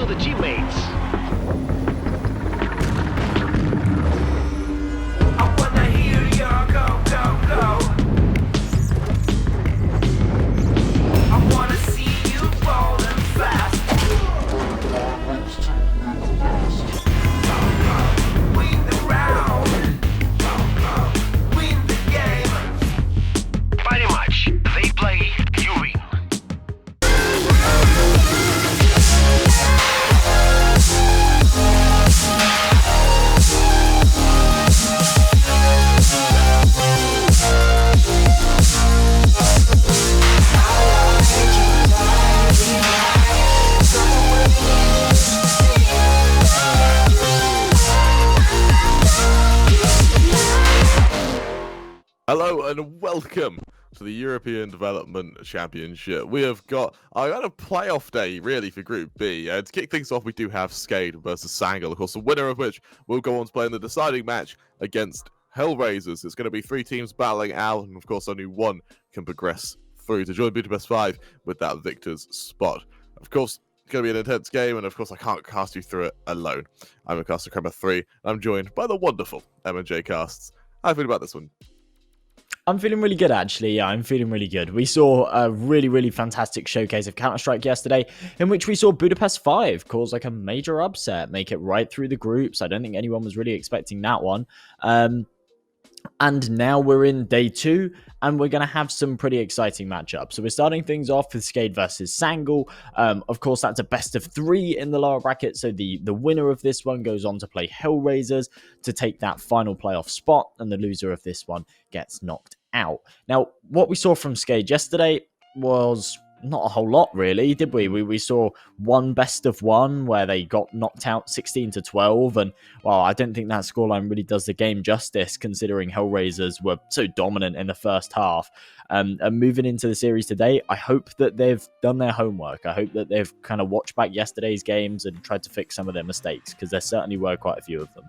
to the teammates. I wanna hear your go, go, go. I wanna see you rolling fast. Win the round. Win the game. Pretty much. They play, you win. Hello and welcome to the European Development Championship. We have got a kind of playoff day, really, for Group B. To kick things off, we do have SKADE versus Sangal, of course, the winner of which will go on to play in the deciding match against Hellraisers. It's going to be 3 teams battling out, and of course, only one can progress through to join Budapest 5 with that victor's spot. Of course, it's going to be an intense game, and of course, I can't cast you through it alone. I'm a caster Crema 3, and I'm joined by the wonderful M&J Casts. How do you feel about this one? I'm feeling really good, actually. Yeah, I'm feeling really good. We saw a really fantastic showcase of Counter-Strike yesterday, in which we saw Budapest 5 cause like a major upset, make it right through the groups. I don't think anyone was really expecting that one. And now we're in day 2, and we're going to have some pretty exciting matchups. So we're starting things off with SKADE versus Sangal. Of course, that's a best of 3 in the lower bracket, so the winner of this one goes on to play Hellraisers to take that final playoff spot, and the loser of this one gets knocked out. Now, what we saw from SKADE yesterday was not a whole lot, really, did we? We saw one best of 1 where they got knocked out 16-12, and well, I don't think that scoreline really does the game justice, considering Hellraisers were so dominant in the first half. And moving into the series today, I hope that they've done their homework. I hope that they've kind of watched back yesterday's games and tried to fix some of their mistakes, because there certainly were quite a few of them.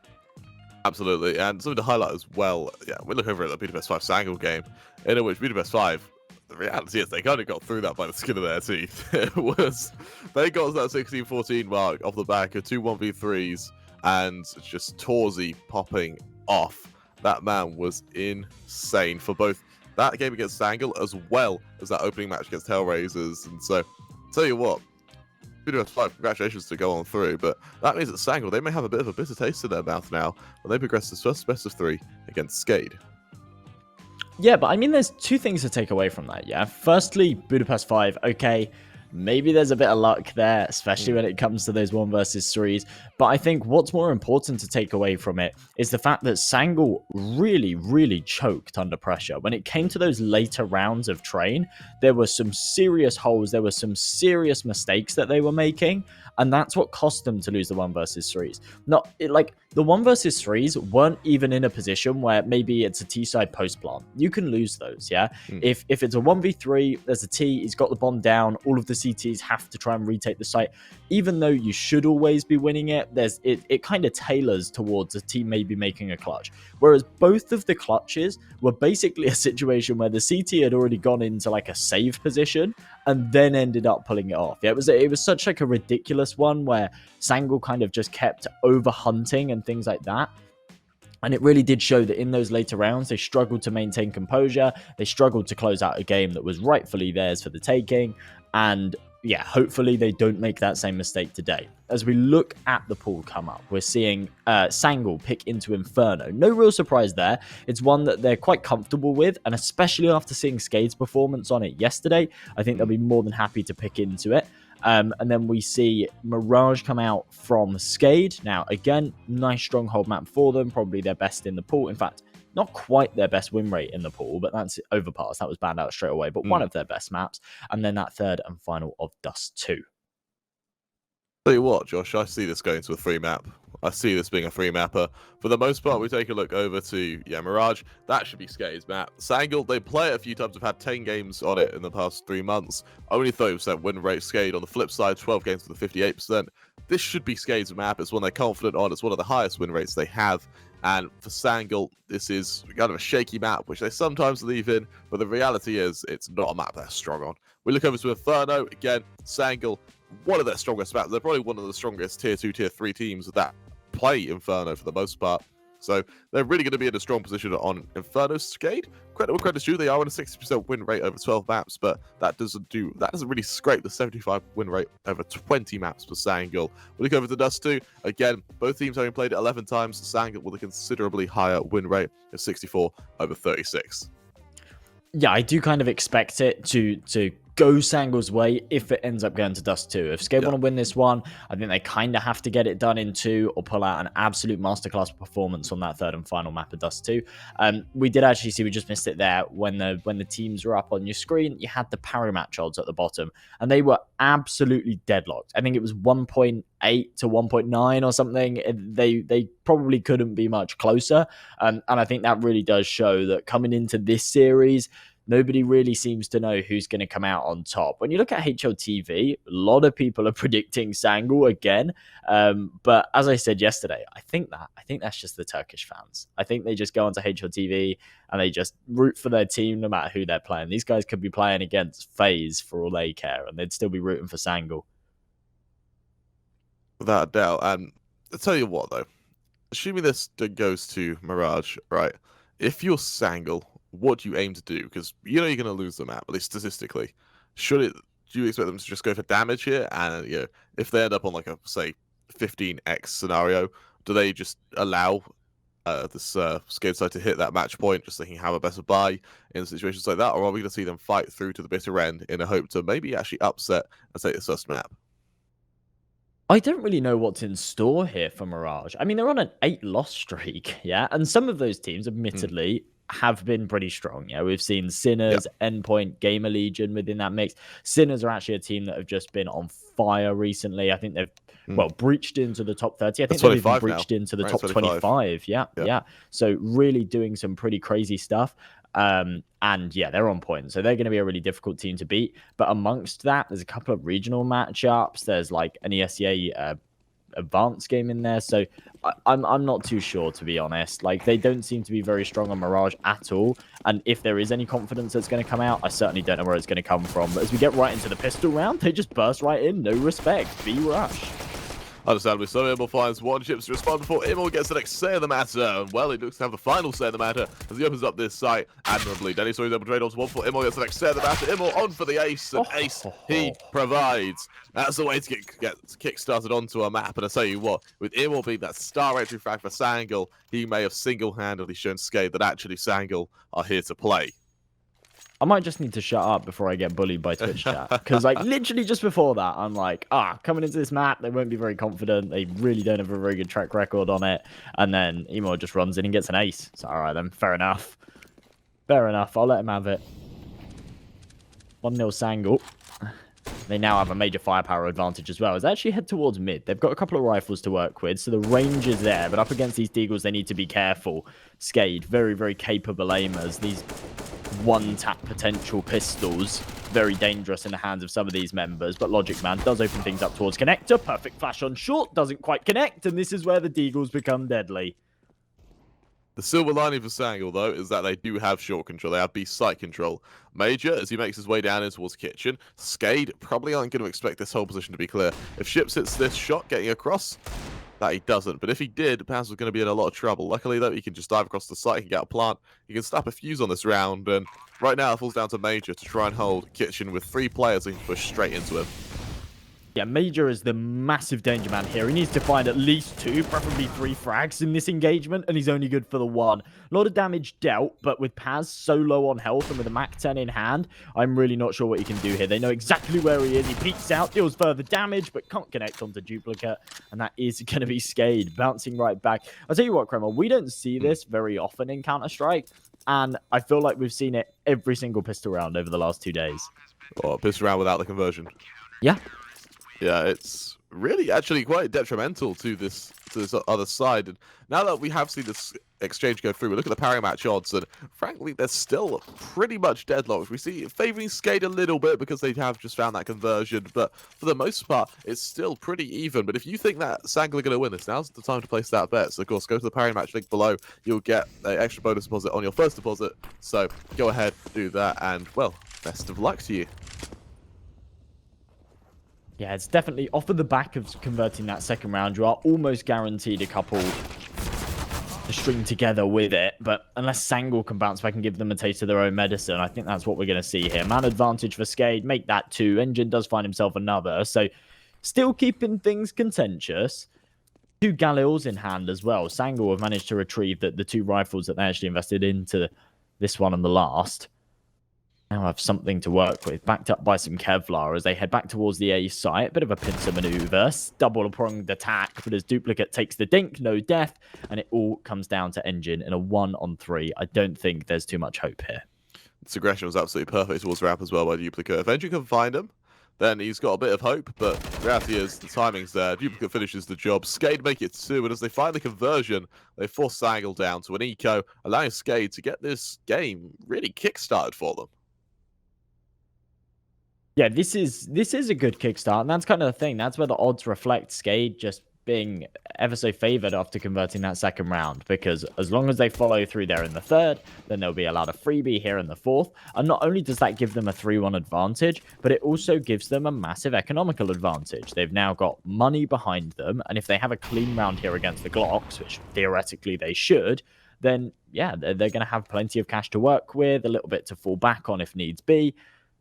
Absolutely, and something to highlight as well, yeah, we look over at the Budapest 5 Sangal game, in which Budapest 5, the reality is they kind of got through that by the skin of their teeth. They got to that 16-14 mark off the back of 2 1v3s, and just Torzy popping off. That man was insane for both that game against Sangal as well as that opening match against Hellraisers. And so, tell you what, Budapest 5, congratulations to go on through, but that means that Sangal, they may have a bit of a bitter taste in their mouth now when they progress to first best of 3 against SKADE. Yeah, but I mean, there's 2 things to take away from that, yeah? Firstly, Budapest 5, okay, maybe there's a bit of luck there, especially when it comes to those 1 versus 3s. But I think what's more important to take away from it is the fact that Sangal really choked under pressure. When it came to those later rounds of train, there were some serious holes, there were some serious mistakes that they were making, and that's what cost them to lose the 1 versus 3s. The 1 versus 3s weren't even in a position where maybe it's a T-side post plant. You can lose those, yeah? If it's a 1v3, there's a T, he's got the bomb down, all of the CTs have to try and retake the site. Even though you should always be winning it, it kind of tailors towards a team maybe making a clutch. Whereas both of the clutches were basically a situation where the CT had already gone into like a save position and then ended up pulling it off. Yeah, it was such like a ridiculous one where Sangal kind of just kept over hunting and things like that. And it really did show that in those later rounds, they struggled to maintain composure. They struggled to close out a game that was rightfully theirs for the taking. And yeah, hopefully they don't make that same mistake today. As we look at the pool come up, we're seeing Sangal pick into Inferno. No real surprise there. It's one that they're quite comfortable with, and especially after seeing SKADE's performance on it yesterday, I think they'll be more than happy to pick into it. And then we see Mirage come out from SKADE. Now, again, nice stronghold map for them, probably their best in the pool. In fact, not quite their best win rate in the pool, but that's Overpass. That was banned out straight away, but one of their best maps. And then that third and final of Dust 2. Tell you what, Josh, I see this going to a 3 map. I see this being a 3 mapper. For the most part, we take a look over to Mirage. That should be SKADE's map. Sangal, they play it a few times. I've had 10 games on it in the past 3 months. Only 30% win rate. SKADE on the flip side, 12 games with a 58%. This should be SKADE's map. It's one they're confident on. It's one of the highest win rates they have. And for Sangal, this is kind of a shaky map, which they sometimes leave in, but the reality is it's not a map they're strong on. We look over to Inferno. Again, Sangal one of their strongest maps. They're probably one of the strongest tier 2, tier 3 teams that play Inferno for the most part. So they're really going to be in a strong position on Inferno SKADE. Credit where credit's due, they are on a 60% win rate over 12 maps, but that doesn't really scrape the 75 win rate over 20 maps for Sangal. We look over to Dust 2. Again, both teams having played it 11 times. Sangal with a considerably higher win rate of 64 over 36. Yeah, I do kind of expect it to go Sangal's way if it ends up going to Dust 2. If SKADE want to win this one, I think they kind of have to get it done in 2 or pull out an absolute masterclass performance on that third and final map of Dust 2. We did actually see, we just missed it there, when the teams were up on your screen, you had the parry match odds at the bottom, and they were absolutely deadlocked. I think it was 1.8 to 1.9 or something. They probably couldn't be much closer, and I think that really does show that coming into this series, nobody really seems to know who's going to come out on top. When you look at HLTV, a lot of people are predicting Sangal again. But as I said yesterday, I think that's just the Turkish fans. I think they just go onto HLTV and they just root for their team no matter who they're playing. These guys could be playing against FaZe for all they care, and they'd still be rooting for Sangal. Without a doubt. And I'll tell you what, though. Assuming this goes to Mirage, right? If you're Sangal, what do you aim to do? Because you know you're going to lose the map, at least statistically. Do you expect them to just go for damage here? And if they end up on like a, say, 15x scenario, do they just allow this SKADE side to hit that match point, just thinking have a better buy in situations like that? Or are we going to see them fight through to the bitter end in a hope to maybe actually upset and take the first map? I don't really know what's in store here for Mirage. I mean, they're on an 8-loss streak, yeah? And some of those teams, admittedly, have been pretty strong. Yeah, we've seen Sinners, Endpoint, Gamer Legion within that mix. Sinners are actually a team that have just been on fire recently. I think they've breached into the top 30. I think they've even breached into the top 25. Yeah. So really doing some pretty crazy stuff. And yeah, they're on point. So they're going to be a really difficult team to beat. But amongst that, there's a couple of regional matchups. There's like an ESEA advanced game in there. So I'm not too sure, to be honest. Like, they don't seem to be very strong on Mirage at all. And if there is any confidence that's going to come out, I certainly don't know where it's going to come from. But as we get right into the pistol round, they just burst right in. No respect. B-Rush. Understandably so, Immel finds one chip to respond before Immel gets the next say of the matter. And well, he looks to have the final say of the matter as he opens up this site admirably. Denny saw his able trade on to one for Immel gets the next say of the matter. Immel on for the ace, and ace he provides. That's the way to get kick-started onto a map. And I tell you what, with Immel being that star entry frag for Sangal, he may have single-handedly shown SKADE that actually Sangal are here to play. I might just need to shut up before I get bullied by Twitch chat. Because, like, literally just before that, I'm like, coming into this map, they won't be very confident. They really don't have a very good track record on it. And then Emo just runs in and gets an ace. So, all right, then. Fair enough. Fair enough. I'll let him have it. 1-0 Sangal. They now have a major firepower advantage as well. As they actually head towards mid, they've got a couple of rifles to work with, so the range is there. But up against these deagles, they need to be careful. SKADE, very, very capable aimers. These one-tap potential pistols, very dangerous in the hands of some of these members. But Logic Man does open things up towards connector. Perfect flash on short, doesn't quite connect, and this is where the deagles become deadly. The silver lining for Sangal, though, is that they do have short control. They have B site control. Major, as he makes his way down in towards kitchen. SKADE probably aren't going to expect this whole position to be clear. If Ships hits this shot getting across, that he doesn't. But if he did, Paz was going to be in a lot of trouble. Luckily, though, he can just dive across the site. He can get a plant. He can snap a fuse on this round. And right now, it falls down to Major to try and hold kitchen with 3 players he can push straight into him. Yeah, Major is the massive danger man here. He needs to find at least 2, preferably 3 frags in this engagement, and he's only good for the 1. A lot of damage dealt, but with Paz so low on health and with a Mach 10 in hand, I'm really not sure what he can do here. They know exactly where he is. He peeks out, deals further damage, but can't connect onto duplicate, and that is going to be SKADE, bouncing right back. I'll tell you what, Kreml, we don't see this very often in Counter-Strike, and I feel like we've seen it every single pistol round over the last 2 days. Or pistol round without the conversion. Yeah. Yeah, it's really actually quite detrimental to this other side. And now that we have seen this exchange go through, we look at the parry match odds, and frankly, they're still pretty much deadlocked. We see favoring SKADE a little bit because they have just found that conversion, but for the most part, it's still pretty even. But if you think that Sangal are going to win this, now's the time to place that bet. So, of course, go to the parry match link below. You'll get an extra bonus deposit on your first deposit. So go ahead, do that, and, well, best of luck to you. Yeah, it's definitely off of the back of converting that second round. You are almost guaranteed a couple to string together with it. But unless Sangal can bounce back and give them a taste of their own medicine, I think that's what we're going to see here. Man advantage for SKADE. Make that 2. Engine does find himself another. So still keeping things contentious. 2 Galils in hand as well. Sangal have managed to retrieve the 2 rifles that they actually invested into this one and the last. Now have something to work with, backed up by some Kevlar as they head back towards the A site. Bit of a pincer maneuver, double-pronged attack, but as Duplicate takes the dink, no death, and it all comes down to Engine in a 1-on-3. I don't think there's too much hope here. This aggression was absolutely perfect towards Ramp as well by Duplicate. If Engine can find him, then he's got a bit of hope, but the reality is the timing's there. Duplicate finishes the job. SKADE make it 2, and as they find the conversion, they force Sangal down to an eco, allowing SKADE to get this game really kickstarted for them. Yeah, this is a good kickstart, and that's kind of the thing. That's where the odds reflect SKADE just being ever so favored after converting that second round, because as long as they follow through there in the third, then they'll be allowed a freebie here in the fourth. And not only does that give them a 3-1 advantage, but it also gives them a massive economical advantage. They've now got money behind them, and if they have a clean round here against the Glocks, which theoretically they should, then yeah, they're going to have plenty of cash to work with, a little bit to fall back on if needs be.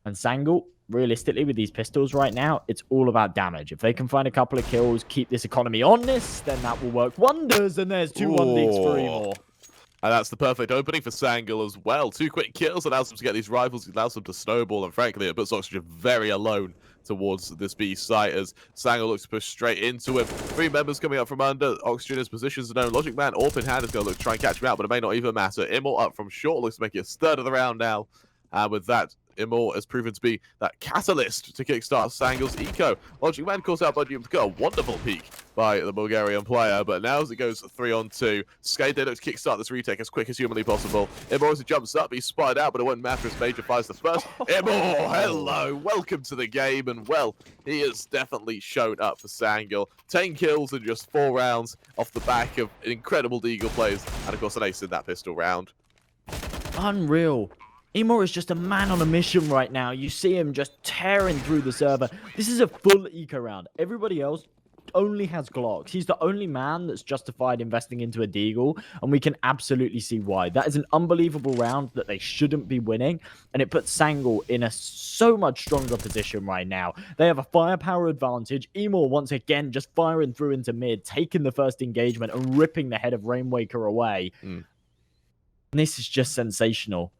And Sangal, realistically, with these pistols right now, it's all about damage. If they can find a couple of kills, keep this economy honest, then that will work wonders. And there's 2-1 leads for Emor. And that's the perfect opening for Sangal as well. 2 quick kills allows them to get these rifles, allows them to snowball, and frankly, it puts Oxygen very alone towards this B site as Sangal looks to push straight into him. 3 members coming up from under. Oxygen is positions known. Logic Man, AWP in hand, is going to look to try and catch him out, but it may not even matter. Emor up from short, looks to make it a third of the round now. And with that, Emor has proven to be that catalyst to kickstart Sangal's eco. Logic Man calls out by Duplicate, a wonderful peek by the Bulgarian player, but now as it goes 3-on-2, SKADE they look to kickstart this retake as quick as humanly possible. Emor as he jumps up, he's spotted out, but it won't matter as Major fires the first. Emor, hello, welcome to the game, and well, he has definitely shown up for Sangal. 10 kills in just 4 rounds off the back of incredible Deagle plays, and of course an ace in that pistol round. Unreal. Emor is just a man on a mission right now. You see him just tearing through the server. This is a full eco round. Everybody else only has Glocks. He's the only man that's justified investing into a Deagle, and we can absolutely see why. That is an unbelievable round that they shouldn't be winning, and it puts Sangal in a so much stronger position right now. They have a firepower advantage. Emor once again just firing through into mid, taking the first engagement and ripping the head of Rainwaker away. And this is just sensational.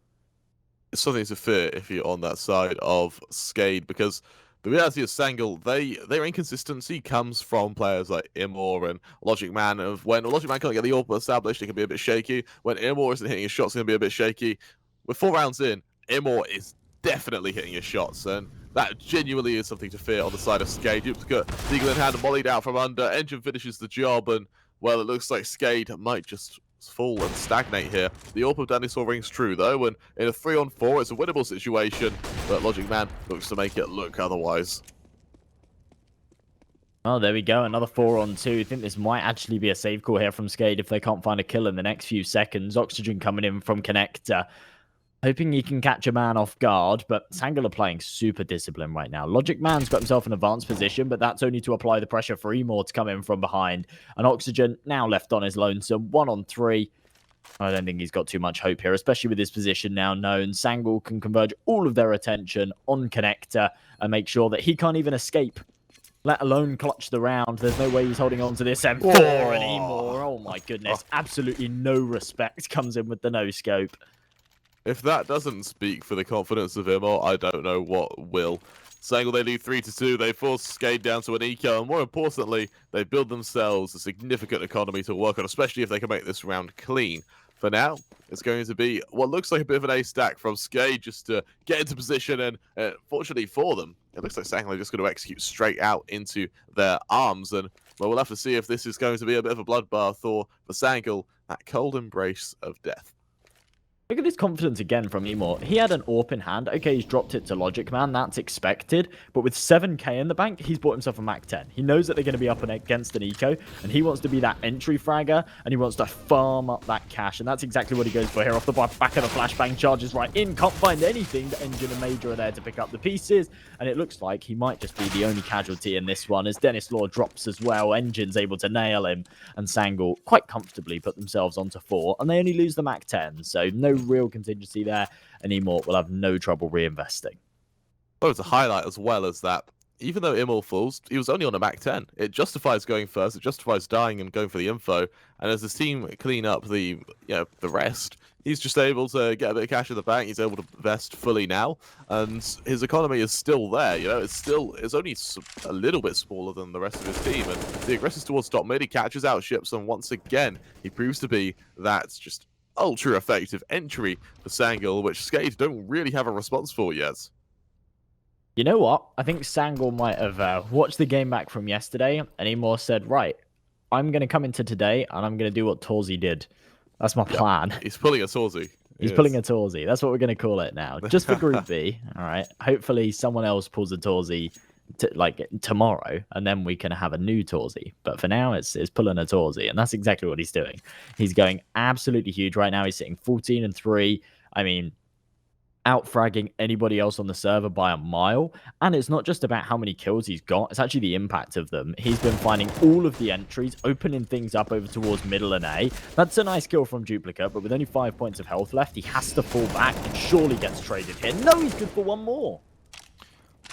It's something to fear if you're on that side of SKADE, because the reality is Sangal, their inconsistency comes from players like Emor and Logic Man. Of when Logic Man can't get the AWP established, it can be a bit shaky. When Emor isn't hitting his shots, it's going to be a bit shaky. With 4 rounds in, Emor is definitely hitting his shots, and that genuinely is something to fear on the side of SKADE. Duplicate, Deagle in hand, mollied out from under. Engine finishes the job, and well, it looks like SKADE might just fall and stagnate here. The AWP of Dinosaur rings true though, and in a 3-on-4 it's a winnable situation, but Logic Man looks to make it look otherwise. Oh, there we go. Another 4-on-2. I think this might actually be a save call here from SKADE if they can't find a kill in the next few seconds. Oxygen coming in from Connector, hoping he can catch a man off guard, but Sangal are playing super disciplined right now. Logic Man's got himself in advanced position, but that's only to apply the pressure for Emor to come in from behind. And Oxygen now left on his lonesome, 1-on-3. I don't think he's got too much hope here, especially with his position now known. Sangal can converge all of their attention on Connector and make sure that he can't even escape, let alone clutch the round. There's no way he's holding on to this M4 and Emor. Oh my goodness, absolutely no respect comes in with the no-scope. If that doesn't speak for the confidence of Emor, I don't know what will. Sangal, they lead 3-2. They force SKADE down to an eco, and more importantly, they build themselves a significant economy to work on, especially if they can make this round clean. For now, it's going to be what looks like a bit of an ace stack from SKADE just to get into position, and fortunately for them, it looks like Sangal are just going to execute straight out into their arms, and well, we'll have to see if this is going to be a bit of a bloodbath, or for Sangal, that cold embrace of death. Look at this confidence again from Emor. He had an AWP in hand. Okay, he's dropped it to Logic Man. That's expected. But with 7k in the bank, he's bought himself a Mac 10. He knows that they're going to be up against an eco, and he wants to be that entry fragger, and he wants to farm up that cash. And that's exactly what he goes for here. Off the back of the flashbang, charges right in. Can't find anything. The Engine and Major are there to pick up the pieces. And it looks like he might just be the only casualty in this one, as Dennis Law drops as well. Engine's able to nail him, and Sangal quite comfortably put themselves onto 4. And they only lose the Mac 10, so no real contingency there, and Emor will have no trouble reinvesting. Oh, it's a highlight as well as that. Even though Imul falls, he was only on a Mac 10. It justifies going first. It justifies dying and going for the info. And as his team clean up the rest, he's just able to get a bit of cash in the bank. He's able to invest fully now, and his economy is still there. It's only a little bit smaller than the rest of his team. And the aggressors towards top mid, he catches out ships, and once again, he proves to be that just ultra effective entry for Sangal, which SKADE don't really have a response for yet. You know what? I think Sangal might have watched the game back from yesterday, and Emor said, right, I'm going to come into today, and I'm going to do what Torzi did. That's my plan. He's pulling a Torzi. He's pulling a Torzi. That's what we're going to call it now. Just for Group B. All right. Hopefully someone else pulls a Torzi tomorrow, and then we can have a new Torzi. But for now, it's pulling a Torzi, and that's exactly what he's doing. He's going absolutely huge right now. He's sitting 14-3. I mean, out-fragging anybody else on the server by a mile. And it's not just about how many kills he's got, it's actually the impact of them. He's been finding all of the entries, opening things up over towards middle and A. That's a nice kill from Duplicate, but with only 5 points of health left, he has to fall back and surely gets traded here. No, he's good for one more.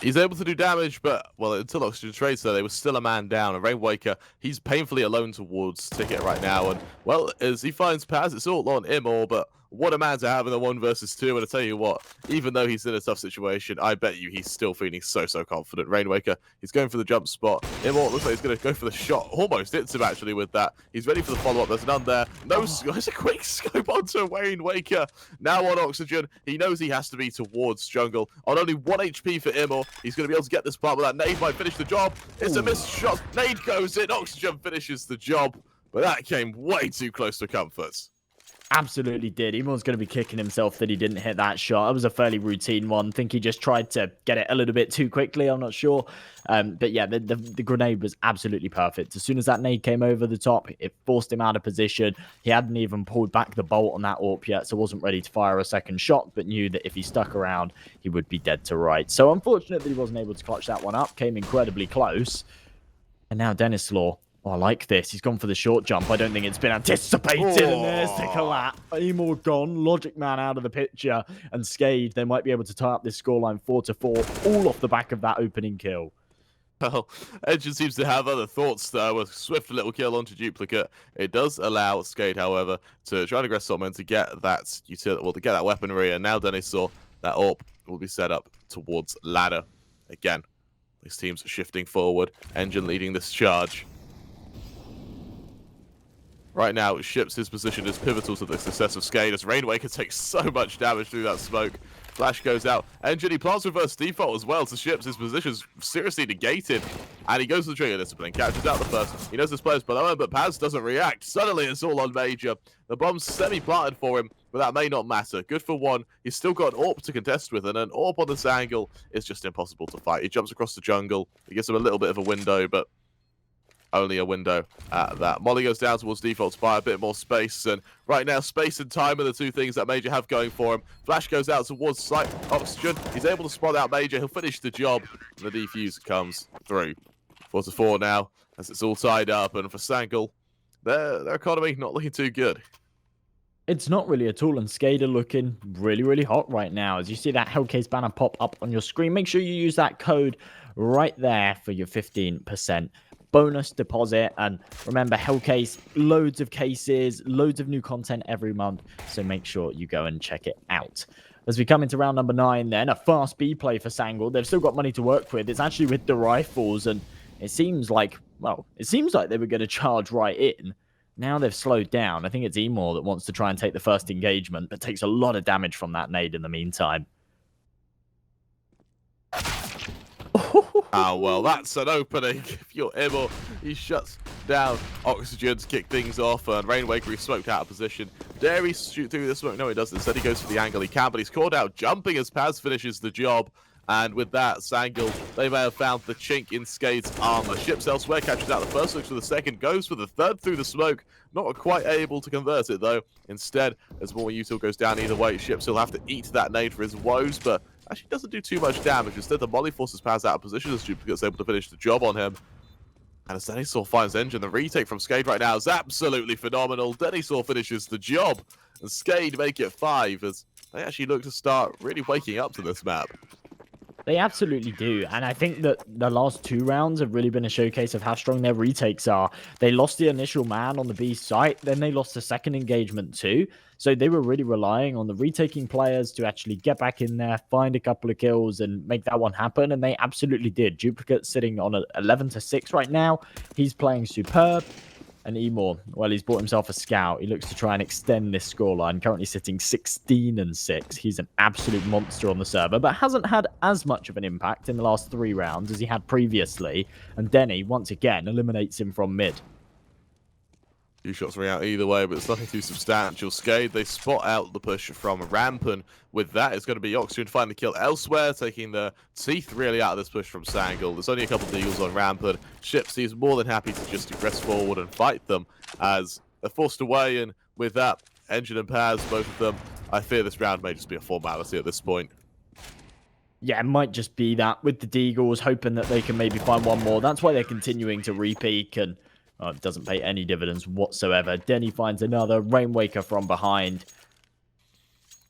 He's able to do damage, but, well, until Oxygen trades there, they were still a man down. And Rainwaker, he's painfully alone towards Ticket right now. And, well, as he finds Paz, it's all on Imor, but what a man to have in the 1 versus 2. And I tell you what, even though he's in a tough situation, I bet you he's still feeling so confident. Rainwaker, he's going for the jump spot. Imor looks like he's going to go for the shot. Almost hits him, actually, with that. He's ready for the follow-up. There's none there. No, there's a quick scope onto Rainwaker. Now on Oxygen. He knows he has to be towards jungle. On only 1 HP for Imor, he's going to be able to get this part, but that nade might finish the job. It's a missed shot. Nade goes in. Oxygen finishes the job, but that came way too close to comfort. Absolutely did. Emor's going to be kicking himself that he didn't hit that shot. It was a fairly routine one. I think he just tried to get it a little bit too quickly. I'm not sure. But yeah, the grenade was absolutely perfect. As soon as that nade came over the top, it forced him out of position. He hadn't even pulled back the bolt on that AWP yet, so wasn't ready to fire a second shot, but knew that if he stuck around, he would be dead to rights. So unfortunate that he wasn't able to clutch that one up. Came incredibly close. And now Dennis Law. Oh, I like this. He's gone for the short jump. I don't think it's been anticipated. And there's the collapse. Emor gone. Logic Man out of the picture. And SKADE, they might be able to tie up this scoreline 4-4, all off the back of that opening kill. Well, Engine seems to have other thoughts, though. A swift little kill onto Duplicate. It does allow SKADE, however, to try and aggress Saltman to get that utility, well, to get that weaponry. And now Dennis saw that AWP will be set up towards ladder. Again, these teams are shifting forward. Engine leading this charge. Right now, Ships, his position is pivotal to the success of SKADE, as Rainwaker takes so much damage through that smoke. Flash goes out. Engine, he plants reverse default as well to Ships. His position's seriously negated. And he goes to the trigger discipline, catches out the first. He knows this player's below him, but Paz doesn't react. Suddenly, it's all on Major. The bomb's semi-planted for him, but that may not matter. Good for one. He's still got an AWP to contest with, and an AWP on this angle is just impossible to fight. He jumps across the jungle. He gives him a little bit of a window, but only a window at that. Molly goes down towards default to buy a bit more space, and right now space and time are the two things that Major have going for him. Flash goes out towards site Oxygen. He's able to spot out Major. He'll finish the job, and the defuse comes through. 4-4 now, as it's all tied up, and for Sangal, their economy not looking too good. It's not really at all, and SKADE are looking really hot right now. As you see that Hellcase banner pop up on your screen, make sure you use that code right there for your 15% bonus deposit. And remember, Hellcase, loads of cases, loads of new content every month, so make sure you go and check it out. As we come into round number 9 then, a fast B play for Sangal. They've still got money to work with. It's actually with the rifles, and it seems like, well, it seems like they were going to charge right in. Now they've slowed down. I think it's Emor that wants to try and take the first engagement, but takes a lot of damage from that nade in the meantime. Ah, well, that's an opening. If you're Emor, he shuts down Oxygen to kick things off, and Rainwaker, he's smoked out of position. Dare he shoot through the smoke? No, he doesn't. Instead, he goes for the angle he can, but he's caught out jumping as Paz finishes the job. And with that, Sangal, they may have found the chink in SKADE's armor. Ships elsewhere, catches out the first, looks for the second, goes for the third through the smoke. Not quite able to convert it, though. Instead, as more util goes down either way, Ships will have to eat that nade for his woes, but actually doesn't do too much damage. Instead, the molly forces Paz out of position as Duplicate's able to finish the job on him. And as Denisaur finds Engine, the retake from SKADE right now is absolutely phenomenal. Denisaur finishes the job, and SKADE make it 5 as they actually look to start really waking up to this map. They absolutely do, and I think that the last 2 rounds have really been a showcase of how strong their retakes are. They lost the initial man on the B site, then they lost the second engagement too, so they were really relying on the retaking players to actually get back in there, find a couple of kills, and make that one happen, and they absolutely did. Duplicate sitting on 11-6 right now. He's playing superb. And Emor, well, he's bought himself a scout. He looks to try and extend this scoreline, currently sitting 16-6. He's an absolute monster on the server, but hasn't had as much of an impact in the last 3 rounds as he had previously. And Denny, once again, eliminates him from mid. 2 shots ring out either way, but it's nothing too substantial. SKADE, they spot out the push from Ramp, and with that, it's going to be Oxygen to find the kill elsewhere, taking the teeth really out of this push from Sangal. There's only a couple of deagles on Ramp, and Ships, he's more than happy to just progress forward and fight them as they're forced away, and with that, Engine and Paz, both of them, I fear this round may just be a formality at this point. Yeah, it might just be that with the deagles, hoping that they can maybe find one more. That's why they're continuing to repeak, and it doesn't pay any dividends whatsoever. Denny finds another Rainwaker from behind.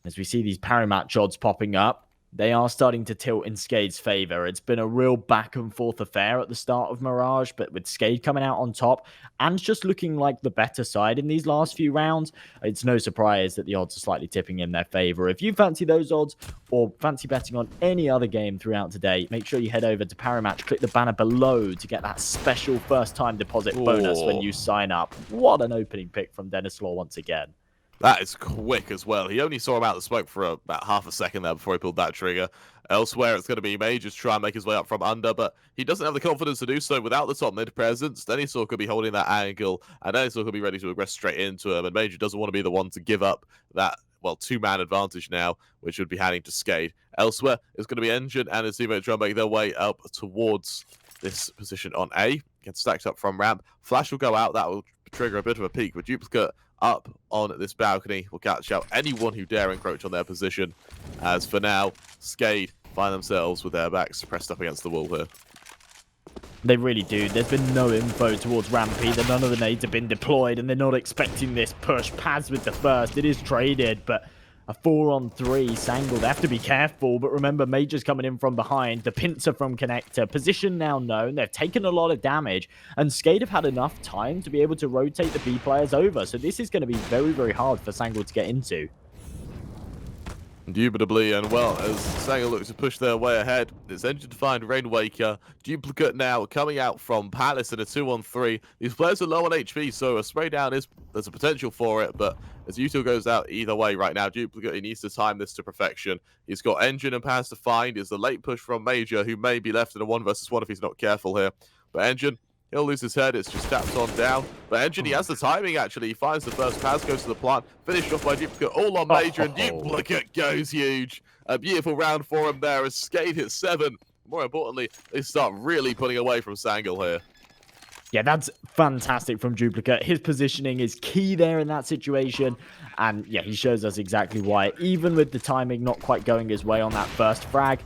As we see these parry match odds popping up, they are starting to tilt in SKADE's favor. It's been a real back and forth affair at the start of Mirage, but with SKADE coming out on top and just looking like the better side in these last few rounds, it's no surprise that the odds are slightly tipping in their favor. If you fancy those odds or fancy betting on any other game throughout today, make sure you head over to Paramatch, click the banner below to get that special first-time deposit bonus when you sign up. What an opening pick from Denisaur once again. That is quick as well. He only saw him out the smoke for about half a second there before he pulled that trigger. Elsewhere, it's going to be Major to try and make his way up from under, but he doesn't have the confidence to do so without the top mid presence. Denisaur could be holding that angle, and Denisaur could be ready to aggress straight into him, and Major doesn't want to be the one to give up that, well, 2-man advantage now, which would be handing to SKADE. Elsewhere, it's going to be Engine and his teammate trying to make their way up towards this position on A. Gets stacked up from Ramp. Flash will go out. That will trigger a bit of a peek, with Duplicate up on this balcony will catch out anyone who dare encroach on their position. As for now, SKADE find themselves with their backs pressed up against the wall here. They really do. There's been no info towards Ramp either. None of the nades have been deployed, and they're not expecting this push. Paz with the first. It is traded, but a 4-on-3. Sangal, they have to be careful, but remember, Major's coming in from behind. The pincer from Connector. Position now known. They've taken a lot of damage, and SKADE have had enough time to be able to rotate the B players over. So this is going to be very, very hard for Sangal to get into. Indubitably, and well, as Sangal looks to push their way ahead, it's Engine to find Rainwaker. Duplicate now coming out from Palace in a 2-on-3. These players are low on HP, so a spray down there's a potential for it, but as util goes out either way right now, Duplicate, he needs to time this to perfection. He's got Engine and Paz to find. Is the late push from Major, who may be left in a 1-versus-1 if he's not careful here. But Engine, he'll lose his head. It's just taps on down. But Engine, he has the timing, actually. He finds the first. Paz goes to the plant. Finished off by Duplicate. All on Major, and Duplicate goes huge. A beautiful round for him there as SKADE hits 7. More importantly, they start really putting away from Sangal here. Yeah, that's fantastic from Duplicate. His positioning is key there in that situation. And yeah, he shows us exactly why. Even with the timing not quite going his way on that first frag,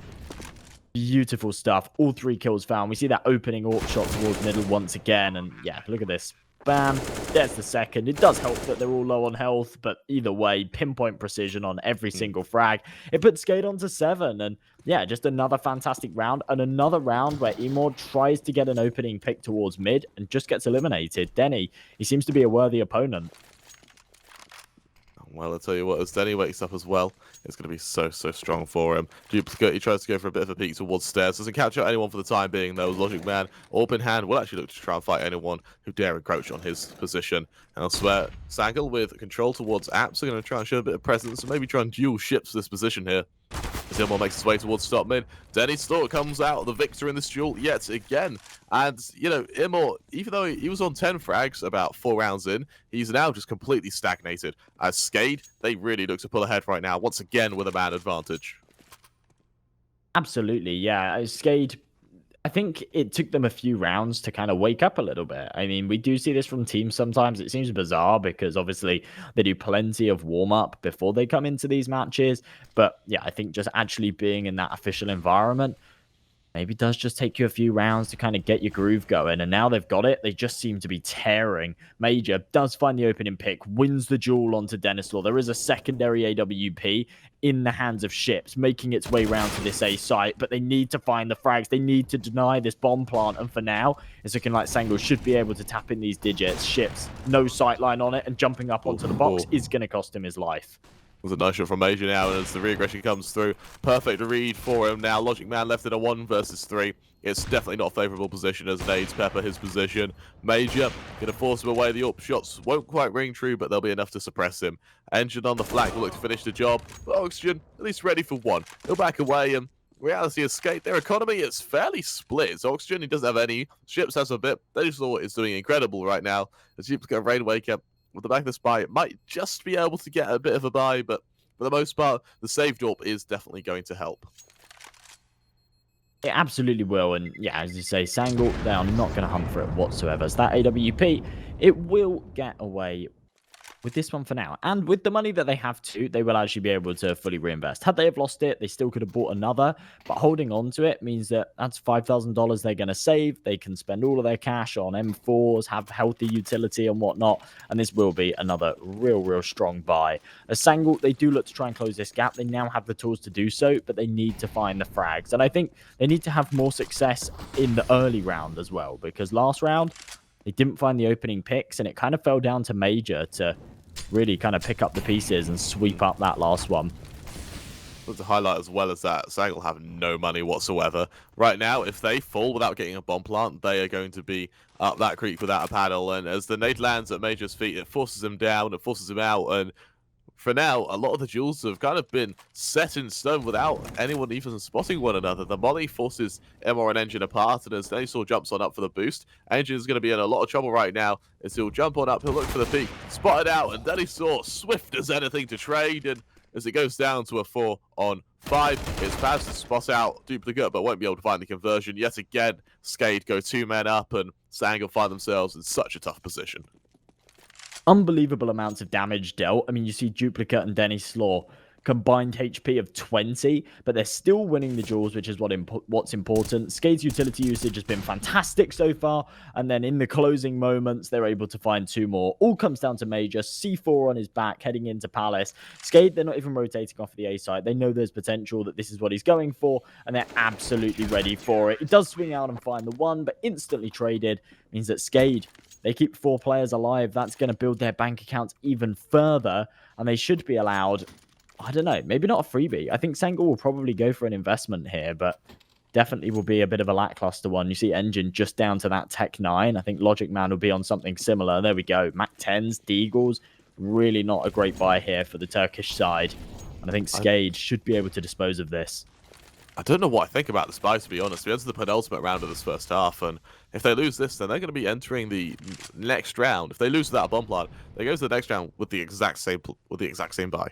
beautiful stuff. All 3 kills found. We see that opening AWP shot towards middle once again. And yeah, look at this. Bam. There's the second. It does help that they're all low on health, but either way, pinpoint precision on every single frag. It puts SKADE on to 7. And yeah, just another fantastic round. And another round where Emor tries to get an opening pick towards mid and just gets eliminated. Denny, he seems to be a worthy opponent. Well, I'll tell you what, as Denny wakes up as well, it's going to be so strong for him. Duplicate, he tries to go for a bit of a peek towards stairs. Doesn't catch out anyone for the time being, though. Logic Man, AWP in hand, will actually look to try and fight anyone who dare encroach on his position. And elsewhere, Sangal with control towards Apps are going to try and show a bit of presence and maybe try and duel ships this position here. As Ilmor makes his way towards top mid, Denny Slaughter comes out the victor in this duel yet again. And, you know, Ilmor, even though he was on 10 frags about 4 rounds in, he's now just completely stagnated. As SKADE, they really look to pull ahead right now, once again with a man advantage. Absolutely, yeah. SKADE, I think it took them a few rounds to kind of wake up a little bit. I mean, we do see this from teams sometimes. It seems bizarre because obviously they do plenty of warm-up before they come into these matches. But yeah, I think just actually being in that official environment maybe does just take you a few rounds to kind of get your groove going. And now they've got it. They just seem to be tearing. Major does find the opening pick, wins the duel onto Denislaw. There is a secondary AWP in the hands of Ships, making its way round to this A site, but they need to find the frags. They need to deny this bomb plant. And for now, it's looking like Sangal should be able to tap in these digits. Ships, no sightline on it, and jumping up onto the box is going to cost him his life. Was a nice shot from Major now, and as the re-aggression comes through, perfect read for him now. Logic Man left in a 1 versus 3. It's definitely not a favourable position as Nades pepper his position. Major gonna force him away. The up shots won't quite ring true, but they'll be enough to suppress him. Engine on the flank will look to finish the job. But Oxygen, at least ready for 1. He'll back away, and reality is SKADE. Their economy is fairly split. So Oxygen, he doesn't have any. Ships has a bit. Denislaw is doing incredible right now. As Ships got Rain Wake up. With the back of this buy, it might just be able to get a bit of a buy, but for the most part, the save drop is definitely going to help. It absolutely will, and yeah, as you say, Sangal, they are not going to hunt for it whatsoever. So that AWP, it will get away with this one for now. And with the money that they have too, they will actually be able to fully reinvest. Had they have lost it, they still could have bought another, but holding on to it means that that's $5,000 they're going to save. They can spend all of their cash on M4s, have healthy utility and whatnot, and this will be another real strong buy. As Sangal, they do look to try and close this gap. They now have the tools to do so, but they need to find the frags. And I think they need to have more success in the early round as well, because last round, they didn't find the opening picks, and it kind of fell down to Major to really kind of pick up the pieces and sweep up that last one. But to highlight as well as that, Sangal have no money whatsoever. Right now, if they fall without getting a bomb plant, they are going to be up that creek without a paddle. And as the nade lands at Major's feet, it forces him down, it forces him out. And for now, a lot of the duels have kind of been set in stone without anyone even spotting one another. The molly forces Emor and Engine apart, and as Denislaw jumps on up for the boost, Engine is going to be in a lot of trouble right now as he'll jump on up, he'll look for the peak, spotted out, and Denislaw swift as anything to trade, and as it goes down to a 4-on-5, it's Paz to spot out Duplicate, but won't be able to find the conversion. Yet again, SKADE go 2 men up, and Sangal find themselves in such a tough position. Unbelievable amounts of damage dealt. I mean, you see Duplicate and Denislaw combined HP of 20, but they're still winning the duels, which is what's important. SKADE's utility usage has been fantastic so far, and then in the closing moments, they're able to find 2 more. All comes down to Major, C4 on his back, heading into Palace. SKADE, they're not even rotating off the A side. They know there's potential, that this is what he's going for, and they're absolutely ready for it. He does swing out and find the 1, but instantly traded. Means that SKADE, they keep 4 players alive. That's going to build their bank accounts even further, and they should be allowed, I don't know, maybe not a freebie. I think Sangal will probably go for an investment here, but definitely will be a bit of a lackluster one. You see Engine just down to that Tech 9. I think Logic Man will be on something similar. There we go. Mac 10s, Deagles. Really not a great buy here for the Turkish side. And I think SKADE should be able to dispose of this. I don't know what I think about the Spies, to be honest. We enter the penultimate round of this first half, and if they lose this, then they're going to be entering the next round. If they lose without a bomb plant, they go to the next round with the exact same buy.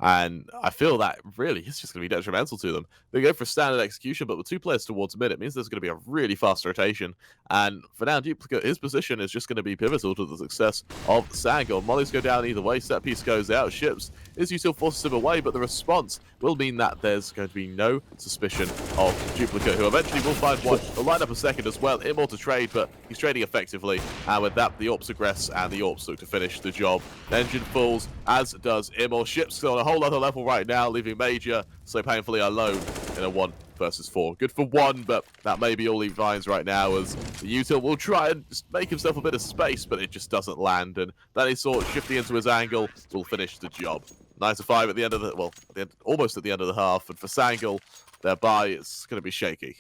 And I feel that really it's just going to be detrimental to them. They go for standard execution, but with 2 players towards mid, it means there's going to be a really fast rotation. And for now, Duplicate, his position is just going to be pivotal to the success of Sangal. Mollies go down either way, set piece goes out, Ships is still forces him away, but the response will mean that there's going to be no suspicion of Duplicate, who eventually will find one. He'll line up a second as well, Immor to trade, but he's trading effectively. And with that, the Orps aggress, and the Orps look to finish the job. Engine falls, as does Immor. Ships on a whole other level right now, leaving Major so painfully alone in a 1 versus 4. Good for 1, but that may be all he finds right now, as the util will try and just make himself a bit of space, but it just doesn't land, and then he's sort of shifting into his angle, will finish the job. 9-5 at the end of the, well, at the end, almost at the end of the half, and for Sangal, their buy is going to be shaky.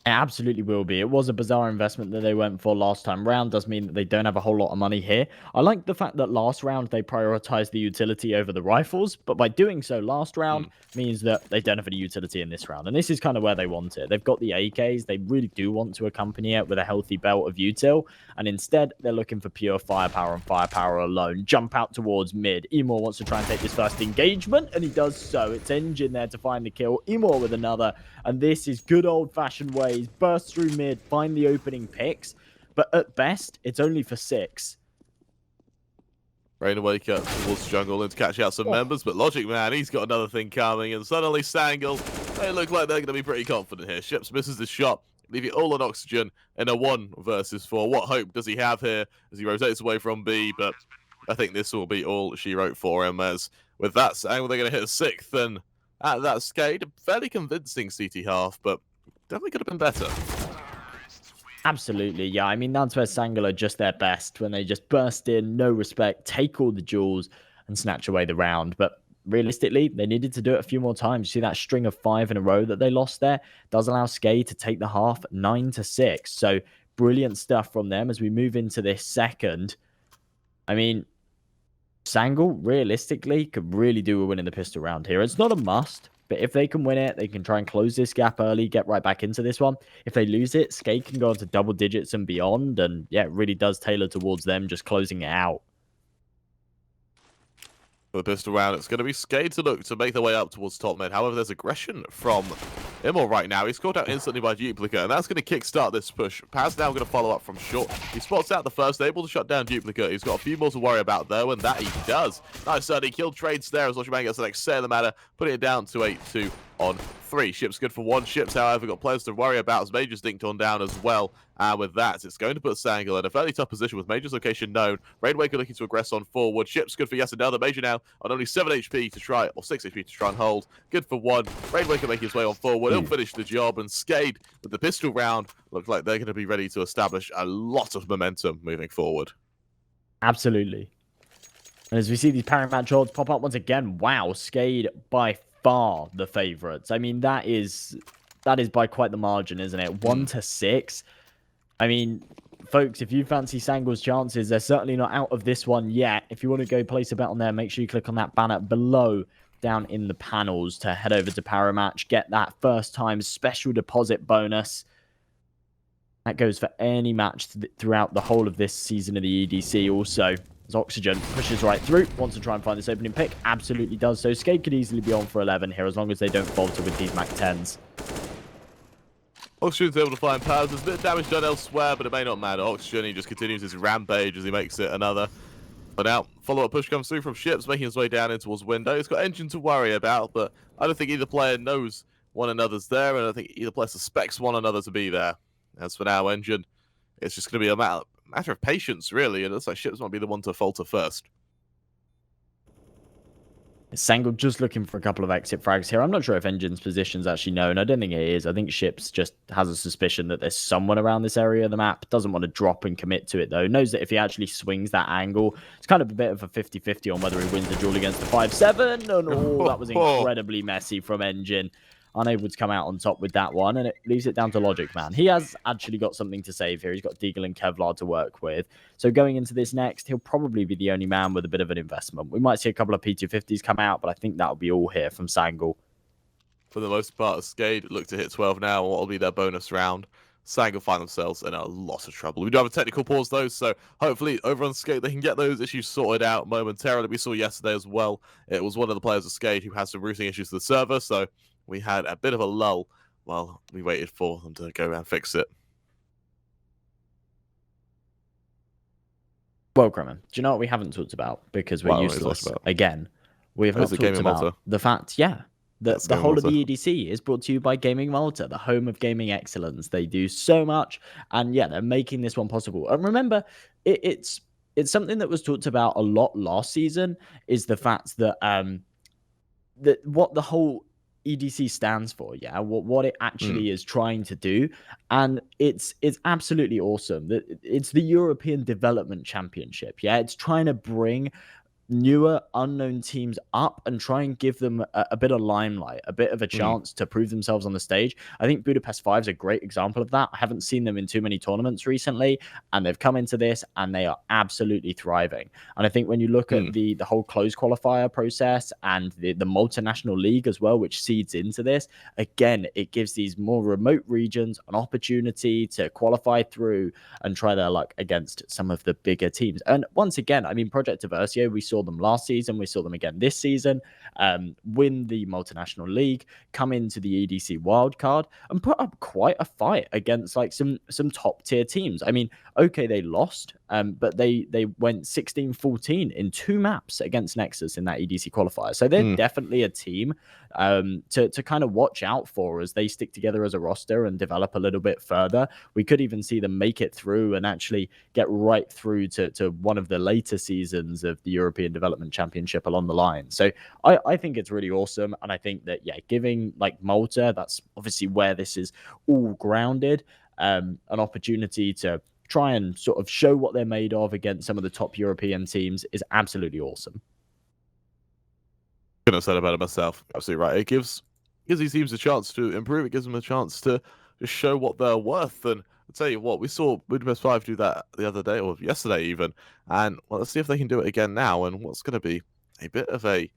It absolutely will be. It was a bizarre investment that they went for last time round. Does mean that they don't have a whole lot of money here. I like the fact that last round they prioritized the utility over the rifles, but by doing so last round means that they don't have any utility in this round. And this is kind of where they want it. They've got the AKs. They really do want to accompany it with a healthy belt of util. And instead, they're looking for pure firepower and firepower alone. Jump out towards mid. Emor wants to try and take this first engagement, and he does so. It's Engine there to find the kill. Emor with another. And this is good old-fashioned ways. Burst through mid, find the opening picks. But at best, it's only for 6. Rain wake up towards jungle and to catch out some members, but Logic Man, he's got another thing coming, and suddenly Sangal, they look like they're going to be pretty confident here. Ships misses the shot, leaving all on Oxygen in a 1 versus 4. What hope does he have here as he rotates away from B? But I think this will be all she wrote for him, as with that Sangal, they're going to hit a 6th, and at that SKADE, fairly convincing CT half, but definitely could have been better. Absolutely, yeah. I mean, that's where Sangal are just their best, when they just burst in, no respect, take all the jewels, and snatch away the round. But realistically, they needed to do it a few more times. You see that string of 5 in a row that they lost there? Does allow SKADE to take the half 9-6. So, brilliant stuff from them as we move into this second. I mean, Sangal, realistically, could really do a win in the pistol round here. It's not a must, but if they can win it, they can try and close this gap early, get right back into this one. If they lose it, SKADE can go into double digits and beyond. And yeah, it really does tailor towards them just closing it out. For the pistol round, it's going to be SKADE to look to make their way up towards top mid. However, there's aggression from Immor right now. He's caught out instantly by Duplicate, and that's going to kickstart this push. Paz now going to follow up from short. He spots out the first, able to shut down Duplicate. He's got a few more to worry about, though, and that he does. Nice early kill trades there as Logiman gets the next set of the matter, putting it down to 8-2 on 3. Ships good for 1. Ships, however, got players to worry about as Major's dinked on down as well. And with that, it's going to put Sangal in a fairly tough position with Major's location known. Rainwaker looking to aggress on forward. Ships good for yes another. Major now on only 7 HP to try, or 6 HP to try and hold. Good for 1. Rainwaker making his way on forward. He'll finish the job, and SKADE with the pistol round looks like they're going to be ready to establish a lot of momentum moving forward. Absolutely. And as we see these parent match odds pop up once again, wow, SKADE by far the favourites. I mean, that is by quite the margin, isn't it? 1-6. I mean, folks, if you fancy Sangal's chances, they're certainly not out of this one yet. If you want to go place a bet on there, make sure you click on that banner below down in the panels to head over to Paramatch, get that first time special deposit bonus. That goes for any match throughout the whole of this season of the EDC. Also, as Oxygen pushes right through, wants to try and find this opening pick, absolutely does so. SKADE could easily be on for 11 here as long as they don't falter with these Mac 10s. Oxygen's able to find Paz. There's a bit of damage done elsewhere, but it may not matter. Oxygen, he just continues his rampage as he makes it another. But now, follow-up push comes through from Ships, making his way down in towards Window. He's got Engine to worry about, but I don't think either player knows one another's there, and I don't think either player suspects one another to be there. As for now, Engine, it's just going to be a matter of patience, really, and it looks like Ships might be the one to falter first. Sangal just looking for a couple of exit frags here. I'm not sure if Engine's position's actually known. I don't think it is. I think Ships just has a suspicion that there's someone around this area of the map. Doesn't want to drop and commit to it, though. Knows that if he actually swings that angle, it's kind of a bit of a 50-50 on whether he wins the duel against the 5-7. And that was incredibly messy from Engine. Unable to come out on top with that one, and it leaves it down to Logic Man. He has actually got something to save here. He's got Deagle and Kevlar to work with. So going into this next, he'll probably be the only man with a bit of an investment. We might see a couple of P250s come out, but I think that'll be all here from Sangal. For the most part, SKADE look to hit 12 now, and what will be their bonus round. Sangal find themselves in a lot of trouble. We do have a technical pause, though, so hopefully over on SKADE they can get those issues sorted out momentarily. We saw yesterday as well. It was one of the players of SKADE who had some routing issues to the server, so we had a bit of a lull while we waited for them to go and fix it. Well, Kremen, do you know what we haven't talked about? Because we're useless. Again, we have not talked about the fact, that the whole of the EDC is brought to you by Gaming Malta, the home of gaming excellence. They do so much, and they're making this one possible. And remember, it's something that was talked about a lot last season, is the fact that that what the whole EDC stands for, what it actually is trying to do, and it's absolutely awesome. That it's the European Development Championship, it's trying to bring newer, unknown teams up and try and give them a bit of limelight, a bit of a chance to prove themselves on the stage. I think Budapest 5 is a great example of that. I haven't seen them in too many tournaments recently, and they've come into this and they are absolutely thriving. And I think when you look at the whole closed qualifier process and the multinational league as well, which seeds into this, again, it gives these more remote regions an opportunity to qualify through and try their luck against some of the bigger teams. And once again, I mean, Project Diversio, we saw them last season, we saw them again this season, win the multinational league, come into the EDC wildcard, and put up quite a fight against like some top tier teams. I mean, okay, they lost, but they went 16-14 in 2 maps against Nexus in that EDC qualifier. So they're definitely a team to kind of watch out for as they stick together as a roster and develop a little bit further. We could even see them make it through and actually get right through to one of the later seasons of the European Development Championship along the line. So I think it's really awesome. And I think that, yeah, giving like Malta, that's obviously where this is all grounded, an opportunity to try and sort of show what they're made of against some of the top European teams is absolutely awesome. Couldn't have said about it myself. Absolutely right. It gives these teams a chance to improve. It gives them a chance to just show what they're worth. And I'll tell you what, we saw Budapest 5 do that the other day, or yesterday even. And well, let's see if they can do it again now. And what's going to be a bit of a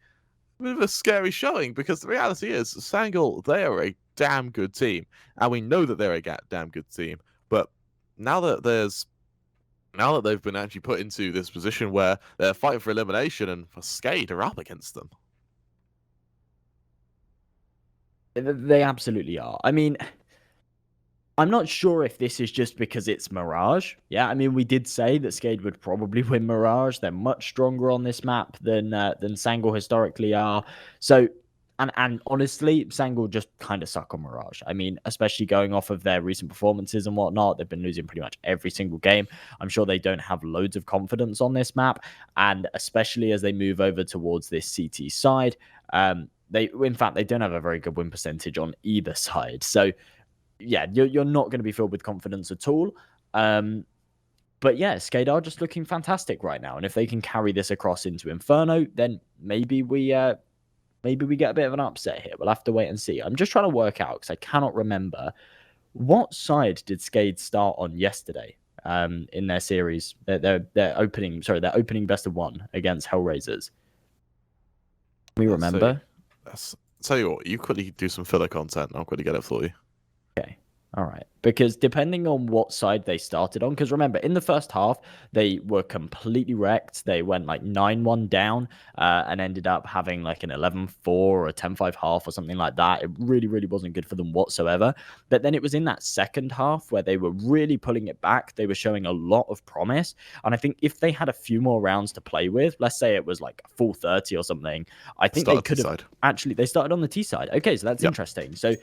scary showing, because the reality is, Sangal, they are a damn good team, and we know that they're a damn good team. But now that they've been actually put into this position where they're fighting for elimination, and for SKADE are up against them. They absolutely are. I mean, I'm not sure if this is just because it's Mirage. Yeah, I mean, we did say that SKADE would probably win Mirage. They're much stronger on this map than Sangal historically are. So, and honestly, Sangal just kind of suck on Mirage. I mean, especially going off of their recent performances and whatnot, they've been losing pretty much every single game. I'm sure they don't have loads of confidence on this map, and especially as they move over towards this CT side, in fact, they don't have a very good win percentage on either side. So, yeah, you're not going to be filled with confidence at all. But yeah, SKADE are just looking fantastic right now. And if they can carry this across into Inferno, then maybe we get a bit of an upset here. We'll have to wait and see. I'm just trying to work out, because I cannot remember, what side did SKADE start on yesterday in their series, their opening best of 1 against Hellraisers. Can we remember? Tell you what, you quickly do some filler content, and I'll quickly get it for you. Okay. All right. Because depending on what side they started on, because remember, in the first half, they were completely wrecked. They went like 9-1 down and ended up having like an 11-4 or a 10-5 half or something like that. It really, really wasn't good for them whatsoever. But then it was in that second half where they were really pulling it back. They were showing a lot of promise. And I think if they had a few more rounds to play with, let's say it was like a full 30 or something, I think they could have actually, they started on the T side. Okay, so that's interesting. So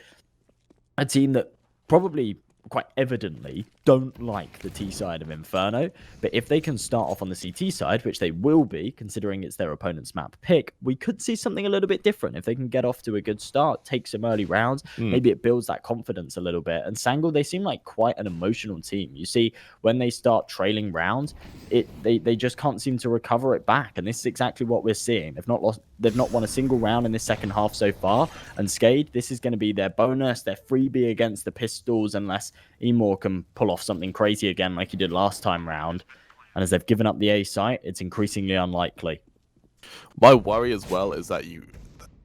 a team that probably quite evidently don't like the T side of Inferno, but if they can start off on the CT side, which they will be, considering it's their opponent's map pick, we could see something a little bit different. If they can get off to a good start, take some early rounds, maybe it builds that confidence a little bit. And Sangal, they seem like quite an emotional team. You see, when they start trailing rounds, they just can't seem to recover it back, and this is exactly what we're seeing. They've not won a single round in this second half so far, and SKADE, this is going to be their bonus, their freebie against the Pistols, unless Emor can pull off something crazy again like he did last time round. And as they've given up the A site, it's increasingly unlikely. My worry as well is that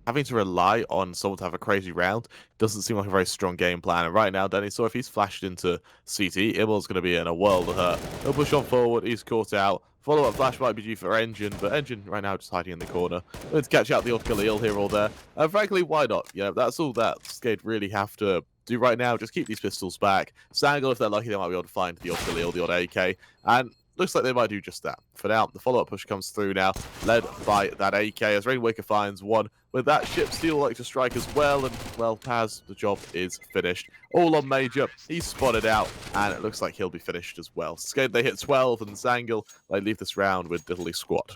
having to rely on someone to have a crazy round doesn't seem like a very strong game plan. And right now, Danny, so if he's flashed into CT, Immel's going to be in a world of hurt. He'll push on forward, he's caught out. Follow-up flash might be due for Engine, but Engine right now just hiding in the corner. Going to catch out the odd Khalil here or there. And frankly, why not? Yeah, that's all that SKADE really have to do right now. Just keep these pistols back. Sangal, if they're lucky, they might be able to find the odd Khalil, the odd AK. And looks like they might do just that. For now, the follow-up push comes through now, led by that AK, as Rainwaker finds one. With that, ship Steel like to strike as well, and, well, Paz, the job is finished. All on Major, he's spotted out, and it looks like he'll be finished as well. SKADE, they hit 12, and Sangal, they leave this round with diddly squat.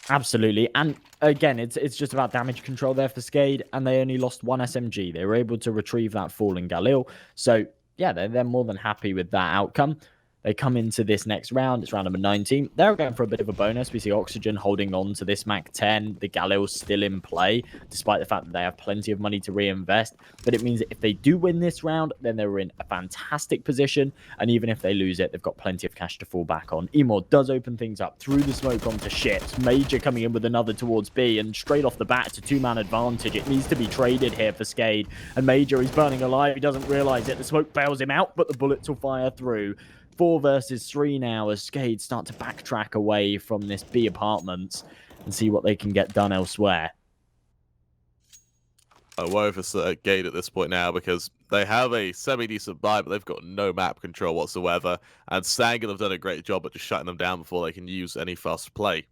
Absolutely. And again, it's just about damage control there for SKADE, and they only lost 1 SMG. They were able to retrieve that fallen Galil. So, yeah, they're more than happy with that outcome. They come into this next round. It's round number 19. They're going for a bit of a bonus. We see Oxygen holding on to this Mac 10. The Galil's still in play, despite the fact that they have plenty of money to reinvest. But it means that if they do win this round, then they're in a fantastic position. And even if they lose it, they've got plenty of cash to fall back on. Emor does open things up through the smoke onto ships. Major coming in with another towards B. And straight off the bat, it's a two-man advantage. It needs to be traded here for SKADE. And Major is burning alive. He doesn't realize it. The smoke bails him out, but the bullets will fire through. 4 versus 3 now as SKADE start to backtrack away from this B apartments and see what they can get done elsewhere. I worry for SKADE at this point now because they have a semi-decent buy, but they've got no map control whatsoever. And Sangal have done a great job at just shutting them down before they can use any fast play.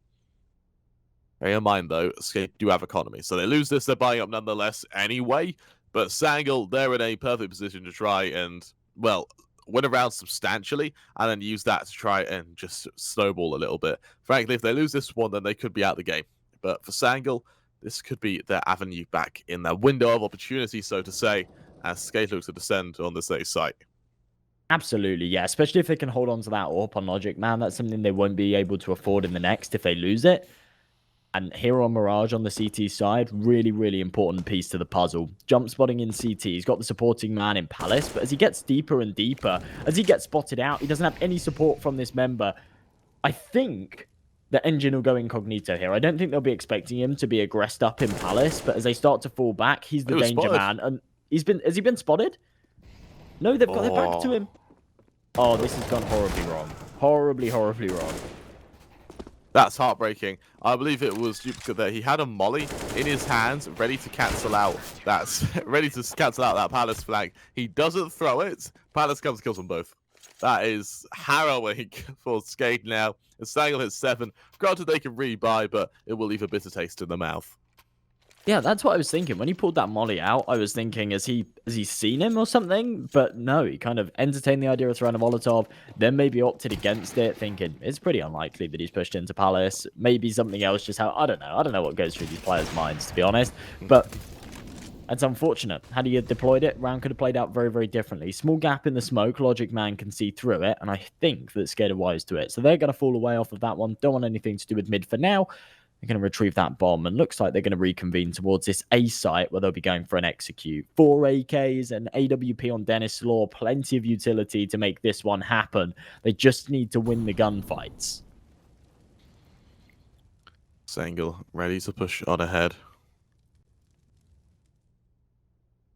Bear in mind, though, SKADE do have economy. So they lose this, they're buying up nonetheless anyway. But Sangal, they're in a perfect position to try and, well, win around substantially and then use that to try and just snowball a little bit. Frankly, if they lose this one, then they could be out the game. But for Sangal, this could be their avenue back in their window of opportunity, so to say, as SKADE looks to descend on this A site. Absolutely, yeah. Especially if they can hold on to that AWP on Logic, man. That's something they won't be able to afford in the next if they lose it. And here on Mirage on the CT side, really, really important piece to the puzzle. Jump spotting in CT. He's got the supporting man in Palace, but as he gets deeper and deeper, as he gets spotted out, he doesn't have any support from this member. I think the engine will go incognito here. I don't think they'll be expecting him to be aggressed up in Palace, but as they start to fall back, he's the danger man. And has he been spotted? No, they've got their back to him. Oh, this has gone horribly wrong. Horribly, horribly wrong. That's heartbreaking. I believe it was Duplicate there. He had a molly in his hands, ready to cancel out that Palace flag. He doesn't throw it. Palace comes and kills them both. That is harrowing for SKADE now. As Sangal hits 7. Granted, they can rebuy, but it will leave a bitter taste in the mouth. Yeah, that's what I was thinking. When he pulled that molly out, I was thinking, has he seen him or something? But no, he kind of entertained the idea of throwing a Molotov, then maybe opted against it, thinking it's pretty unlikely that he's pushed into Palace. Maybe something else, just how, I don't know. I don't know what goes through these players' minds, to be honest. But it's unfortunate. Had he deployed it, round could have played out very, very differently. Small gap in the smoke, Logic Man can see through it, and I think that SKADE are wise to it. So they're going to fall away off of that one. Don't want anything to do with mid for now. They're going to retrieve that bomb, and looks like they're going to reconvene towards this A site where they'll be going for an execute. 4 AKs and AWP on Dennis Law. Plenty of utility to make this one happen. They just need to win the gunfights. Sangal ready to push on ahead.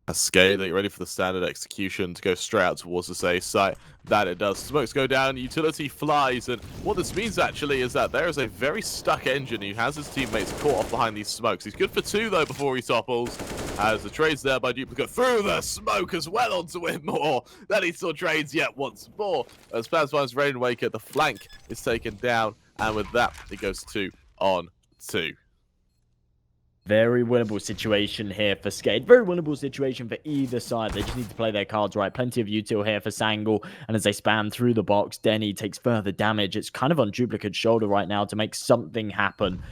As SKADE, they get ready for the standard execution to go straight out towards the A site. That it does. Smokes go down, utility flies, and what this means actually is that there is a very stuck engine who has his teammates caught off behind these smokes. He's good for 2 though before he topples, as the trade's there by Duplicate through the smoke as well onto him more. Then he still trades yet once more. As Plans finds Rainwaker, the flank is taken down, and with that, it goes 2 on 2. Very winnable situation here for SKADE. Very winnable situation for either side. They just need to play their cards right. Plenty of util here for Sangal. And as they spam through the box, Denny takes further damage. It's kind of on Duplicate's shoulder right now to make something happen.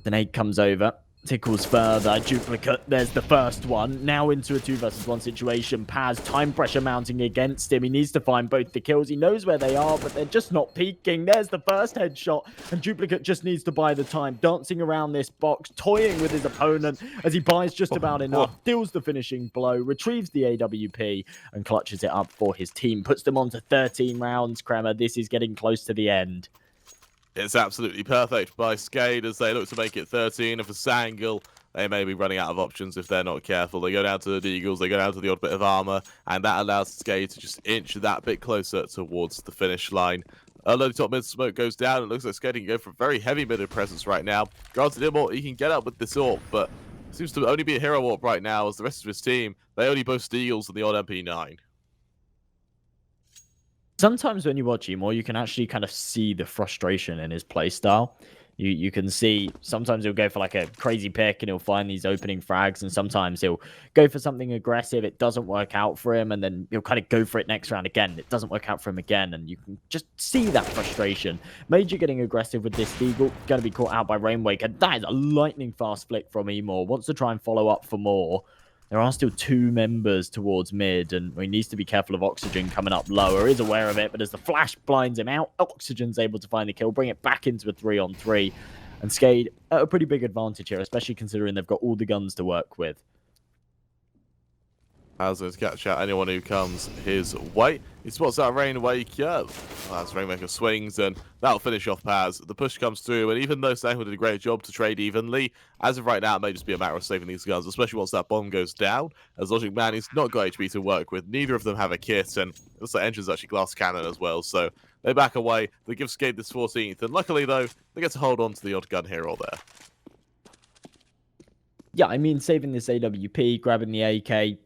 The nade comes over. Tickles further. Duplicate, there's the first one. Now into a 2 versus 1 situation. Paz, time pressure mounting against him. He needs to find both the kills. He knows where they are, but they're just not peeking. There's the first headshot, and Duplicate just needs to buy the time. Dancing around this box, toying with his opponent as he buys just about enough. Deals the finishing blow, retrieves the AWP, and clutches it up for his team. Puts them on to 13 rounds, Kremer. This is getting close to the end. It's absolutely perfect by SKADE as they look to make it 13. And for Sangal, they may be running out of options if they're not careful. They go down to the Deagles, they go down to the odd bit of armor, and that allows SKADE to just inch that bit closer towards the finish line. Early top mid smoke goes down. It looks like SKADE can go for a very heavy mid presence right now. Granted, Immort, he can get up with this AWP, but seems to only be a hero AWP right now as the rest of his team, they only boast Deagles and the odd MP9. Sometimes when you watch Emor, you can actually kind of see the frustration in his playstyle. You can see sometimes he'll go for like a crazy pick and he'll find these opening frags, and sometimes he'll go for something aggressive. It doesn't work out for him, and then he'll kind of go for it next round again. It doesn't work out for him again, and you can just see that frustration. Major getting aggressive with this Deagle, going to be caught out by Rainwaker. That is a lightning fast flick from Emor. Wants to try and follow up for more. There are still 2 members towards mid, and he needs to be careful of Oxygen coming up lower. Is aware of it, but as the flash blinds him out, Oxygen's able to find the kill, bring it back into a 3-on-3. And SKADE at a pretty big advantage here, especially considering they've got all the guns to work with. How's going to catch out anyone who comes his way. He spots that Rainmaker. As Rainmaker swings, and that'll finish off Paz. The push comes through, and even though Sangal did a great job to trade evenly, as of right now, it may just be a matter of saving these guns, especially once that bomb goes down. As Logic Man, he's not got HP to work with. Neither of them have a kit, and it looks like Engine's actually glass cannon as well. So they back away. They give SKADE this 14th, and luckily, though, they get to hold on to the odd gun here or there. Yeah, I mean, saving this AWP, grabbing the AK,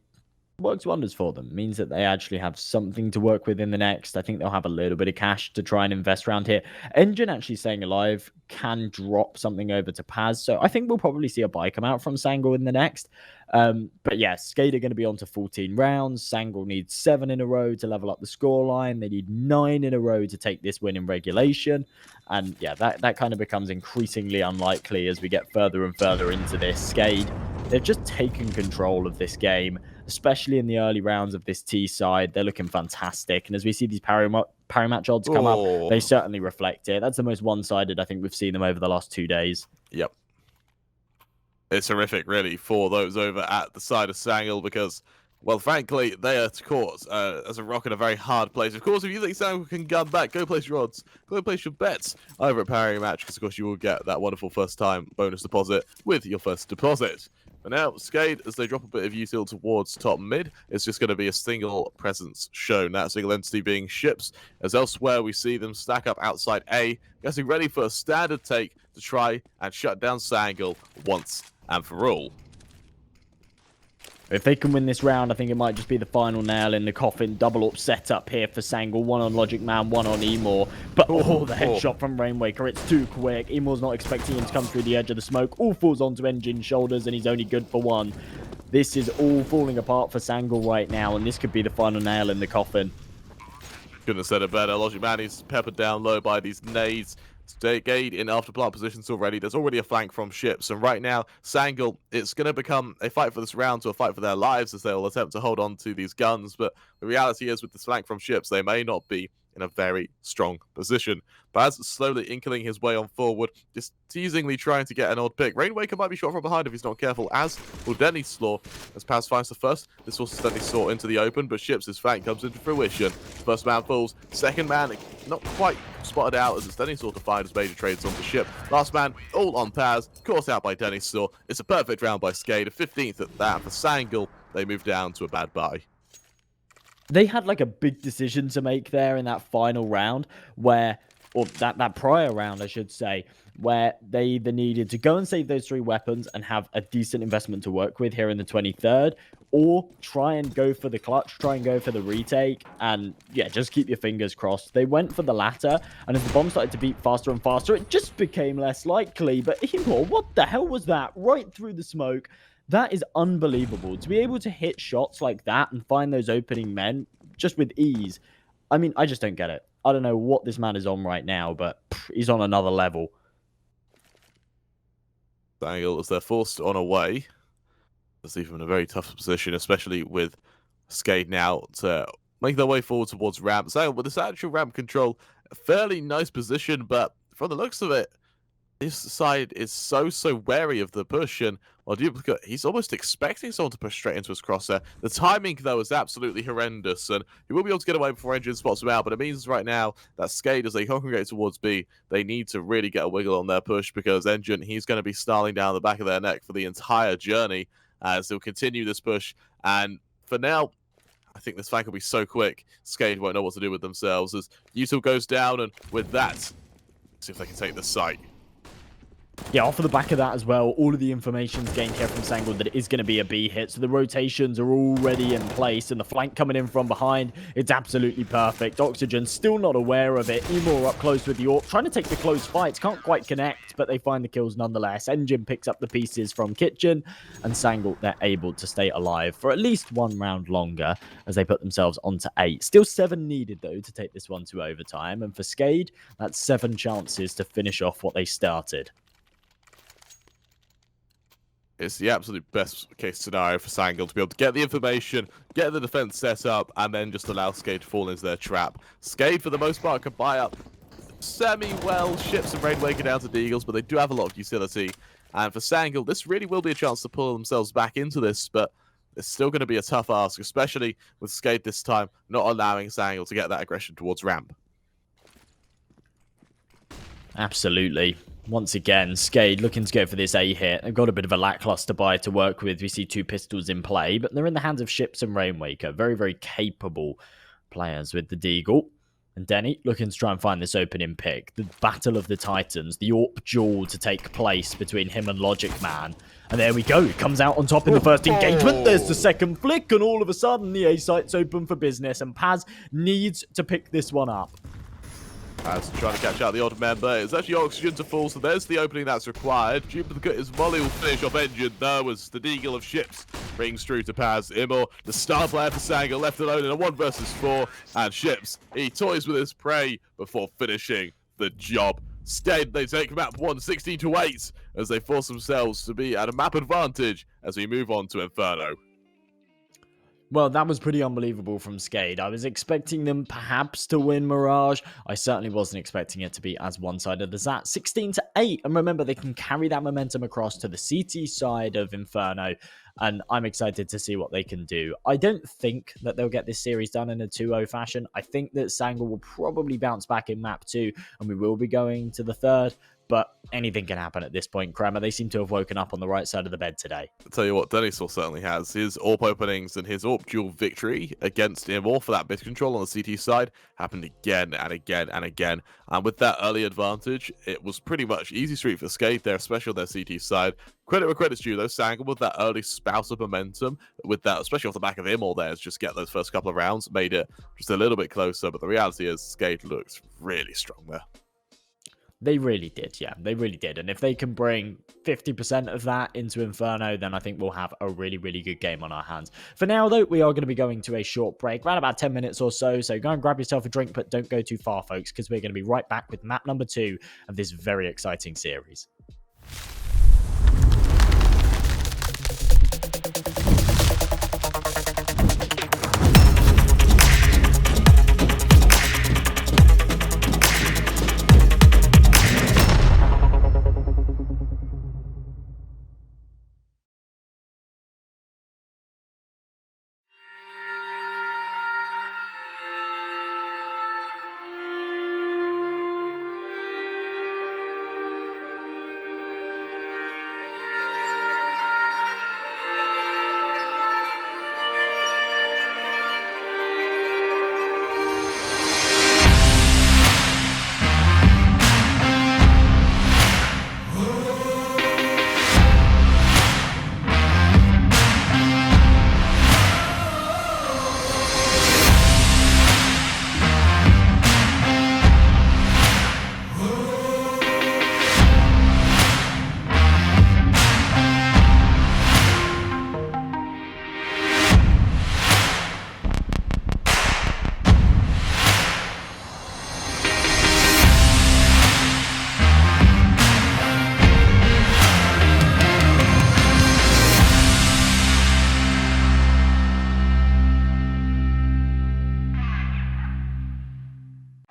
works wonders for them. Means that they actually have something to work with in the next. I think they'll have a little bit of cash to try and invest around here. Engine actually staying alive can drop something over to Paz, so I think we'll probably see a buy come out from Sangal in the next. But yeah, SKADE are going to be on to 14 rounds. Sangal needs 7 in a row to level up the scoreline. They need 9 in a row to take this win in regulation. And yeah, that kind of becomes increasingly unlikely as we get further and further into this. SKADE, they've just taken control of this game, especially in the early rounds of this T side. They're looking fantastic. And as we see these parry match odds come up, they certainly reflect it. That's the most one-sided I think we've seen them over the last 2 days. Yep. It's horrific, really, for those over at the side of Sangal because, well, frankly, they are caught as a rock in a very hard place. Of course, if you think Sangal can gun back, go place your odds. Go place your bets over at Parry Match because, of course, you will get that wonderful first-time bonus deposit with your first deposit. But now, SKADE, as they drop a bit of util towards top mid, it's just going to be a single presence shown. That single entity being ships. As elsewhere, we see them stack up outside A, getting ready for a standard take to try and shut down Sangal once and for all. If they can win this round, I think it might just be the final nail in the coffin. Double up setup here for Sangal. 1 on Logic Man, 1 on Emor. But the headshot from Rainmaker, it's too quick. Emor's not expecting him to come through the edge of the smoke. All falls onto Engine's shoulders, and he's only good for 1. This is all falling apart for Sangal right now, and this could be the final nail in the coffin. Couldn't have said it better. Logic Man is peppered down low by these nades. SKADE in after plant positions already. There's already a flank from ships, and right now Sangal, it's going to become a fight for this round to a fight for their lives as they'll attempt to hold on to these guns. But the reality is, with this flank from ships, they may not be in a very strong position. Baz slowly inkling his way on forward, just teasingly trying to get an odd pick. Rainmaker might be shot from behind if he's not careful, as will Denny's Slaw. As Paz finds the first, this will suddenly Slaw into the open, but Ships' flank comes into fruition. First man falls, second man not quite spotted out as it's Denny's Slaw to find his major trades onto Ship. Last man, all on Paz, caught out by Denny's Slaw. It's a perfect round by SKADE, a 15th at that for Sangal. They move down to a bad bye. They had like a big decision to make there in that final round where, or that prior round, I should say, where they either needed to go and save those 3 weapons and have a decent investment to work with here in the 23rd, or try and go for the clutch, try and go for the retake, and yeah, just keep your fingers crossed. They went for the latter, and as the bomb started to beat faster and faster, it just became less likely. But Emor, what the hell was that? Right through the smoke. That is unbelievable. To be able to hit shots like that and find those opening men just with ease. I mean, I just don't get it. I don't know what this man is on right now, but he's on another level. Sangal, as they're forced on away, let's leave them in a very tough position, especially with SKADE now to make their way forward towards ramp. So with this actual ramp control, a fairly nice position, but from the looks of it, this side is so wary of the push, and while Duplicate, he's almost expecting someone to push straight into his crosshair. The timing, though, is absolutely horrendous, and he will be able to get away before Engine spots him out, but it means right now that SKADE, as they congregate towards B, they need to really get a wiggle on their push, because Engine, he's going to be snarling down the back of their neck for the entire journey as they'll continue this push, and for now, I think this flank will be so quick, SKADE won't know what to do with themselves as util goes down, and with that, see if they can take the site. Yeah, off of the back of that as well, all of the information's gained here from Sangal that it is going to be a B hit. So the rotations are already in place, and the flank coming in from behind, it's absolutely perfect. Oxygen still not aware of it. Emor up close with the AWP, trying to take the close fights. Can't quite connect, but they find the kills nonetheless. Engine picks up the pieces from Kitchen, and Sangal, they're able to stay alive for at least 1 round longer as they put themselves onto 8. Still 7 needed, though, to take this one to overtime. And for SKADE, that's 7 chances to finish off what they started. It's the absolute best case scenario for Sangal to be able to get the information, get the defense set up, and then just allow SKADE to fall into their trap. SKADE, for the most part, can buy up semi-well ships and Rainwaker down to the Eagles, but they do have a lot of utility. And for Sangal, this really will be a chance to pull themselves back into this, but it's still going to be a tough ask, especially with SKADE this time not allowing Sangal to get that aggression towards ramp. Absolutely. Once again, SKADE looking to go for this A hit. They've got a bit of a lackluster buy to work with. We see 2 pistols in play, but they're in the hands of Ships and Rainwaker. Very, very capable players with the Deagle. And Denny looking to try and find this opening pick. The Battle of the Titans, the AWP duel to take place between him and Logic Man. And there we go. He comes out on top in the first engagement. There's the second flick, and all of a sudden the A site's open for business. And Paz needs to pick this one up. As trying to catch out the odd member. It's actually oxygen to full, so there's the opening that's required. Duplicate is volley will finish off engine. There was the Deagle of Ships. Rings through to Paz. Imor, the star player for Sangal, left alone in a 1 versus 4. And Ships, he toys with his prey before finishing the job. SKADE, they take map 1, 16-8, as they force themselves to be at a map advantage as we move on to Inferno. Well, that was pretty unbelievable from SKADE. I was expecting them perhaps to win Mirage. I certainly wasn't expecting it to be as one-sided as that. 16-8. And remember, they can carry that momentum across to the CT side of Inferno. And I'm excited to see what they can do. I don't think that they'll get this series done in a 2-0 fashion. I think that Sangal will probably bounce back in map 2. And we will be going to the 3rd. But anything can happen at this point, Kramer. They seem to have woken up on the right side of the bed today. I'll tell you what, Denisaur certainly has. His AWP openings and his AWP duel victory against him, all for that bit control on the CT side, happened again and again and again. And with that early advantage, it was pretty much easy street for SKADE there, especially on their CT side. Credit where credit's due, though. Sangal with that early spout of momentum, with that, especially off the back of him all there, just get those first couple of rounds, made it just a little bit closer. But the reality is, SKADE looks really strong there. They really did, yeah. They really did. And if they can bring 50% of that into Inferno, then I think we'll have a really, really good game on our hands. For now, though, we are going to be going to a short break, around about 10 minutes or so. So go and grab yourself a drink, but don't go too far, folks, because we're going to be right back with map number 2 of this very exciting series.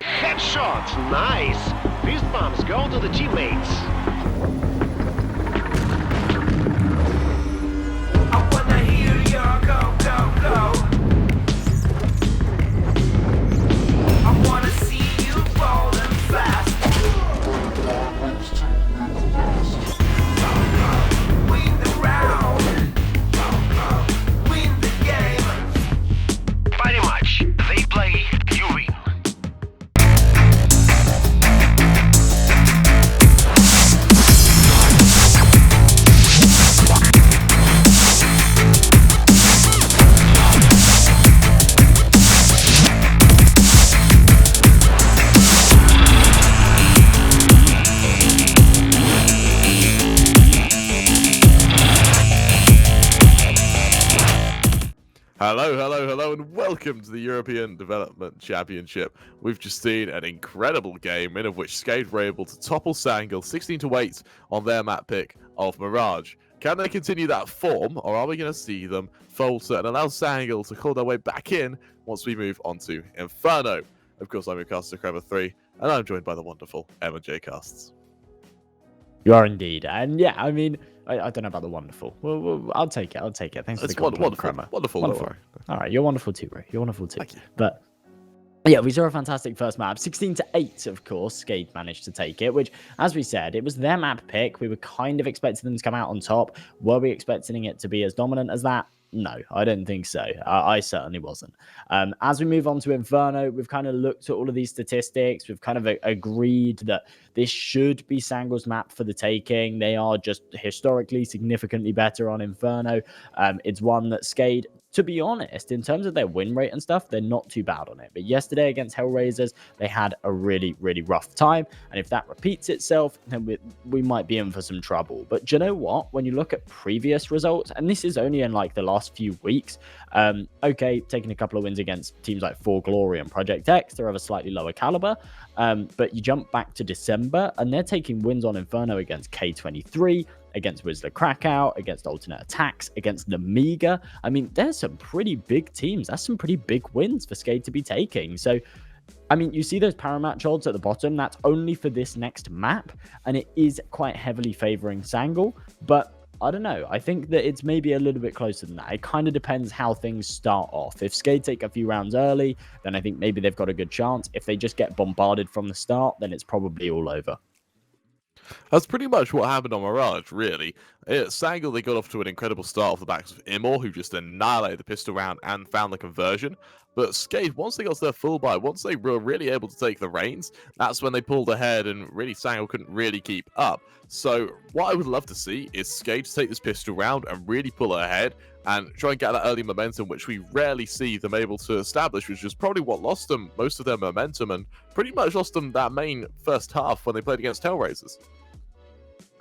Headshot, nice. Fist bumps go to the teammates. I wanna hear your go, go, go. I wanna see you rolling fast. Win the round. Win the game. Pretty much. They play, you win. Hello, and welcome to the European Development Championship. We've just seen an incredible game in of which SKADE were able to topple Sangal 16-8 on their map pick of Mirage. Can they continue that form, or are we going to see them falter and allow Sangal to call their way back in once we move on to Inferno? Of course, I'm your caster, Crabber3, and I'm joined by the wonderful Emma J. Casts. You are indeed. And yeah, I mean, I don't know about the wonderful. Well, I'll take it. I'll take it. Thanks for the compliment, Kramer. Wonderful. All right, you're wonderful too, bro. You're wonderful too. Thank you. But yeah, we saw a fantastic first map. 16-8, of course, SKADE managed to take it, which, as we said, it was their map pick. We were kind of expecting them to come out on top. Were we expecting it to be as dominant as that? No, I don't think so. I certainly wasn't. As we move on to Inferno, we've kind of looked at all of these statistics. We've kind of agreed that this should be Sangal's map for the taking. They are just historically significantly better on Inferno. It's one that SKADE, to be honest, in terms of their win rate and stuff, they're not too bad on it. But yesterday against Hellraisers, they had a really, really rough time. And if that repeats itself, then we might be in for some trouble. But do you know what? When you look at previous results, and this is only in like the last few weeks, okay, taking a couple of wins against teams like For Glory and Project X, they're of a slightly lower caliber. But you jump back to December, and they're taking wins on Inferno against K23, against Whistler Krakow, against Alternate Attacks, against the Amiga. I mean, there's some pretty big teams. That's some pretty big wins for SKADE to be taking. So, I mean, you see those power match odds at the bottom. That's only for this next map, and it is quite heavily favoring Sangal. But I don't know. I think that it's maybe a little bit closer than that. It kind of depends how things start off. If SKADE take a few rounds early, then I think maybe they've got a good chance. If they just get bombarded from the start, then it's probably all over. That's pretty much what happened on Mirage, really. At Sangal, they got off to an incredible start off the backs of Immor, who just annihilated the pistol round and found the conversion. But SKADE, once they got to their full buy, once they were really able to take the reins, that's when they pulled ahead, and really Sangal couldn't really keep up. So what I would love to see is SKADE take this pistol round and really pull ahead and try and get that early momentum, which we rarely see them able to establish, which is probably what lost them most of their momentum and pretty much lost them that main first half when they played against Hellraisers.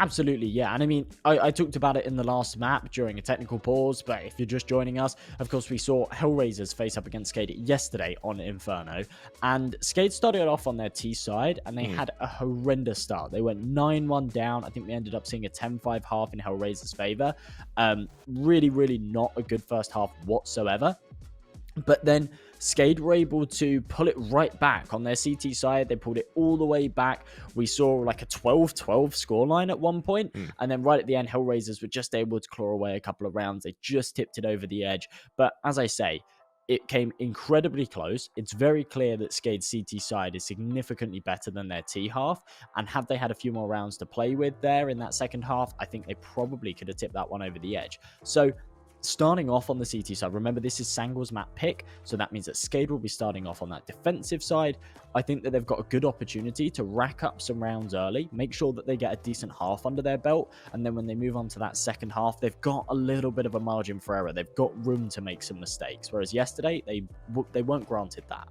Absolutely, yeah. And I mean, I talked about it in the last map during a technical pause, but if you're just joining us, of course, we saw Hellraisers face up against SKADE yesterday on Inferno, and SKADE started off on their T side, and they had a horrendous start. They went 9-1 down. I think we ended up seeing a 10-5 half in Hellraisers' favor. Really, really not a good first half whatsoever. But then SKADE were able to pull it right back on their CT side. They pulled it all the way back. We saw like a 12-12 scoreline at one point. And then right at the end, Hellraisers were just able to claw away a couple of rounds. They just tipped it over the edge. But as I say, it came incredibly close. It's very clear that SKADE's CT side is significantly better than their T half. And had they had a few more rounds to play with there in that second half, I think they probably could have tipped that one over the edge. So starting off on the CT side, remember this is Sangal's map pick, so that means that SKADE will be starting off on that defensive side. I think that they've got a good opportunity to rack up some rounds early, make sure that they get a decent half under their belt, and then when they move on to that second half, they've got a little bit of a margin for error. They've got room to make some mistakes, whereas yesterday, they weren't granted that.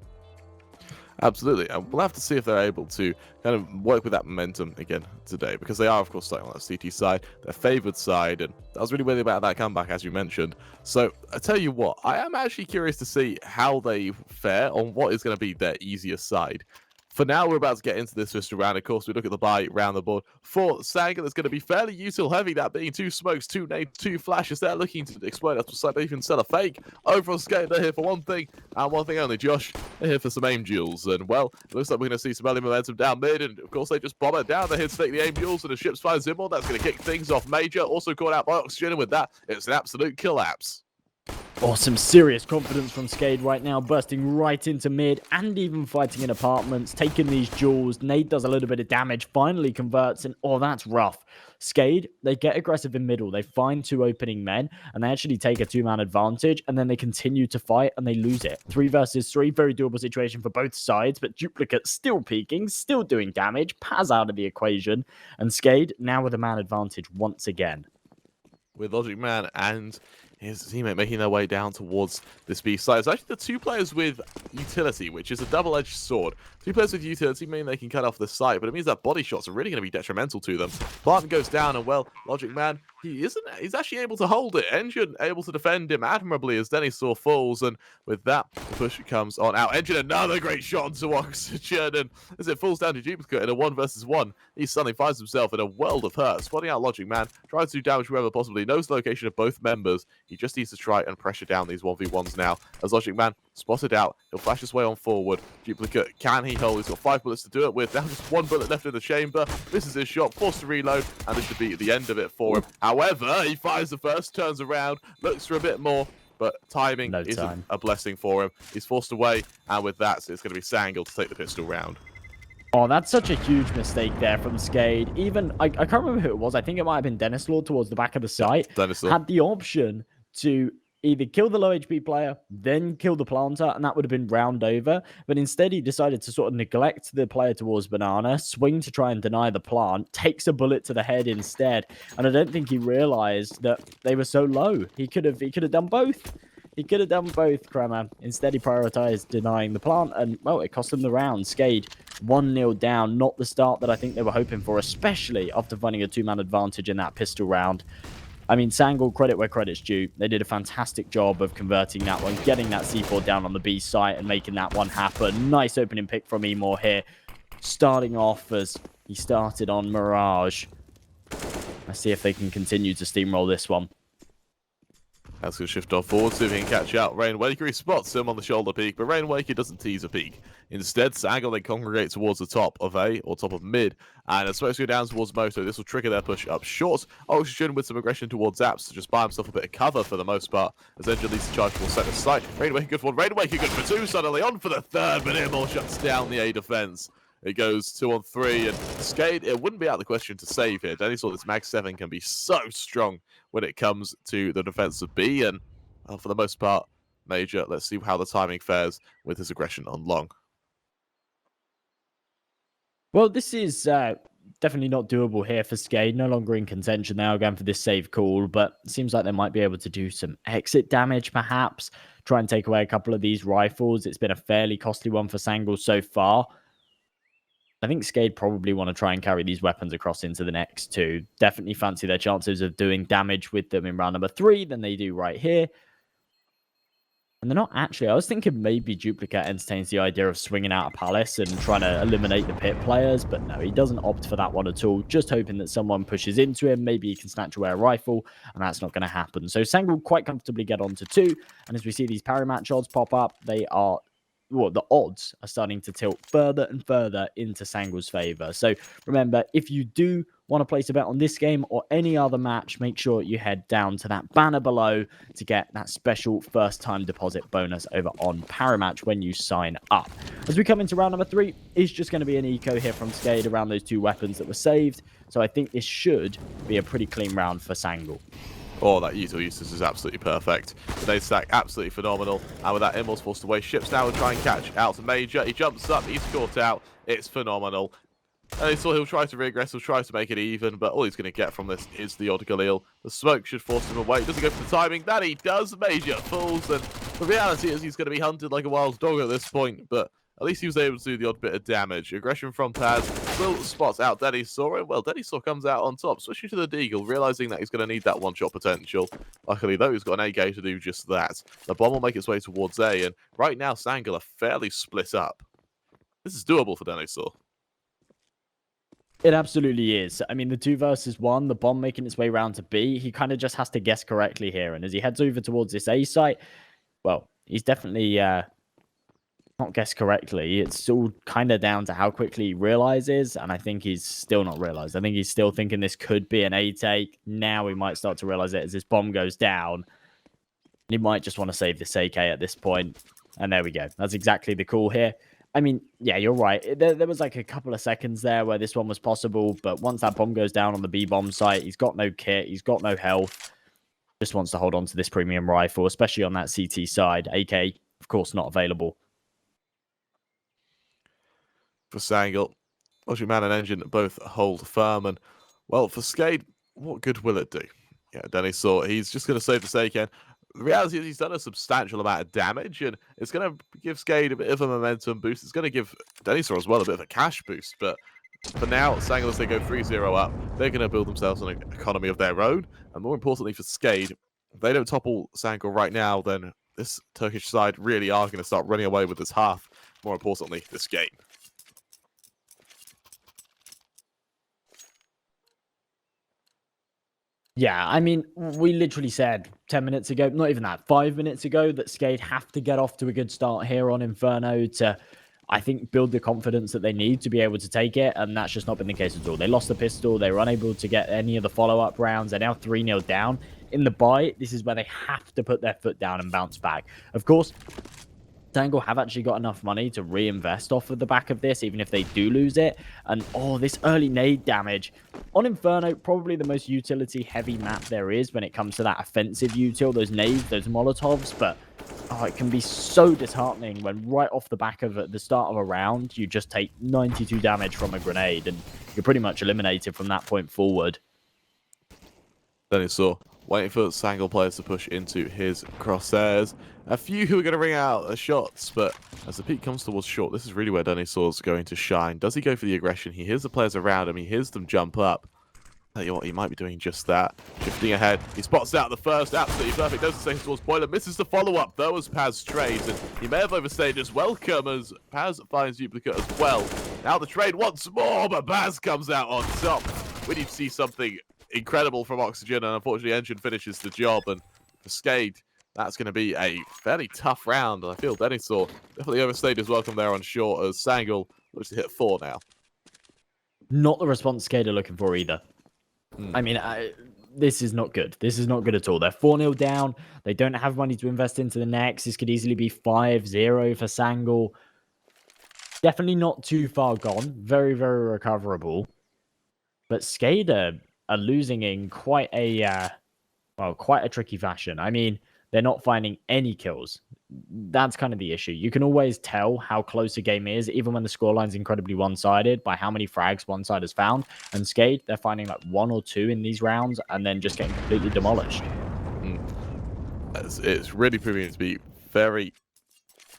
Absolutely, and we'll have to see if they're able to kind of work with that momentum again today, because they are, of course, starting on that CT side, their favoured side, and that was really worthy about that comeback, as you mentioned. So, I tell you what, I am actually curious to see how they fare on what is going to be their easiest side. For now, we're about to get into this first round. Of course, we look at the buy round the board. For Sangal, it's going to be fairly util heavy, that being 2 smokes, 2 nades, 2 flashes. They're looking to exploit us to side, even sell a fake. Over on SKADE, they're here for one thing, and one thing only, Josh. They're here for some aim duels. And, well, it looks like we're going to see some early momentum down mid, and, of course, they just bomb it down. They're here to take the aim duels, and the ship's fine Zimmel. That's going to kick things off major. Also caught out by Oxygen, and with that, it's an absolute collapse. Awesome, serious confidence from SKADE right now, bursting right into mid and even fighting in apartments, taking these duels. Nade does a little bit of damage, finally converts, and oh, that's rough. SKADE, they get aggressive in middle. They find 2 opening men, and they actually take a 2-man advantage, and then they continue to fight, and they lose it. 3 versus 3, very doable situation for both sides, but Duplicate still peeking, still doing damage, Paz out of the equation, and SKADE now with a man advantage once again. With Logic Man and his teammate making their way down towards this B side. It's actually the two players with utility, which is a double-edged sword. Two players with utility mean they can cut off the site, but it means that body shots are really going to be detrimental to them. Plant goes down, and well, Logic Man, he's actually able to hold it. Engine able to defend him admirably as Denisaur falls, and with that, the push comes on out. Engine, another great shot onto Oxygen, and as it falls down to Duplicate in a 1 versus 1, he suddenly finds himself in a world of hurt. Spotting out Logic Man, tries to do damage wherever possibly, knows the location of both members. He just needs to try and pressure down these 1v1s now. As Logic Man spotted out, he'll flash his way on forward. Duplicate, can he hold? He's got 5 bullets to do it with. Now just 1 bullet left in the chamber. Misses his shot, forced to reload, and this should be the end of it for him. However, he fires the first, turns around, looks for a bit more, but timing isn't a blessing for him. He's forced away, and with that, it's going to be Sangal to take the pistol round. Oh, that's such a huge mistake there from SKADE. Even, I can't remember who it was. I think it might have been Denisaur towards the back of the site. Denisaur had the option to either kill the low HP player, then kill the planter, and that would have been round over. But instead, he decided to sort of neglect the player towards Banana, swing to try and deny the plant, takes a bullet to the head instead. And I don't think he realized that they were so low. He could have done both. He could have done both, Kramer. Instead, he prioritized denying the plant, and, well, it cost him the round. SKADE 1-0 down. Not the start that I think they were hoping for, especially after finding a 2-man advantage in that pistol round. I mean, Sangal, credit where credit's due. They did a fantastic job of converting that one, getting that C4 down on the B site and making that one happen. Nice opening pick from Emor here. Starting off as he started on Mirage. Let's see if they can continue to steamroll this one. That's going to shift on forward, see if he can catch out Rainwaker. He spots him on the shoulder peak, but Rainwaker doesn't tease a peak. Instead, Sangal then congregate towards the top of A, or top of mid, and as smokes go down towards Moto, this will trigger their push up short. Oxygen with some aggression towards Zaps to just buy himself a bit of cover for the most part, as Engine leads the charge will set a sight. Rainwaker good for one, Rainwaker good for 2, suddenly on for the 3rd, but Emor shuts down the A defense. It goes 2 on 3, and SKADE, it wouldn't be out of the question to save here. Denisaur, this Mag 7 can be so strong when it comes to the defense of B, and for the most part, Major, let's see how the timing fares with his aggression on long. Well, this is definitely not doable here for SKADE. No longer in contention now, going for this save call, but it seems like they might be able to do some exit damage, perhaps. Try and take away a couple of these rifles. It's been a fairly costly one for Sangal so far. I think SKADE probably want to try and carry these weapons across into the next 2. Definitely fancy their chances of doing damage with them in round number 3 than they do right here. And they're not actually... I was thinking maybe Duplicate entertains the idea of swinging out a Palace and trying to eliminate the pit players, but no, he doesn't opt for that one at all. Just hoping that someone pushes into him. Maybe he can snatch away a rifle, and that's not going to happen. So Sangal quite comfortably get on to 2, and as we see these parry match odds pop up, they are... well, the odds are starting to tilt further and further into Sangal's favor. So remember, if you do want to place a bet on this game or any other match, make sure you head down to that banner below to get that special first-time deposit bonus over on Paramatch when you sign up. As we come into round number 3, it's just going to be an eco here from SKADE around those 2 weapons that were saved. So I think this should be a pretty clean round for Sangal. Oh, that util usage is absolutely perfect. Today's stack, absolutely phenomenal. And with that, Emor's forced away. Ships now will try and catch out to Major. He jumps up, he's caught out. It's phenomenal. And so he'll try to regress, he'll try to make it even, but all he's going to get from this is the odd Galil. The smoke should force him away. Does he go for the timing? That he does. Major falls, and the reality is he's going to be hunted like a wild dog at this point, but at least he was able to do the odd bit of damage. Aggression from Paz will spot out Denisaur, and well, Denisaur comes out on top, switching to the Deagle, realizing that he's going to need that one-shot potential. Luckily, though, he's got an AK to do just that. The bomb will make its way towards A, and right now, Sangal are fairly split up. This is doable for Denisaur. It absolutely is. I mean, the 2 versus 1, the bomb making its way round to B, he kind of just has to guess correctly here. And as he heads over towards this A site, well, he's definitely not guessed correctly. It's all kind of down to how quickly he realizes, and I think he's still not realized. I think he's still thinking this could be an A take. Now he might start to realize it as this bomb goes down. He might just want to save this AK at this point. And there we go. That's exactly the call here. I mean, yeah, you're right. There was like a couple of seconds there where this one was possible, but once that bomb goes down on the B-bomb site, he's got no kit, he's got no health. Just wants to hold on to this premium rifle, especially on that CT side. AK, of course, not available. For Sangal, Logic Man and Engine both hold firm, and, well, for SKADE, what good will it do? Yeah, Denisaur, he's just going to save the stake again. The reality is he's done a substantial amount of damage, and it's going to give SKADE a bit of a momentum boost. It's going to give Denisor as well a bit of a cash boost, but for now, Sangal, as they go 3-0 up, they're going to build themselves an economy of their own, and more importantly for SKADE, if they don't topple Sangal right now, then this Turkish side really are going to start running away with this half, more importantly, this game. Yeah, I mean, we literally said 10 minutes ago, not even that, 5 minutes ago, that SKADE have to get off to a good start here on Inferno to, I think, build the confidence that they need to be able to take it, and that's just not been the case at all. They lost the pistol, they were unable to get any of the follow-up rounds, they're now 3-0 down. In the bye, this is where they have to put their foot down and bounce back. Of course, Sangal have actually got enough money to reinvest off of the back of this, even if they do lose it. And, oh, this early nade damage. On Inferno, probably the most utility-heavy map there is when it comes to that offensive util, those nades, those Molotovs. But, oh, it can be so disheartening when right off the back of the start of a round, you just take 92 damage from a grenade, and you're pretty much eliminated from that point forward. Denisor waiting for Sangal players to push into his crosshairs. A few who are going to ring out shots, but as the peak comes towards short, this is really where Denisor's going to shine. Does he go for the aggression? He hears the players around him. He hears them jump up. Tell you what, he might be doing just that. Shifting ahead. He spots out the first. Absolutely perfect. Does the second towards Boiler. Misses the follow-up, though, as Paz trades. And he may have overstayed as welcome as Paz finds duplicate as well. Now the trade once more, but Paz comes out on top. We need to see something incredible from Oxygen, and unfortunately Engine finishes the job. And for SKADE, that's going to be a fairly tough round. And I feel Denisor definitely overstayed his welcome there on short, as Sangal looks to hit 4 now. Not the response SKADE are looking for either. I mean, this is not good. This is not good at all. They're 4-0 down. They don't have money to invest into the next. This could easily be 5-0 for Sangal. Definitely not too far gone. Very, very recoverable. But SKADE are losing in quite a tricky fashion. I mean, they're not finding any kills. That's kind of the issue. You can always tell how close a game is, even when the scoreline's incredibly one-sided, by how many frags one side has found. And SKADE, they're finding like 1 or 2 in these rounds, and then just getting completely demolished. It's really proving to be very,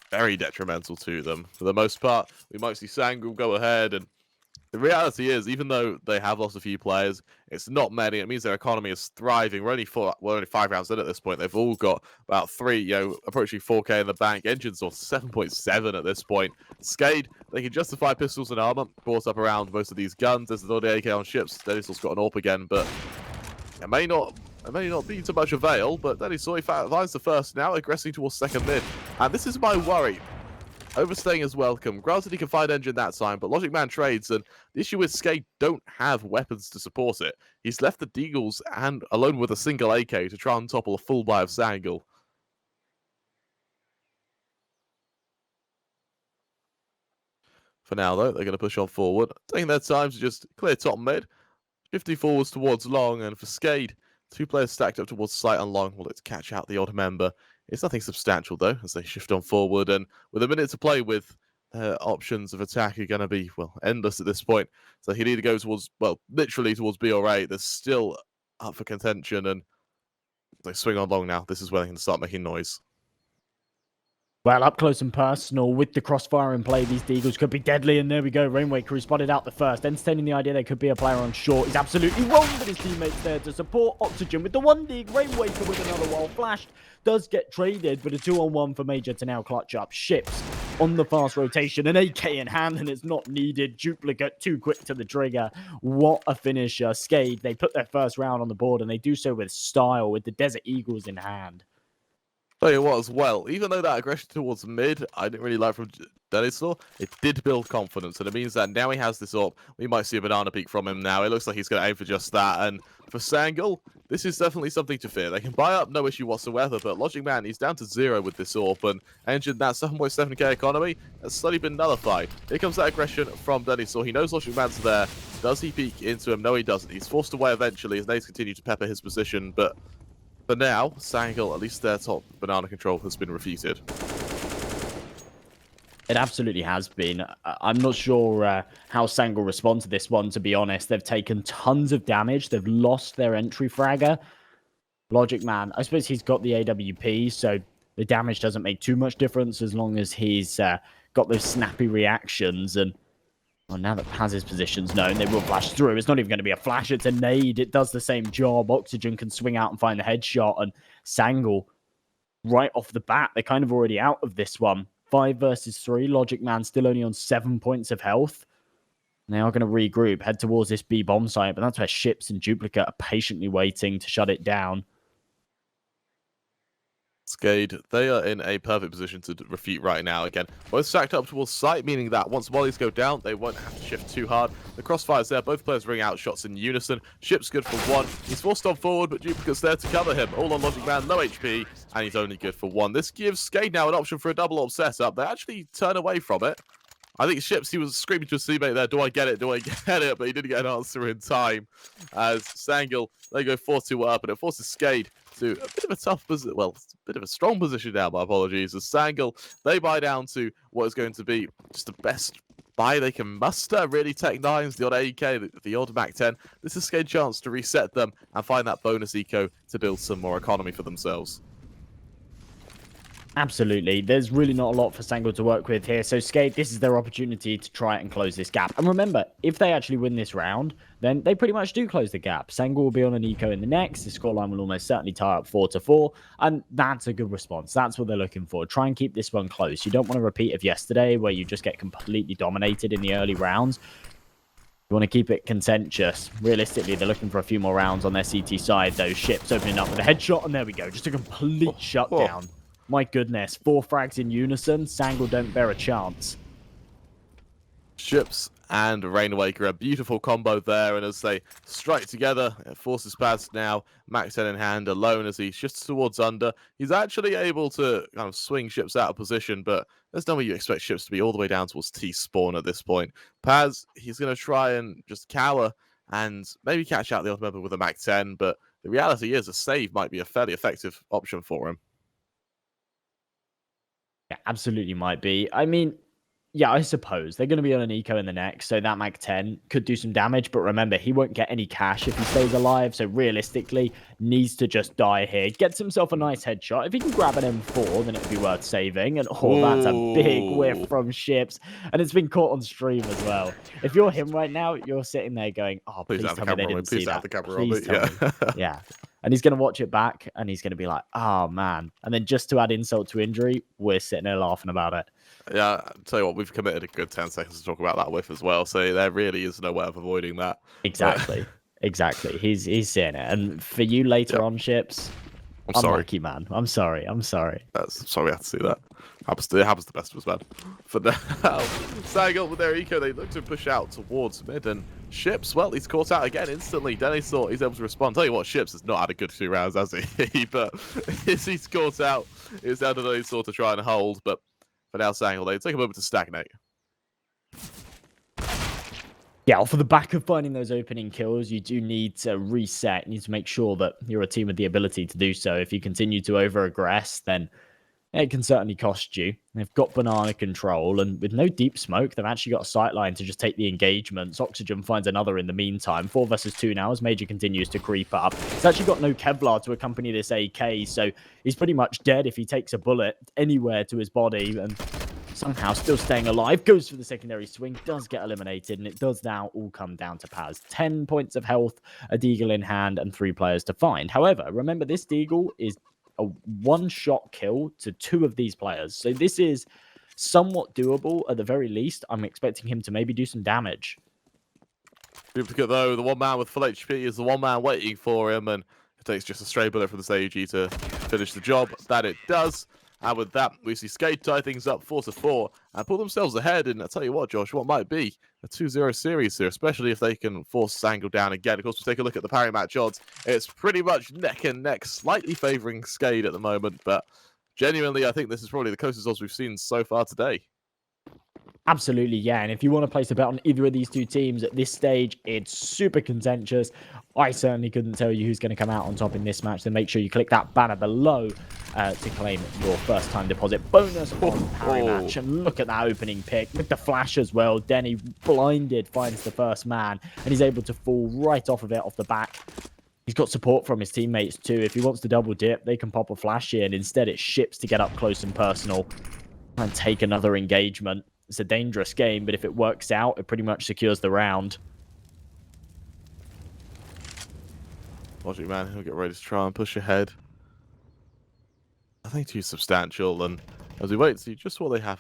very detrimental to them. For the most part, we might see Sangal go ahead, and the reality is, even though they have lost a few players, it's not many. It means their economy is thriving. We're only 5 rounds in at this point. They've all got about 3, approaching 4K in the bank. Engines are 7.7 at this point. SKADE, they can justify pistols and armor brought up around most of these guns. There's the AK on ships. Denisor's got an AWP again, but it may not be too much avail. But Denisor finds the first now, aggressing towards second mid. And this is my worry. Overstaying is welcome. Granted, he can find Engine that time, but Logic Man trades, and the issue is SKADE don't have weapons to support it. He's left the Deagles and alone with a single AK to try and topple a full buy of Sangal. For now, though, they're going to push on forward, taking their time to just clear top mid, shifting forwards towards long, and for SKADE, 2 players stacked up towards site and long will let's catch out the odd member. It's nothing substantial, though, as they shift on forward, and with a minute to play with, options of attack are going to be, well, endless at this point. So he'd either go towards, well, literally towards B or A. They're still up for contention, and they swing on long now. This is where they can start making noise. Well, up close and personal, with the crossfire in play, these Deagles could be deadly, and there we go. Rainwaker, who spotted out the first, entertaining the idea there could be a player on short. He's absolutely wrong, but his teammate's there to support Oxygen with the 1 dig. Rainwaker with another while flashed. Does get traded, but a 2-on-1 for Major to now clutch up. Ships on the fast rotation, an AK in hand, and it's not needed. Duplicate too quick to the trigger. What a finisher. SKADE, they put their first round on the board, and they do so with style, with the Desert Eagles in hand. Tell you what, as well, even though that aggression towards mid, I didn't really like from Denisor, it did build confidence, and it means that now he has this up. We might see a banana peek from him now. It looks like he's going to aim for just that, and for Sangal, this is definitely something to fear. They can buy up, no issue whatsoever, but Logic Man, he's down to 0 with this AWP, and Engine, that 7.7k economy, has slightly been nullified. Here comes that aggression from Denisor. He knows Logic Man's there. Does he peek into him? No, he doesn't. He's forced away eventually as nades continue to pepper his position, but for now, Sangal, at least their top banana control has been refuted. It absolutely has been. I'm not sure how Sangal respond to this one, to be honest. They've taken tons of damage. They've lost their entry fragger. Logic Man, I suppose he's got the AWP, so the damage doesn't make too much difference as long as he's got those snappy reactions. And well, now that Paz's position's known, they will flash through. It's not even going to be a flash, it's a nade. It does the same job. Oxygen can swing out and find the headshot, and Sangal, right off the bat, they're kind of already out of this one. 5 versus 3. Logic Man still only on 7 points of health. And they are going to regroup, head towards this B bomb site, but that's where Ships and Duplicate are patiently waiting to shut it down. SKADE, they are in a perfect position to refute right now. Again, both stacked up towards site, meaning that once mollies go down, they won't have to shift too hard. The crossfire's there, both players ring out shots in unison. Ship's good for 1. He's forced on forward, but Duplicate's there to cover him. All on Logic Man, low HP, and he's only good for 1. This gives SKADE now an option for a double op setup. They actually turn away from it. I think Ships, he was screaming to his teammate there, do I get it, do I get it? But he didn't get an answer in time. As Sangal, they go 4-2 up, and it forces SKADE to a bit of a tough position, well, a bit of a strong position now, my apologies. As Sangal, they buy down to what is going to be just the best buy they can muster, really. Tech 9s, the odd AK, the odd Mac 10. This is SKADE's chance to reset them and find that bonus eco to build some more economy for themselves. Absolutely. There's really not a lot for Sangal to work with here. So SKADE, this is their opportunity to try and close this gap. And remember, if they actually win this round, then they pretty much do close the gap. Sangal will be on an eco in the next. The scoreline will almost certainly tie up 4-4. And that's a good response. That's what they're looking for. Try and keep this one close. You don't want a repeat of yesterday where you just get completely dominated in the early rounds. You want to keep it contentious. Realistically, they're looking for a few more rounds on their CT side. Those Ships opening up with a headshot, and there we go. Just a complete shutdown. My goodness, 4 frags in unison. Sangal don't bear a chance. Ships and Rainawaker, a beautiful combo there, and as they strike together, it forces Paz now, Max 10 in hand, alone as he shifts towards under. He's actually able to kind of swing Ships out of position, but there's no way you expect Ships to be all the way down towards T-spawn at this point. Paz, he's going to try and just cower and maybe catch out the other member with a Mac 10, but the reality is a save might be a fairly effective option for him. Yeah, absolutely might be. I mean, yeah, I suppose. They're going to be on an eco in the next, so that Mac 10 could do some damage, but remember, he won't get any cash if he stays alive, so realistically, needs to just die here. Gets himself a nice headshot. If he can grab an M4, then it would be worth saving, and that's a big whiff from Ships, and it's been caught on stream as well. If you're him right now, you're sitting there going, oh, please tell me they didn't see that. Please tell me. Yeah. And he's going to watch it back, and he's going to be like, oh, man. And then just to add insult to injury, we're sitting there laughing about it. Yeah, I'll tell you what, we've committed a good 10 seconds to talk about that whiff as well, so there really is no way of avoiding that. Exactly. Exactly. He's seeing it. And for you later on, Ships, I'm sorry. Unlucky, man. I'm sorry. Sorry we have to see that. It happens to the best of us, man. For now, Sangal with their eco, they look to push out towards mid, and Ships, well, he's caught out again instantly. Dennis thought he's able to respond. Tell you what, Ships has not had a good 2 rounds, has he? But he's caught out. It's down to Dennis to try and hold, but for now, Sangal, they take a moment to stagnate. Yeah, off of the back of finding those opening kills, you do need to reset. You need to make sure that you're a team with the ability to do so. If you continue to over-aggress, then it can certainly cost you. They've got banana control, and with no deep smoke, they've actually got a sight line to just take the engagements. Oxygen finds another in the meantime. 4 versus 2 now as Major continues to creep up. He's actually got no Kevlar to accompany this AK, so he's pretty much dead if he takes a bullet anywhere to his body, and somehow still staying alive. Goes for the secondary swing, does get eliminated, and it does now all come down to Paz. 10 points of health, a deagle in hand, and 3 players to find. However, remember, this deagle is a one-shot kill to 2 of these players. So this is somewhat doable at the very least. I'm expecting him to maybe do some damage. Duplicate, though, the one man with full HP is the one man waiting for him, and it takes just a stray bullet from this AG to finish the job. That it does. And with that, we see SKADE tie things up 4-4 and pull themselves ahead. And I'll tell you what, Josh, what might be a 2-0 series here, especially if they can force Sangal down again. Of course, we'll take a look at the parry match odds. It's pretty much neck and neck, slightly favouring SKADE at the moment. But genuinely, I think this is probably the closest odds we've seen so far today. Absolutely, yeah. And if you want to place a bet on either of these 2 teams at this stage, it's super contentious. I certainly couldn't tell you who's going to come out on top in this match. Then make sure you click that banner below to claim your first-time deposit bonus on parry match. And look at that opening pick with the flash as well. Denny, blinded, finds the first man, and he's able to fall right off of it off the back. He's got support from his teammates too. If he wants to double dip, they can pop a flash in. Instead, it ships to get up close and personal and take another engagement. It's a dangerous game, but if it works out, it pretty much secures the round. Logic Man, he'll get ready to try and push ahead. Nothing too substantial, and as we wait to see just what they have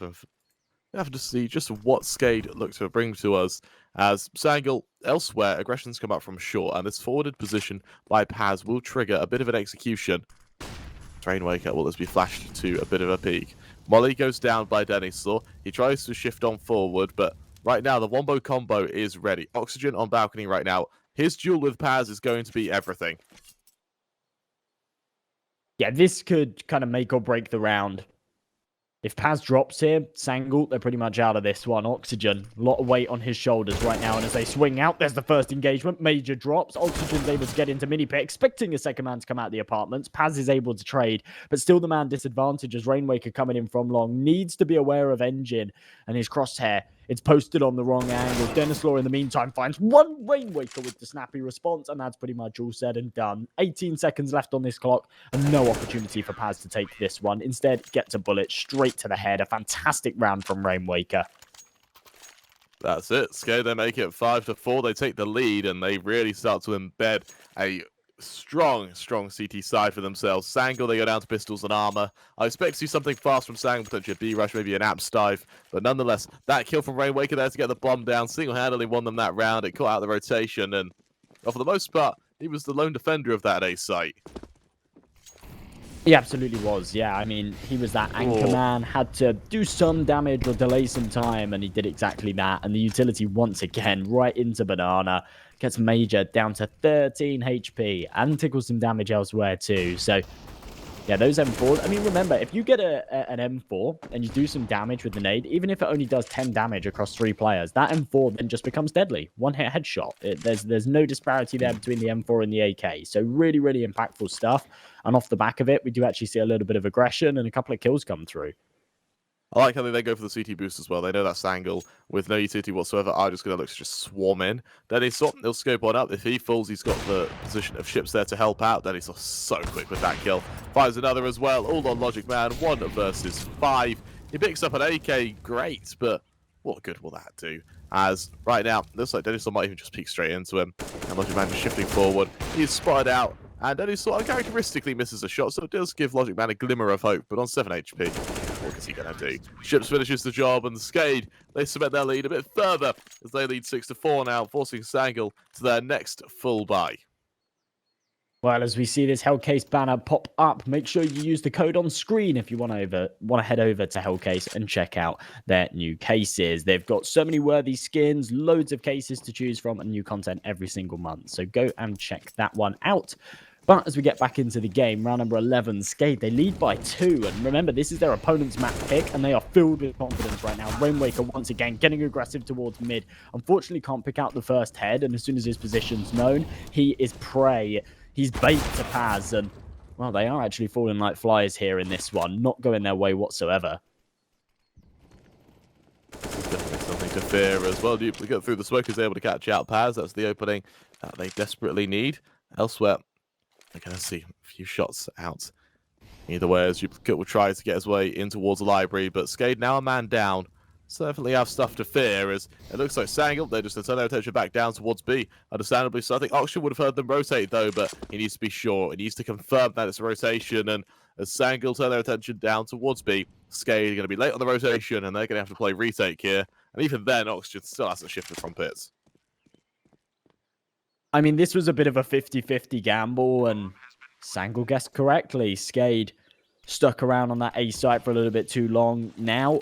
to see just what SKADE look to bring to us. As Sangal, elsewhere, aggressions come up from short, and this forwarded position by Paz will trigger a bit of an execution. Rainwaker will just be flashed to a bit of a peak. Molly goes down by Denisaur. He tries to shift on forward, but right now the Wombo combo is ready. Oxygen on balcony right now. His duel with Paz is going to be everything. Yeah, this could kind of make or break the round. If Paz drops here, Sangal, they're pretty much out of this one. Oxygen, a lot of weight on his shoulders right now, and as they swing out, there's the first engagement. Major drops. Oxygen's able to get into mini-pit, expecting a second man to come out of the apartments. Paz is able to trade, but still the man disadvantage as Rainwaker coming in from long. Needs to be aware of Engine and his crosshair. It's posted on the wrong angle. Denisaur, in the meantime, finds one Rainwaker with the snappy response, and that's pretty much all said and done. 18 seconds left on this clock, and no opportunity for Paz to take this one. Instead, gets a bullet straight to the head. A fantastic round from Rainwaker. That's it. SKADE, they make it 5-4. They take the lead, and they really start to embed a strong CT side for themselves. Sangal, they go down to pistols and armor. I expect to see something fast from Sangal, potentially a B-rush, maybe an amps dive. But nonetheless, that kill from Rainwaker there to get the bomb down, single-handedly won them that round. It caught out the rotation, and well, for the most part, he was the lone defender of that A site. He absolutely was, yeah. I mean, he was that anchor man, had to do some damage or delay some time, and he did exactly that. And the utility, once again, right into Banana. Gets Major down to 13 HP and tickles some damage elsewhere too. So, yeah, those M4s. I mean, remember, if you get an M4 and you do some damage with the nade, even if it only does 10 damage across 3 players, that M4 then just becomes deadly. One-hit headshot. There's no disparity there between the M4 and the AK. So really, really impactful stuff. And off the back of it, we do actually see a little bit of aggression and a couple of kills come through. I like how they go for the CT boost as well. They know that Sangal, with no utility whatsoever, are just going to look to just swarm in. Denisaur, he'll scope one up. If he falls, he's got the position of ships there to help out. Denisaur so quick with that kill. Fires another as well, all on Logic Man. 1 versus 5. He picks up an AK, great, but what good will that do? As right now, looks like Denisaur might even just peek straight into him. And Logic Man just shifting forward. He's spotted out. And Denisaur uncharacteristically misses a shot, so it does give Logic Man a glimmer of hope, but on 7 HP. What is he going to do? Ships finishes the job, and SKADE, they cement their lead a bit further as they lead 6-4 now, forcing Sangal to their next full buy. Well, as we see this Hellcase banner pop up, make sure you use the code on screen if you want to head over to Hellcase and check out their new cases. They've got so many worthy skins, loads of cases to choose from, and new content every single month. So go and check that one out. But as we get back into the game, round number 11, SKADE, they lead by 2. And remember, this is their opponent's map pick, and they are filled with confidence right now. Rainwaker, once again, getting aggressive towards mid. Unfortunately, can't pick out the first head, and as soon as his position's known, he is prey. He's bait to Paz, and, well, they are actually falling like flies here in this one. Not going their way whatsoever. This is definitely something to fear as well. Duplicate through the smoke is able to catch out Paz. That's the opening that they desperately need. Elsewhere, they're going to see a few shots out. Either way, as Duplicate will try to get his way in towards the library, but SKADE now a man down. Certainly have stuff to fear, as it looks like Sangal, they're just going to turn their attention back down towards B. Understandably so. I think Oxygen would have heard them rotate, though, but he needs to be sure. He needs to confirm that it's a rotation, and as Sangal turn their attention down towards B, SKADE are going to be late on the rotation, and they're going to have to play retake here. And even then, Oxygen still hasn't shifted from pits. I mean, this was a bit of a 50-50 gamble, and Sangal guessed correctly. SKADE stuck around on that A site for a little bit too long. Now,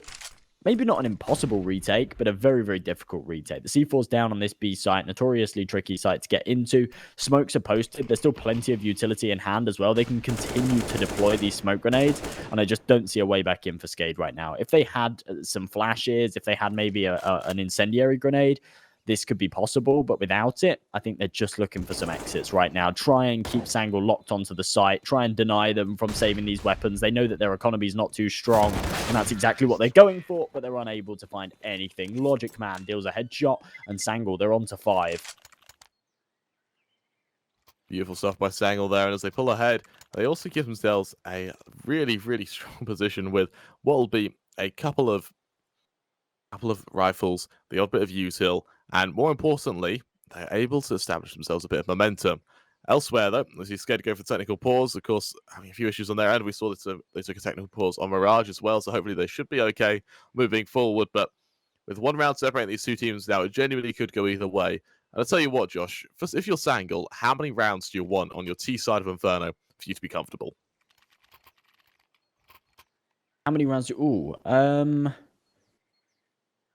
maybe not an impossible retake, but a very, very difficult retake. The C4's down on this B site, notoriously tricky site to get into. Smokes are posted. There's still plenty of utility in hand as well. They can continue to deploy these smoke grenades, and I just don't see a way back in for SKADE right now. If they had some flashes, if they had maybe an incendiary grenade, this could be possible, but without it, I think they're just looking for some exits right now. Try and keep Sangal locked onto the site. Try and deny them from saving these weapons. They know that their economy is not too strong, and that's exactly what they're going for, but they're unable to find anything. Logic Man deals a headshot, and Sangal, they're on to 5. Beautiful stuff by Sangal there, and as they pull ahead, they also give themselves a really, really strong position with what will be a couple of rifles, the odd bit of util, and more importantly, they're able to establish themselves a bit of momentum. Elsewhere, though, as you're scared to go for technical pause, of course, having a few issues on their end. We saw that they took a technical pause on Mirage as well, so hopefully they should be okay moving forward. But with one round separating these two teams now, it genuinely could go either way. And I'll tell you what, Josh, if you're Sangal, how many rounds do you want on your T side of Inferno for you to be comfortable? How many rounds?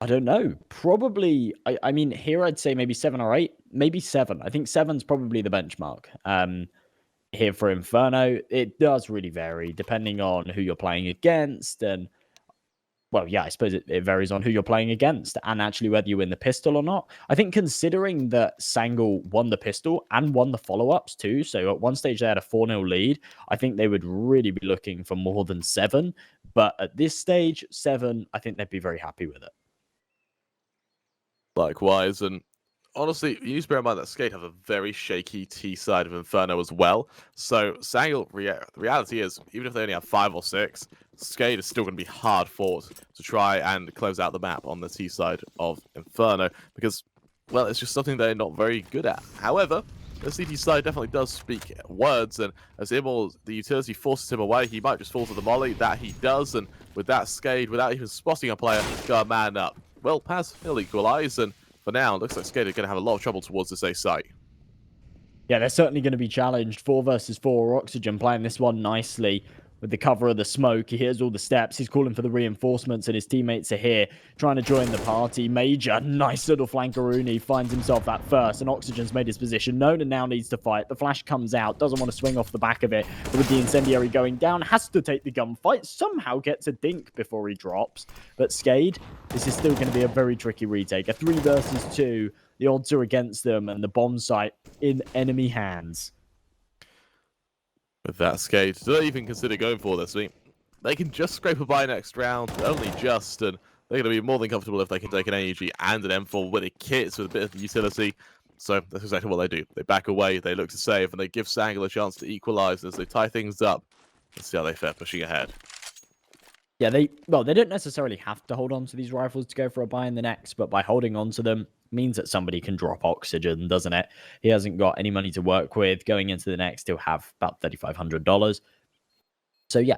I don't know. Probably, I mean, here I'd say maybe 7 or 8. Maybe 7. I think 7's probably the benchmark. Here for Inferno, it does really vary depending on who you're playing against. And, well, yeah, I suppose it varies on who you're playing against and actually whether you win the pistol or not. I think considering that Sangal won the pistol and won the follow-ups too, so at one stage they had a 4-0 lead, I think they would really be looking for more than 7. But at this stage, 7, I think they'd be very happy with it. Likewise, and honestly, you need to bear in mind that SKADE have a very shaky T side of Inferno as well. So, Sangal, the reality is, even if they only have 5 or 6, SKADE is still going to be hard fought to try and close out the map on the T side of Inferno because, well, it's just something they're not very good at. However, the CT side definitely does speak words, and as Immortal, the utility forces him away, he might just fall to the molly. That he does, and with that, SKADE, without even spotting a player, got a man up. Well, Paz, he'll equalise, and for now, it looks like SKADE are going to have a lot of trouble towards this A site. Yeah, they're certainly going to be challenged. 4 versus 4. Oxygen playing this one nicely with the cover of the smoke. He hears all the steps. He's calling for the reinforcements, and his teammates are here trying to join the party. Major, nice little flankaroonie. He finds himself that first, and Oxygen's made his position known and now needs to fight. The flash comes out, doesn't want to swing off the back of it, but with the incendiary going down, has to take the gunfight. Somehow gets a dink before he drops. But SKADE, this is still going to be a very tricky retake. A 3 versus 2. The odds are against them, and the bomb site in enemy hands. With that, SKADE, do they even consider going for this? I mean, they can just scrape a buy next round, only just, and they're going to be more than comfortable if they can take an AEG and an M4 with a kit with a bit of utility. So that's exactly what they do. They back away, they look to save, and they give Sangal a chance to equalise as they tie things up. Let's see how they fare pushing ahead. Yeah, they don't necessarily have to hold on to these rifles to go for a buy in the next, but by holding on to them means that somebody can drop Oxygen, doesn't it? He hasn't got any money to work with. Going into the next, he'll have about $3,500. So yeah,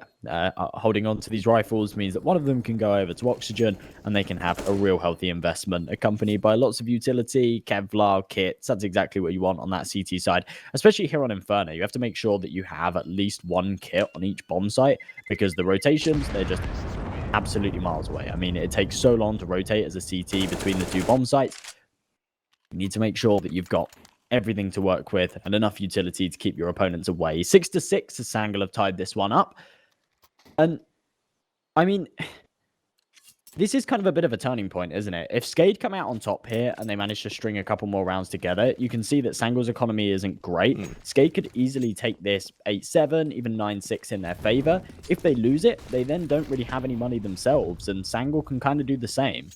holding on to these rifles means that one of them can go over to Oxygen, and they can have a real healthy investment, accompanied by lots of utility, Kevlar, kits. That's exactly what you want on that CT side, especially here on Inferno. You have to make sure that you have at least 1 kit on each bomb site, because the rotations, they're just absolutely miles away. I mean, it takes so long to rotate as a CT between the 2 bomb sites. You need to make sure that you've got everything to work with and enough utility to keep your opponents away. 6-6 as Sangal have tied this one up. And, I mean, this is kind of a bit of a turning point, isn't it? If SKADE come out on top here and they manage to string a couple more rounds together, you can see that Sangal's economy isn't great. SKADE could easily take this 8-7, even 9-6 in their favor. If they lose it, they then don't really have any money themselves, and Sangal can kind of do the same.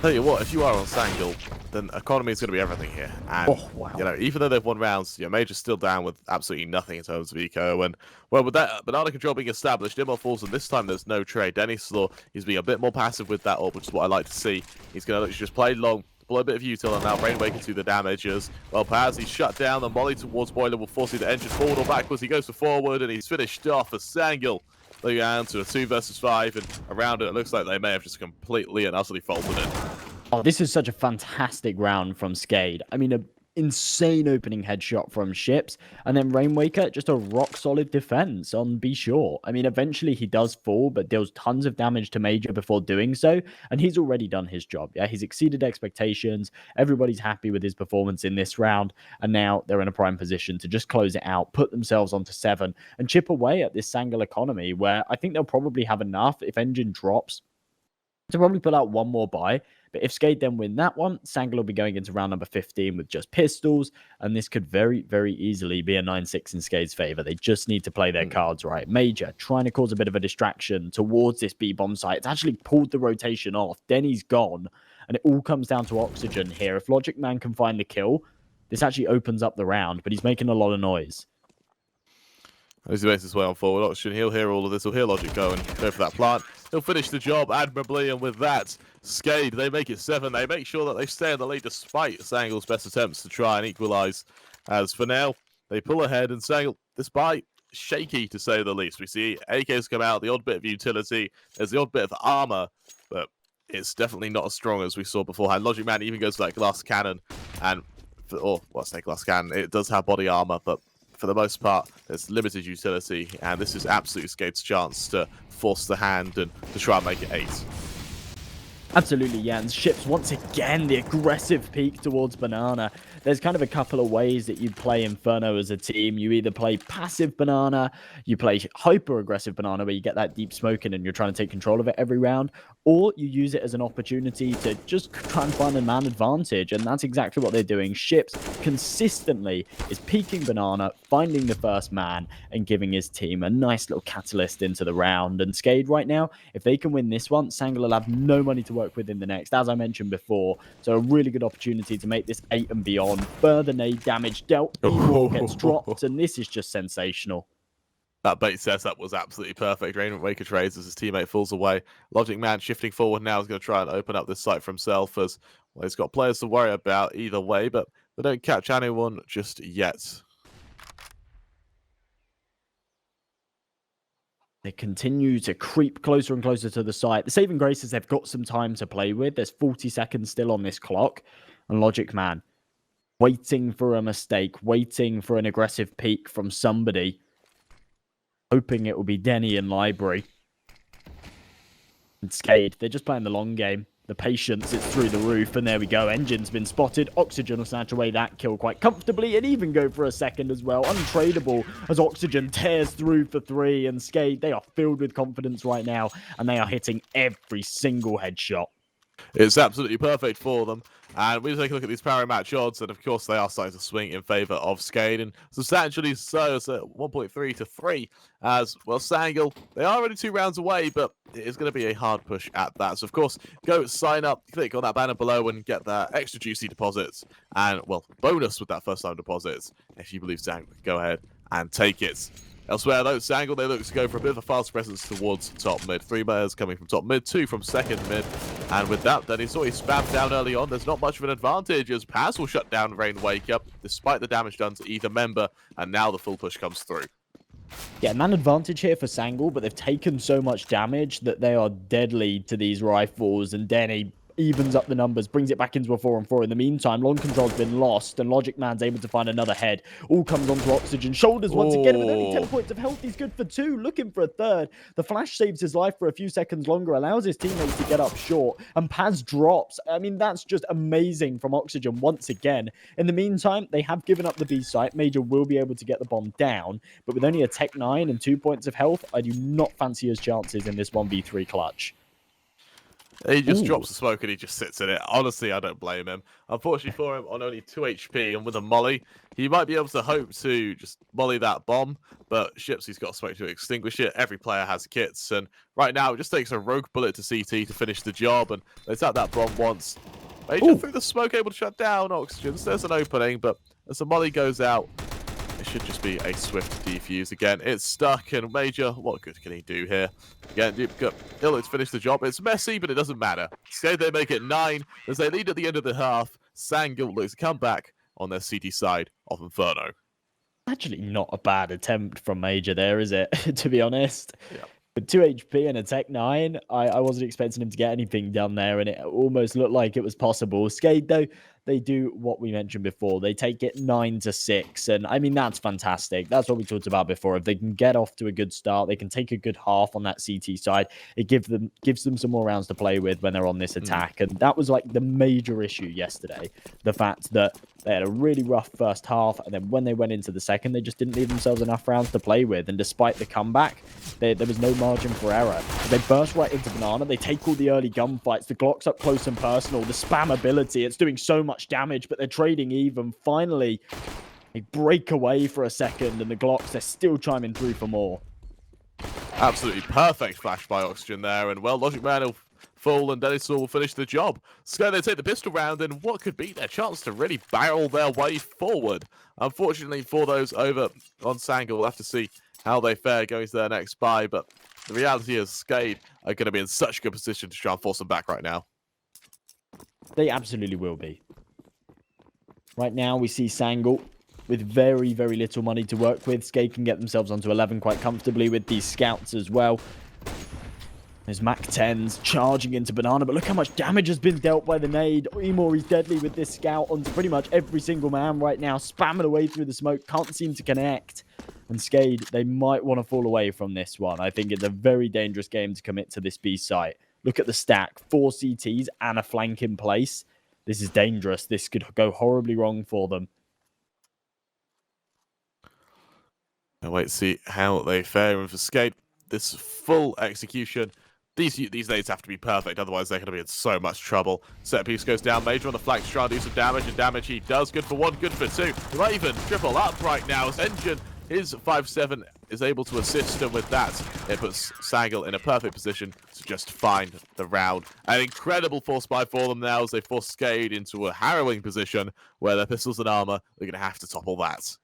Tell you what, if you are on Sangal, then economy is going to be everything here. And, you know, even though they've won rounds, Major's still down with absolutely nothing in terms of eco. And, well, with that banana control being established, Immortal falls, and this time there's no trade. Dennis Law, he's being a bit more passive with that orb, which is what I like to see. He's going to just play long, blow a bit of util, and now Rainwake can do the damage as, well, Paz, he's shut down. The molly towards Boiler will force him to engine forward or backwards. He goes for forward, and he's finished off as Sangal. They go down to a 2 versus 5, and around it looks like they may have just completely and utterly faltered it. Oh, this is such a fantastic round from SKADE. I mean, an insane opening headshot from Ships, and then Rainwaker, just a rock-solid defense on Be Sure. I mean, eventually he does fall, but deals tons of damage to Major before doing so, and he's already done his job. Yeah, he's exceeded expectations. Everybody's happy with his performance in this round, and now they're in a prime position to just close it out, put themselves onto 7, and chip away at this Sangal economy, where I think they'll probably have enough, if Engine drops, to probably pull out one more buy. But if SKADE then win that one, Sangal will be going into round number 15 with just pistols, and this could very, very easily be a 9-6 in SKADE's favor. They just need to play their cards right. Major trying to cause a bit of a distraction towards this B-bomb site. It's actually pulled the rotation off. Denny's gone, and it all comes down to Oxygen here. If Logic Man can find the kill, this actually opens up the round, but he's making a lot of noise. As he makes his way on forward, Oxygen, he'll hear all of this. He'll hear Logic go and go for that plant. He'll finish the job admirably, and with that, SKADE, they make it 7. They make sure that they stay in the lead despite Sangal's best attempts to try and equalise. As for now, they pull ahead, and Sangal, despite shaky to say the least, we see AKs come out, the odd bit of utility, there's the odd bit of armour, but it's definitely not as strong as we saw beforehand. Logic Man even goes for that glass cannon, and glass cannon, it does have body armour, but for the most part, there's limited utility, and this is absolutely SKADE's chance to force the hand and to try and make it 8. Absolutely, yeah, and Ships once again, the aggressive peek towards Banana. There's kind of a couple of ways that you play Inferno as a team. You either play passive Banana, you play hyper-aggressive Banana, where you get that deep smoke in and you're trying to take control of it every round, or you use it as an opportunity to just try and find a man advantage, and that's exactly what they're doing. Ships consistently is peeking Banana, finding the first man, and giving his team a nice little catalyst into the round. And SKADE right now, if they can win this one, Sangal will have no money to work with in the next, as I mentioned before. So a really good opportunity to make this 8 and beyond. Further nade damage dealt, E-Wall gets dropped, and this is just sensational. That bait setup was absolutely perfect. Raymond Waker trades as his teammate falls away. Logic Man shifting forward now is going to try and open up this site for himself, as well, he's got players to worry about either way, but they don't catch anyone just yet. They continue to creep closer and closer to the site. The saving grace is they've got some time to play with. There's 40 seconds still on this clock, and Logic Man waiting for a mistake, waiting for an aggressive peek from somebody, hoping it will be Denny in Library. And SKADE, they're just playing the long game. The patience is through the roof, and there we go. Engine's been spotted. Oxygen will snatch away that kill quite comfortably, and even go for a second as well. Untradeable as Oxygen tears through for 3, and SKADE, they are filled with confidence right now, and they are hitting every single headshot. It's absolutely perfect for them. And we take a look at these power match odds, and of course they are starting to swing in favour of SKADE, and substantially so. It's at 1.3 to 3. As well, Sangal, they are already 2 rounds away, but it is going to be a hard push at that. So of course, go sign up, click on that banner below, and get that extra juicy deposits, and well, bonus with that first time deposits. If you believe Sangal, go ahead and take it. Elsewhere, though, Sangal, they look to go for a bit of a fast presence towards top mid. 3 players coming from top mid, 2 from second mid. And with that, then he saw he spammed down early on. There's not much of an advantage as Paz will shut down Rain Wake Up, despite the damage done to either member. And now the full push comes through. Yeah, man advantage here for Sangal, but they've taken so much damage that they are deadly to these rifles. And Denny evens up the numbers, brings it back into a 4-on-4. In the meantime, long control's been lost, and Logic Man's able to find another head. All comes onto Oxygen. Shoulders once again, with only 10 points of health. He's good for 2, looking for a third. The flash saves his life for a few seconds longer, allows his teammates to get up short, and Paz drops. I mean, that's just amazing from Oxygen once again. In the meantime, they have given up the B site. Major will be able to get the bomb down, but with only a Tech 9 and 2 points of health, I do not fancy his chances in this 1v3 clutch. He just drops the smoke and he just sits in it. Honestly, I don't blame him. Unfortunately for him, on only 2 HP and with a molly, he might be able to hope to just molly that bomb, but Shipsy's got smoke to extinguish it. Every player has kits, and right now it just takes a rogue bullet to CT to finish the job, and they tap that bomb once. Major through the smoke, able to shut down Oxygen. So there's an opening, but as the molly goes out, it should just be a swift defuse again. It's stuck, and Major, what good can he do here? Again, he'll look to finish the job. It's messy, but it doesn't matter. SKADE, they make it 9 as they lead at the end of the half. Sangal looks to come back on their CT side of Inferno. Actually, not a bad attempt from Major there, is it? To be honest. Yeah. With 2 HP and a Tech 9, I wasn't expecting him to get anything done there, and it almost looked like it was possible. SKADE, though, they do what we mentioned before. They take it 9-6, and I mean, that's fantastic. That's what we talked about before. If they can get off to a good start, they can take a good half on that CT side. It gives them some more rounds to play with when they're on this attack, and that was like the major issue yesterday. The fact that they had a really rough first half, and then when they went into the second, they just didn't leave themselves enough rounds to play with, and despite the comeback, there was no margin for error. They burst right into Banana, they take all the early gunfights, the Glocks up close and personal, the spam ability, it's doing so much damage, but they're trading even. Finally, they break away for a second, and the Glocks, they're still chiming through for more. Absolutely perfect flash by Oxygen there, and well, Logic Man will full, and Dennis will finish the job. SKADE, they take the pistol round in what could be their chance to really barrel their way forward. Unfortunately for those over on Sangal, we'll have to see how they fare going to their next buy, but the reality is SKADE are going to be in such a good position to try and force them back right now. They absolutely will be. Right now, we see Sangal with very, very little money to work with. SKADE can get themselves onto 11 quite comfortably with these scouts as well. There's Mac-10s charging into Banana, but look how much damage has been dealt by the nade. Emor is deadly with this scout onto pretty much every single man right now, spamming away through the smoke, can't seem to connect. And SKADE, they might want to fall away from this one. I think it's a very dangerous game to commit to this B site. Look at the stack, 4 CTs and a flank in place. This is dangerous. This could go horribly wrong for them. I'll wait to see how they fare. And for SKADE, this full execution, these nades have to be perfect, otherwise they're going to be in so much trouble. Set piece goes down, Major on the flank to try and do some damage, and damage he does. Good for 1, good for 2. He might even triple up right now. His engine, his 5-7 is able to assist him with that. It puts Sangal in a perfect position to just find the round. An incredible force buy for them now as they force SKADE into a harrowing position where their pistols and armor, they're going to have to topple that.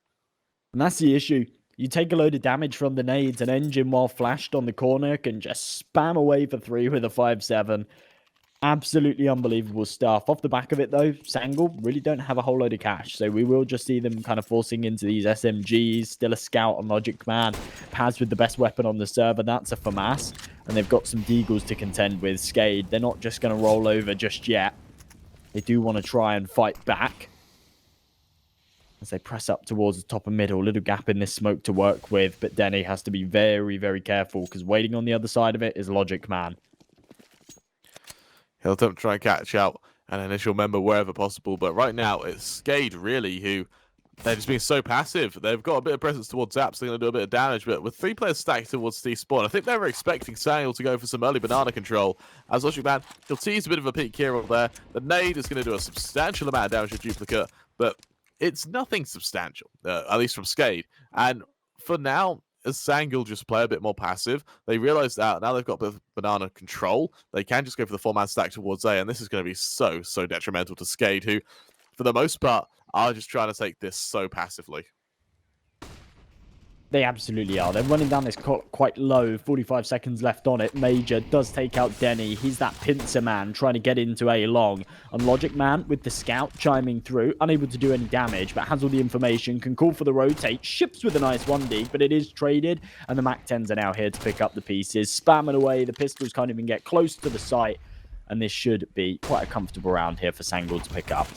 And that's the issue. You take a load of damage from the nades, an engine while flashed on the corner can just spam away for 3 with a 5-7. Absolutely unbelievable stuff. Off the back of it, though, Sangal really don't have a whole load of cash, so we will just see them kind of forcing into these SMGs. Still a scout on Logic Man. Paz with the best weapon on the server, that's a FAMAS. And they've got some Deagles to contend with. SKADE, they're not just going to roll over just yet. They do want to try and fight back as they press up towards the top and middle. Little gap in this smoke to work with, but Denny has to be very, very careful because waiting on the other side of it is Logic Man. He'll attempt to try and catch out an initial member wherever possible, but right now it's SKADE really who they're just being so passive. They've got a bit of presence towards Zaps, they're going to do a bit of damage, but with 3 players stacked towards Steve Spawn, I think they were expecting Sangal to go for some early banana control. As Logic Man, he'll tease a bit of a peek here or there. The nade is going to do a substantial amount of damage to Duplicate, but it's nothing substantial, at least from SKADE. And for now, as Sangal just play a bit more passive, they realize that now they've got a bit of banana control, they can just go for the 4-man stack towards A, and this is going to be so detrimental to SKADE, who, for the most part, are just trying to take this so passively. They absolutely are. They're running down this clock quite low. 45 seconds left on it. Major does take out Denny. He's that pincer man trying to get into A long. And Logic Man with the scout chiming through. Unable to do any damage, but has all the information. Can call for the rotate. Ships with a nice 1D, but it is traded. And the Mac-10s are now here to pick up the pieces. Spamming away. The pistols can't even get close to the site. And this should be quite a comfortable round here for Sangal to pick up.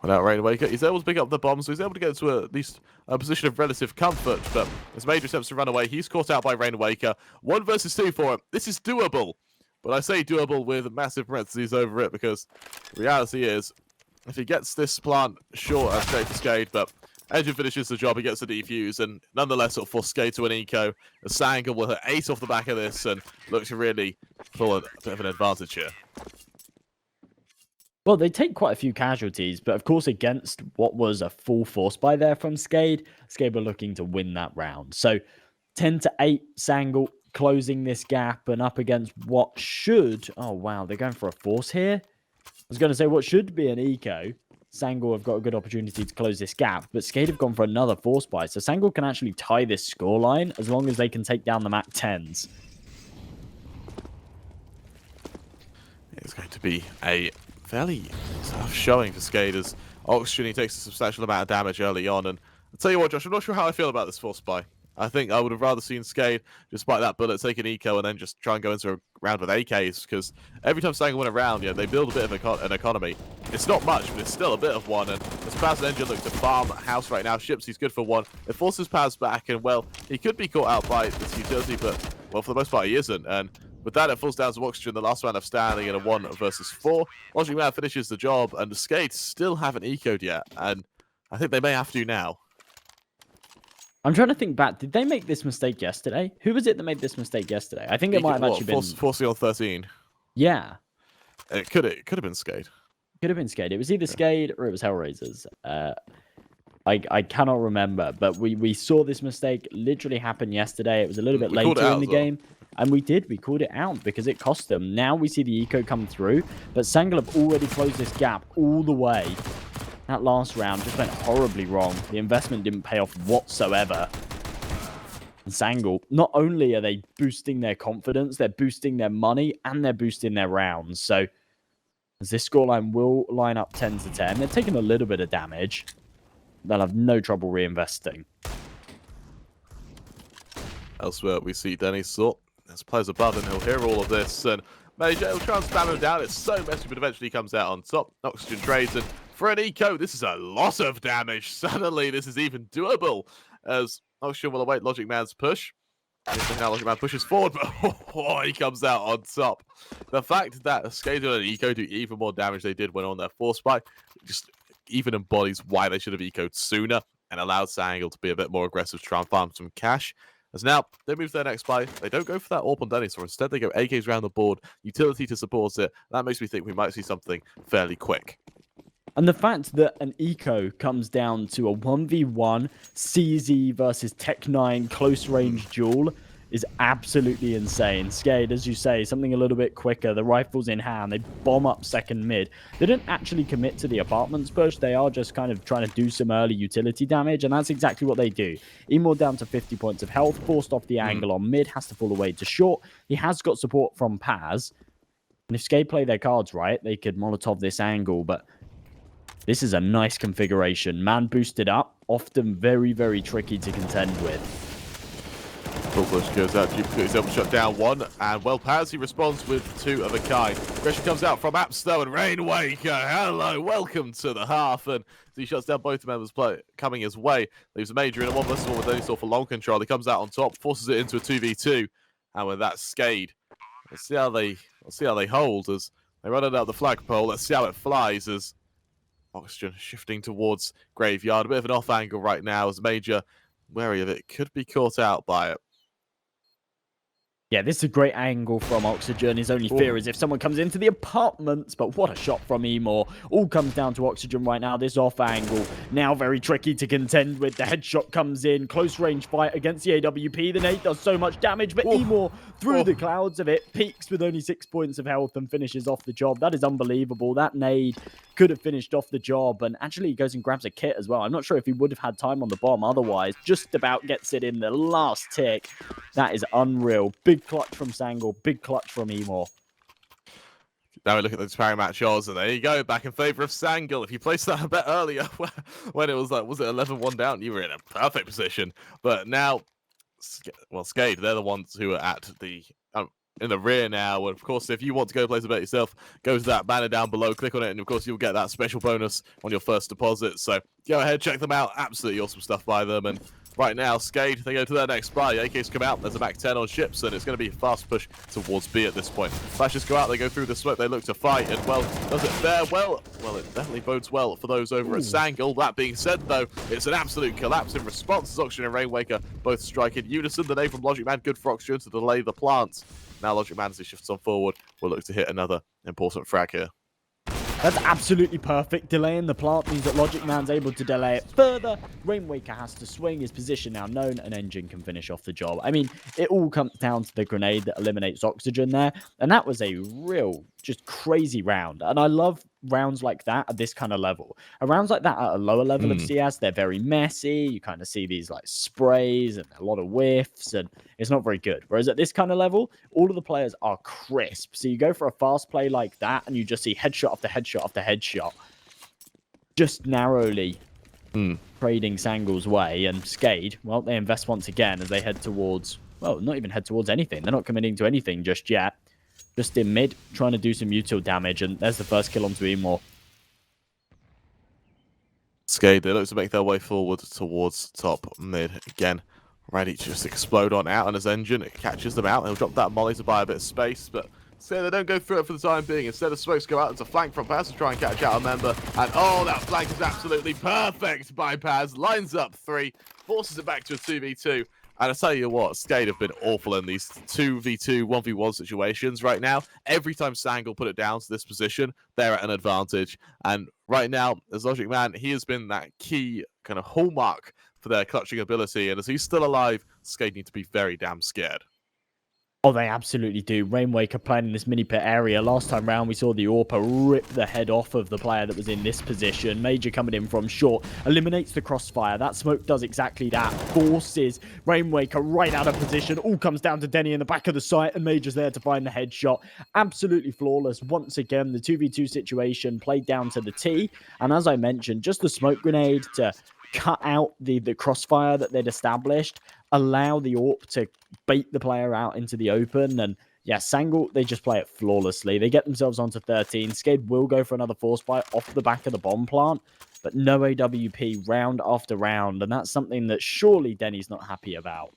Without Rainwaker, he's able to pick up the bombs, so he's able to get to at least a position of relative comfort, but as Major attempts to run away, he's caught out by Rainwaker. 1 versus 2 for him. This is doable, but I say doable with massive parentheses over it, because the reality is, if he gets this plant short and straight to SKADE, but Engine finishes the job, he gets the defuse, and nonetheless it'll force SKADE to an eco. Sangal will hit 8 off the back of this, and look to really pull a bit of an advantage here. Well, they take quite a few casualties, but of course against what was a full force buy there from SKADE, SKADE were looking to win that round. So 10-8, Sangal closing this gap and up against what should... Oh, wow, they're going for a force here? I was going to say what should be an eco. Sangal have got a good opportunity to close this gap, but SKADE have gone for another force buy. So Sangal can actually tie this scoreline as long as they can take down the Mac-10s. It's going to be a fairly tough showing for SKADE as Oxygen, he takes a substantial amount of damage early on. And I'll tell you what, Josh, I'm not sure how I feel about this force buy. I think I would have rather seen SKADE, despite that bullet, take an eco and then just try and go into a round with AKs, because every time Sangal win a round, they build a bit of an economy. It's not much, but it's still a bit of one. And as Paz and Engine look to farm house right now, Ships, he's good for 1. It forces Paz back, and well, he could be caught out by this utility, but well, for the most part, he isn't. And with that, it falls down to Oxygen, the last round of standing in a 1 versus 4. Logic Man finishes the job, and the SKADE still haven't ecoed yet, and I think they may have to now. I'm trying to think back. Did they make this mistake yesterday? Who was it that made this mistake yesterday? I think it might have actually been... Forcing on 13. Yeah. It could have been SKADE. Could have been SKADE. It was either SKADE or it was Hellraisers. I cannot remember, but we saw this mistake literally happen yesterday. It was a little bit later in the game. And we did. We called it out because it cost them. Now we see the eco come through, but Sangal have already closed this gap all the way. That last round just went horribly wrong. The investment didn't pay off whatsoever. And Sangal, not only are they boosting their confidence, they're boosting their money, and they're boosting their rounds. So as this scoreline will line up 10 to 10, they're taking a little bit of damage. They'll have no trouble reinvesting. Elsewhere, we see Dennis Sort. There's players above him. He'll hear all of this. And Major will try and spam him down. It's so messy, but eventually he comes out on top. Oxygen trades. And for an eco, this is a lot of damage. Suddenly, this is even doable. As Oxygen will await Logic Man's push. Now Logic Man pushes forward, but he comes out on top. The fact that SKADE and eco do even more damage they did when on their force spike just even embodies why they should have ecoed sooner and allowed Sangal to be a bit more aggressive to try and farm some cash. As now, they move to their next play. They don't go for that AWP on Dennis, or instead they go AKs around the board, utility to support it. That makes me think we might see something fairly quick. And the fact that an eco comes down to a 1v1 CZ versus Tech9 close range duel is absolutely insane. SKADE, as you say, something a little bit quicker. The rifle's in hand. They bomb up second mid. They didn't actually commit to the apartments push. They are just kind of trying to do some early utility damage, and that's exactly what they do. Emor down to 50 points of health, forced off the angle on mid, has to fall away to short. He has got support from Paz. And if SKADE play their cards right, they could Molotov this angle, but this is a nice configuration. Man boosted up, often very, very tricky to contend with. Bush goes out, Jupiter is able to shut down one, and well, Paz, he responds with two of a kind. Aggression comes out from Apstow and Rainwaker. Hello, welcome to the half, and he shuts down both members coming his way. Leaves a Major in a 1v1 with Denisaw for long control. He comes out on top, forces it into a 2v2, and with that SKADE, let's see how they hold as they run it out the flagpole. Let's see how it flies as Oxygen shifting towards Graveyard. A bit of an off angle right now as Major, wary of it, could be caught out by it. Yeah, this is a great angle from Oxygen. His only fear is if someone comes into the apartments, but what a shot from Emor. All comes down to Oxygen right now. This off angle, now very tricky to contend with. The headshot comes in. Close range fight against the AWP. The nade does so much damage, but Emor, through the clouds of it, peaks with only 6 points of health and finishes off the job. That is unbelievable. That nade could have finished off the job, and actually he goes and grabs a kit as well. I'm not sure if he would have had time on the bomb otherwise. Just about gets it in the last tick. That is unreal. Big clutch from Sangal, big clutch from Emor. Now we look at the sparring match odds, and there you go, back in favour of Sangal. If you placed that a bit earlier, when it was like, was it 11-1 down? You were in a perfect position. But now, well, SKADE, they're the ones who are at the in the rear now. And of course, if you want to go place a bet yourself, go to that banner down below, click on it, and of course, you'll get that special bonus on your first deposit. So go ahead, check them out. Absolutely awesome stuff by them. And right now, SKADE, they go to their next buy. AKs come out. There's a back 10 on ships, and it's going to be a fast push towards B at this point. Flashes go out. They go through the smoke. They look to fight. And, well, does it fare well? Well, it definitely bodes well for those over at Sangal. That being said, though, it's an absolute collapse in response as Oxygen and Rainwaker both strike in unison. The nade from Logic Man, good for Oxygen to delay the plants. Now Logic Man, as he shifts on forward, will look to hit another important frag here. That's absolutely perfect. Delaying the plant means that Logic Man's able to delay it further. Rainwaker has to swing, his position now known, and Engine can finish off the job. I mean, it all comes down to the grenade that eliminates Oxygen there, and that was a real, just crazy round. And I love rounds like that at this kind of level. Rounds like that at a lower level of CS, they're very messy. You kind of see these like sprays and a lot of whiffs, and it's not very good. Whereas at this kind of level, all of the players are crisp. So you go for a fast play like that, and you just see headshot after headshot after headshot, just narrowly trading Sangal's way. And SKADE, well, they invest once again as they head towards, well, not even head towards anything. They're not committing to anything just yet. Just in mid, trying to do some util damage, and there's the first kill onto Emor. SKADE, they look to make their way forward towards top mid again. Ready to just explode on out, and his Engine, it catches them out. He'll drop that molly to buy a bit of space, but so they don't go through it for the time being. Instead of smokes go out into flank from Paz to try and catch out a member. And oh, that flank is absolutely perfect by Paz. Lines up 3, forces it back to a 2v2. And I tell you what, SKADE have been awful in these 2v2, 1v1 situations right now. Every time Sangal put it down to this position, they're at an advantage. And right now, as Logic Man, he has been that key kind of hallmark for their clutching ability. And as he's still alive, SKADE need to be very damn scared. Oh, they absolutely do. Rainwaker playing in this mini pit area. Last time round, we saw the AWPer rip the head off of the player that was in this position. Major coming in from short, eliminates the crossfire. That smoke does exactly that. Forces Rainwaker right out of position. All comes down to Denny in the back of the site, and Major's there to find the headshot. Absolutely flawless. Once again, the 2v2 situation played down to the T. And as I mentioned, just the smoke grenade to cut out the crossfire that they'd established, allow the AWP to bait the player out into the open. And yeah, Sangal, they just play it flawlessly. They get themselves onto 13. SKADE will go for another force buy off the back of the bomb plant, but no AWP round after round. And that's something that surely Denny's not happy about.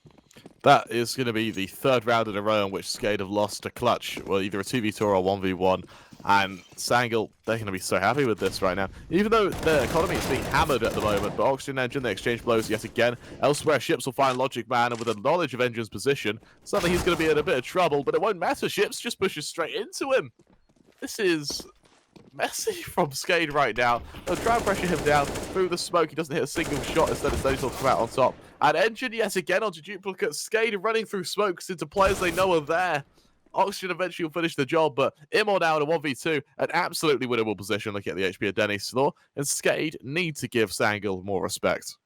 That is going to be the third round in a row in which SKADE have lost a clutch, well, either a 2v2 or a 1v1. And Sangal, they're going to be so happy with this right now. Even though their economy is being hammered at the moment, but Oxygen Engine, they exchange blows yet again. Elsewhere, Ships will find Logic Man, and with a knowledge of Engine's position, suddenly he's going to be in a bit of trouble, but it won't matter. Ships just pushes straight into him. This is messy from SKADE right now. They'll try and pressure him down through the smoke. He doesn't hit a single shot. Instead, it's will come out on top. And Engine yet again onto duplicate. SKADE running through smokes into players they know are there. Oxygen eventually will finish the job, but Immor now in a 1v2, an absolutely winnable position. Looking at the HP of Denny Snore, and SKADE need to give Sangal more respect.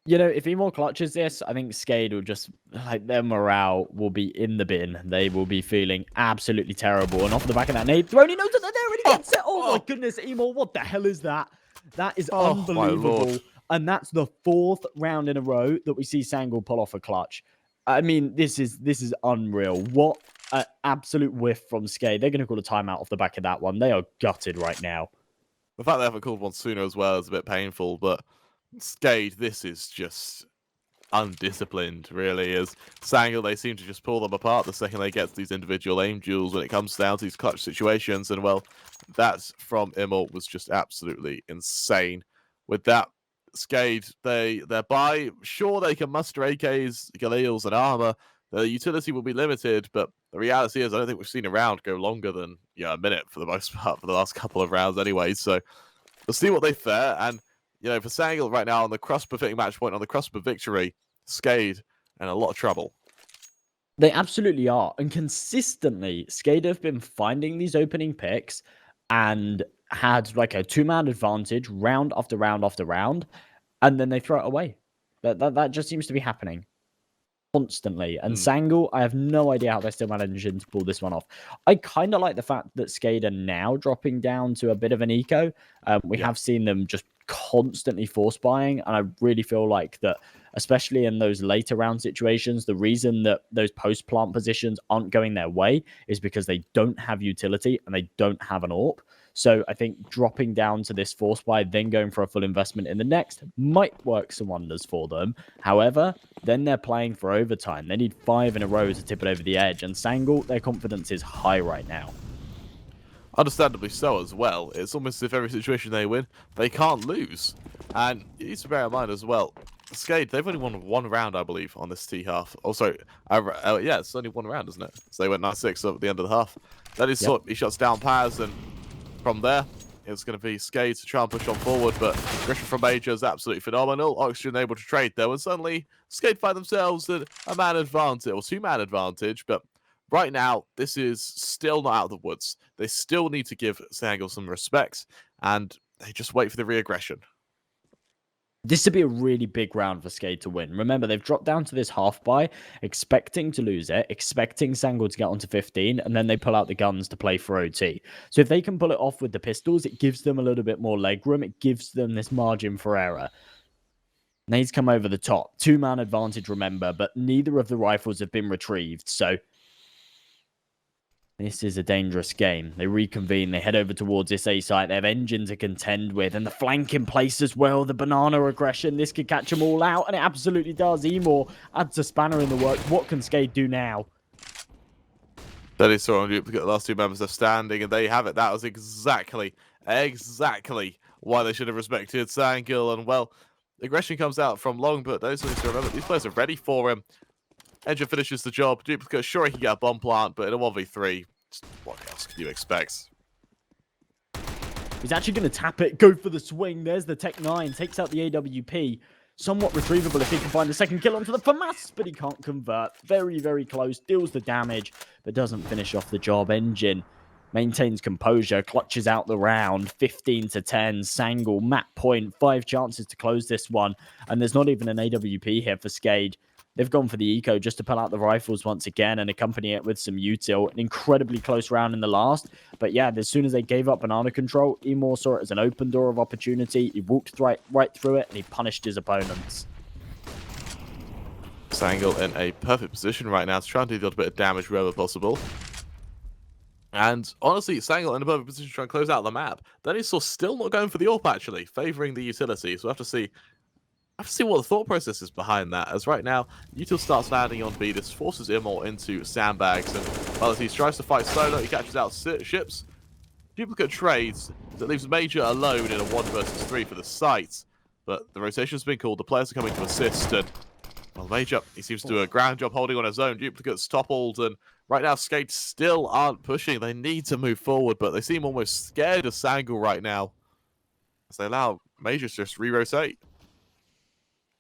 You know, if Immor clutches this, I think SKADE will just, like, their morale will be in the bin. They will be feeling absolutely terrible. And off the back of that nade, Throny knows that they're there and he gets it. Oh my goodness, Immor, what the hell is that? That is unbelievable. And that's the fourth round in a row that we see Sangal pull off a clutch. I mean, this is unreal. What an absolute whiff from SKADE. They're going to call a timeout off the back of that one. They are gutted right now. The fact they haven't called one sooner as well is a bit painful, but SKADE, this is just undisciplined, really. As Sangal, they seem to just pull them apart the second they get to these individual aim duels when it comes down to these clutch situations. And, well, that from Immor was just absolutely insane. With that, SKADE, they're by. Sure, they can muster AKs, Galils, and armor. The utility will be limited, but the reality is I don't think we've seen a round go longer than a minute for the most part for the last couple of rounds anyway. So we'll see what they fare. And, you know, for Sangal right now on the cusp of hitting match point, on the cusp of victory, SKADE in a lot of trouble. They absolutely are. And consistently, SKADE have been finding these opening picks and had like a two-man advantage round after round after round, and then they throw it away. That just seems to be happening constantly. And Sangal, I have no idea how they're still managing to pull this one off. I kind of like the fact that SKADE are now dropping down to a bit of an eco. We have seen them just constantly force buying, and I really feel like that, especially in those later round situations, the reason that those post plant positions aren't going their way is because they don't have utility and they don't have an AWP. So I think dropping down to this force buy, then going for a full investment in the next might work some wonders for them. However, then they're playing for overtime. They need 5 in a row to tip it over the edge, and Sangal, their confidence is high right now. Understandably so as well. It's almost as if every situation they win, they can't lose. And you need to bear in mind as well, SKADE, they've only won one round, I believe, on this T half. Oh, sorry. Yeah, it's only one round, isn't it? So they went 9-6 at the end of the half. That is he shuts down Paz, and from there, it's going to be SKADE to try and push on forward, but aggression from Major is absolutely phenomenal. Oxygen able to trade there, and suddenly SKADE find themselves at a man advantage, or two-man advantage, but right now, this is still not out of the woods. They still need to give Sangal some respect, and they just wait for the re-aggression. This would be a really big round for SKADE to win. Remember, they've dropped down to this half buy, expecting to lose it, expecting Sangal to get onto 15, and then they pull out the guns to play for OT. So if they can pull it off with the pistols, it gives them a little bit more leg room. It gives them this margin for error. Nades come over the top. Two-man advantage, remember, but neither of the rifles have been retrieved, so this is a dangerous game. They reconvene. They head over towards this A site. They have Engine to contend with, and the flank in place as well. The banana aggression. This could catch them all out, and it absolutely does. Immor adds a spanner in the works. What can SKADE do now? That is so on duplicate. The last two members are standing, and there you have it. That was exactly why they should have respected Sangal. And, well, aggression comes out from Long, but those things to remember, these players are ready for him. Engine finishes the job. Duplicate, sure, he can get a bomb plant, but in a 1v3, what else can you expect? He's actually going to tap it, go for the swing. There's the Tech 9, takes out the AWP. somewhat retrievable if he can find a second kill onto the FAMAS, but he can't convert. Very, very close, deals the damage, but doesn't finish off the job. Engine maintains composure, clutches out the round, 15 to 10. Sangal, map point, 5 chances to close this one, and there's not even an AWP here for SKADE. They've gone for the eco just to pull out the rifles once again and accompany it with some util. An incredibly close round in the last. But yeah, as soon as they gave up banana control, Emor saw it as an open door of opportunity. He walked right through it and he punished his opponents. Sangal in a perfect position right now to try and do the little bit of damage wherever possible. And honestly, Sangal in a perfect position to try and close out the map. Then he saw still not going for the AWP actually, favouring the utility. So we'll have to see what the thought process is behind that, as right now, Util starts landing on B. This forces Immol into sandbags, and while he tries to fight solo, he catches out ships, duplicate trades, that leaves Major alone in a 1 versus 3 for the site. But the rotation's been called, the players are coming to assist, and well, Major, he seems to do a grand job holding on his own. Duplicate's toppled, and right now, SKADE still aren't pushing. They need to move forward, but they seem almost scared of Sangal right now, as they allow Major to just re-rotate.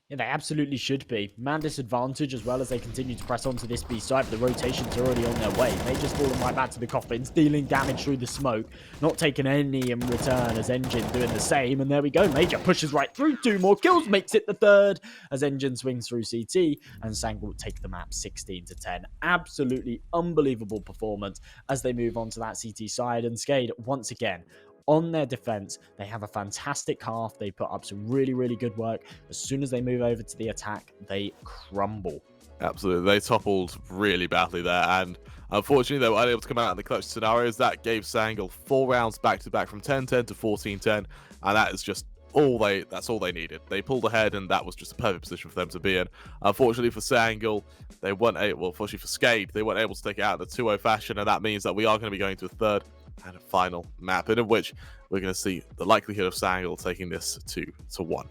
Yeah, they absolutely should be. Man disadvantage as well as they continue to press onto this B side, but the rotations are already on their way. Major's falling right back to the coffins, dealing damage through the smoke, not taking any in return as Engine doing the same, and there we go. Major pushes right through, 2 more kills, makes it the 3rd as Engine swings through CT, and Sangal will take the map 16 to 10. Absolutely unbelievable performance as they move on to that CT side, and SKADE, once again, on their defense, they have a fantastic half. They put up some really, really good work. As soon as they move over to the attack, they crumble. Absolutely. They toppled really badly there, and unfortunately, they were unable to come out in the clutch scenarios. That gave Sangal 4 rounds back-to-back from 10-10 to 14-10, and that is just that's all they needed. They pulled ahead, and that was just a perfect position for them to be in. Unfortunately for Sangal, they weren't able, well, fortunately for SKADE, they weren't able to take it out in a 2-0 fashion, and that means that we are going to be going to a 3rd and a final map, in which we're going to see the likelihood of Sangal taking this 2-1.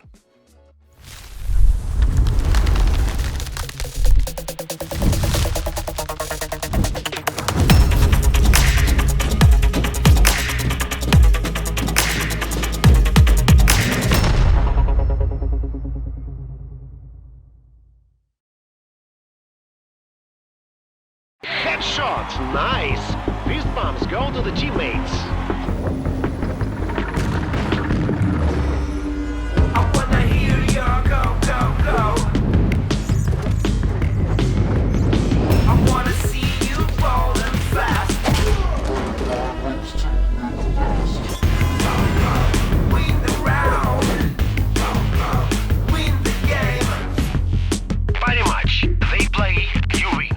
Headshot, nice! Fist bumps go to the teammates. I wanna hear your go, go, go. I wanna see you rolling fast. Win the round. Win the game. Pretty much. They play, you win.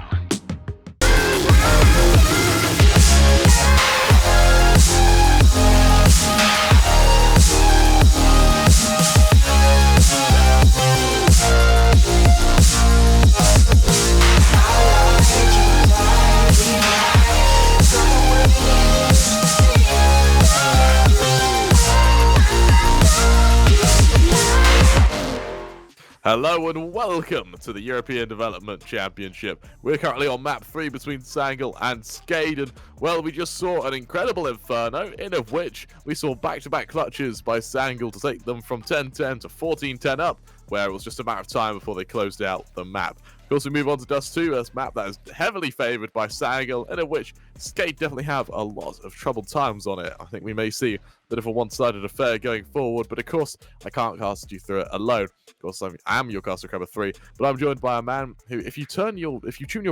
Hello and welcome to the European Development Championship. We're currently on map 3 between Sangal and SKADE, and well, we just saw an incredible inferno, in of which we saw back-to-back clutches by Sangal to take them from 10-10 to 14-10 up, where it was just a matter of time before they closed out the map. Of course, we move on to Dust 2, a map that is heavily favoured by Sangal, and in which SKADE definitely have a lot of troubled times on it. I think we may see a bit of a one-sided affair going forward, but of course, I can't cast you through it alone. Of course, I am your caster Crabber 3, but I'm joined by a man who, if you tune your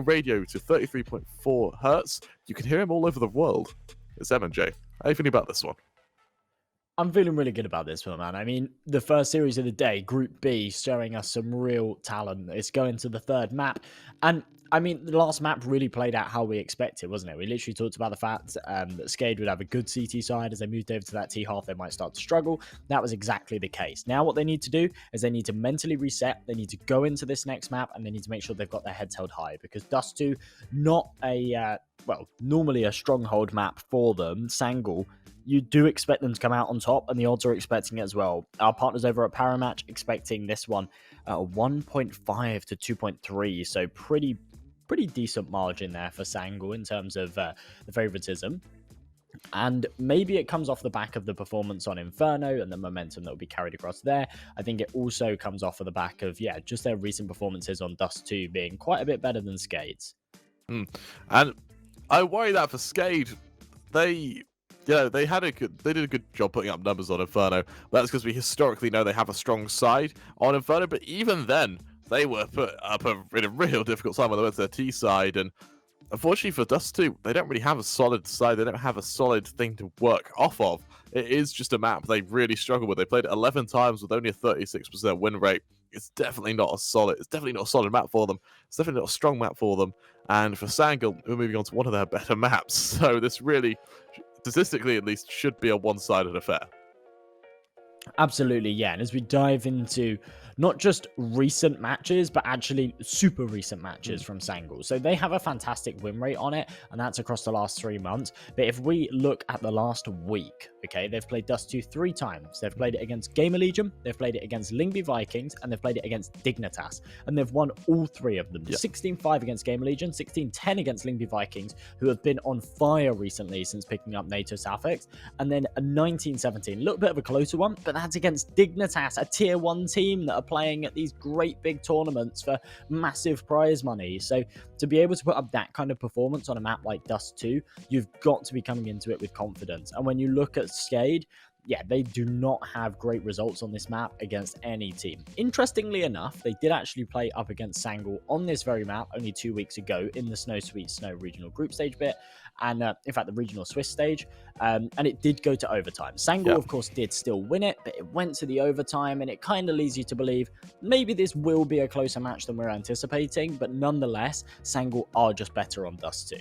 radio to 33.4 hertz, you can hear him all over the world. It's MJ. How are you feeling about this one? I'm feeling really good about this one, man. I mean, the first series of the day, Group B, showing us some real talent. It's going to the 3rd map. And, I mean, the last map really played out how we expected, wasn't it? We literally talked about the fact that SKADE would have a good CT side. As they moved over to that T half, they might start to struggle. That was exactly the case. Now what they need to do is they need to mentally reset. They need to go into this next map, and they need to make sure they've got their heads held high. Because Dust 2, not a, normally a stronghold map for them, Sangal, you do expect them to come out on top, and the odds are expecting it as well. Our partners over at Paramatch expecting this one at 1.5 to 2.3, so pretty decent margin there for Sangal in terms of the favoritism. And maybe it comes off the back of the performance on Inferno and the momentum that will be carried across there. I think it also comes off of the back of, yeah, just their recent performances on Dust 2 being quite a bit better than SKADE's. And I worry that for SKADE, they did a good job putting up numbers on Inferno. But that's because we historically know they have a strong side on Inferno. But even then, they were put up in a real difficult time when they went to their T side. And unfortunately for Dust 2, they don't really have a solid side. They don't have a solid thing to work off of. It is just a map they really struggle with. They played it 11 times with only a 36% win rate. It's definitely not a solid map for them. It's definitely not a strong map for them. And for Sangal, we're moving on to one of their better maps. So this really, statistically at least, should be a one-sided affair. Absolutely, yeah. And as we dive into not just recent matches, but actually super recent matches from Sangal. So they have a fantastic win rate on it, and that's across the last 3 months. But if we look at the last week, okay, they've played Dust 2 3 times. They've played it against Gamer Legion, they've played it against Lingby Vikings, and they've played it against Dignitas. And they've won all 3 of them. Yep. 16-5 against Gamer Legion, 16-10 against Lingby Vikings, who have been on fire recently since picking up NATO Southx, and then a 19-17, a little bit of a closer one, but that's against Dignitas, a tier 1 team that are playing at these great big tournaments for massive prize money. So to be able to put up that kind of performance on a map like Dust 2, you've got to be coming into it with confidence. And when you look at SKADE, yeah, they do not have great results on this map against any team. Interestingly enough, they did actually play up against Sangal on this very map only 2 weeks ago in the Snow Sweet Snow regional group stage bit, and in fact the regional Swiss stage, and it did go to overtime. Sangal, of course, did still win it, but it went to the overtime, and it kind of leads you to believe maybe this will be a closer match than we're anticipating, but nonetheless, Sangal are just better on Dust 2.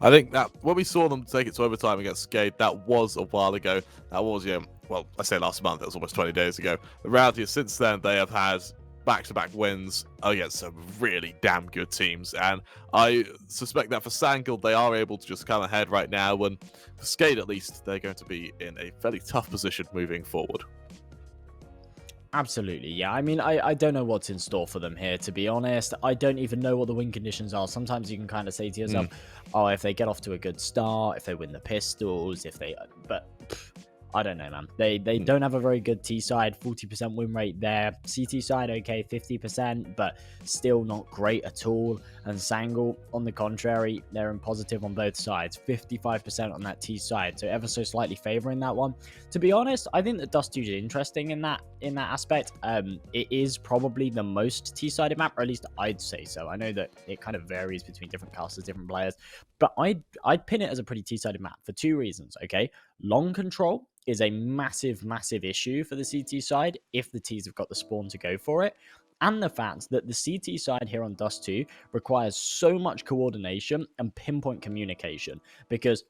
I think that when we saw them take it to overtime against SKADE, that was a while ago. That was, well, I say last month, it was almost 20 days ago. The reality is, since then, they have had back-to-back wins against some really damn good teams. And I suspect that for Sangal, they are able to just come ahead right now. And for SKADE, at least, they're going to be in a fairly tough position moving forward. Absolutely, yeah. I mean, I don't know what's in store for them here, to be honest. I don't even know what the win conditions are. Sometimes you can kind of say to yourself, oh, if they get off to a good start, if they win the pistols, if they... But... I don't know, man. They don't have a very good T side, 40% win rate there. CT side, okay, 50%, but still not great at all. And Sangal, on the contrary, they're in positive on both sides, 55% on that T side, so ever so slightly favoring that one. To be honest, I think that Dust 2 is interesting in that aspect. It is probably the most T-sided map, or at least I'd say so. I know that it kind of varies between different casters, different players, but I'd pin it as a pretty T-sided map for 2 reasons, okay? Long control is a massive issue for the CT side if the Ts have got the spawn to go for it. And the fact that the CT side here on Dust 2 requires so much coordination and pinpoint communication, because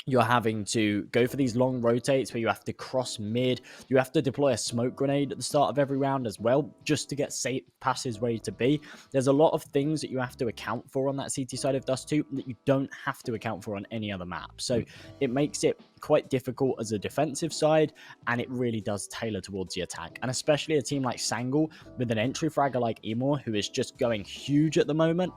you're having to go for these long rotates where you have to cross mid. You have to deploy a smoke grenade at the start of every round as well, just to get safe passes where to be. There's a lot of things that you have to account for on that CT side of Dust 2 that you don't have to account for on any other map. So it makes it quite difficult as a defensive side, and it really does tailor towards the attack. And especially a team like Sangal with an entry fragger like Emor, who is just going huge at the moment.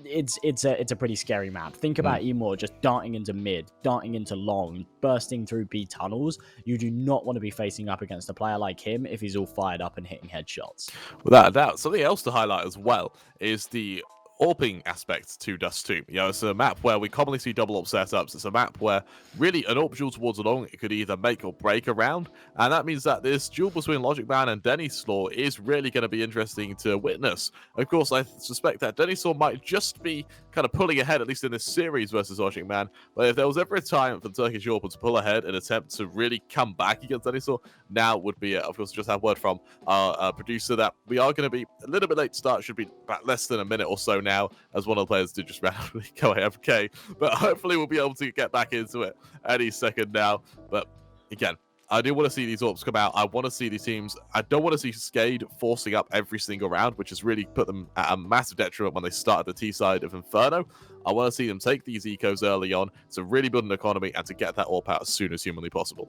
It's a pretty scary map. Think about Emor just darting into mid, darting into long, bursting through B tunnels. You do not want to be facing up against a player like him if he's all fired up and hitting headshots. Without a doubt. Something else to highlight as well is the AWPing aspect to Dust 2. It's a map where we commonly see double AWP setups. It's a map where really an AWP duel towards a long, it could either make or break a round, and that means that this duel between Logic Man and Dennyslaw is really going to be interesting to witness. Of course, I suspect that Dennyslaw might just be kind of pulling ahead, at least in this series versus Logic Man, but if there was ever a time for the Turkish AWP to pull ahead and attempt to really come back against Dennyslaw, now would be it. Of course, just have word from our producer that we are going to be a little bit late to start, should be about less than a minute or so now, as one of the players did just randomly go AFK, but hopefully we'll be able to get back into it any second now. But again, I do want to see these AWPs come out. I want to see these teams. I don't want to see SKADE forcing up every single round, which has really put them at a massive detriment when they started the T side of Inferno. I want to see them take these ecos early on to really build an economy and to get that AWP out as soon as humanly possible.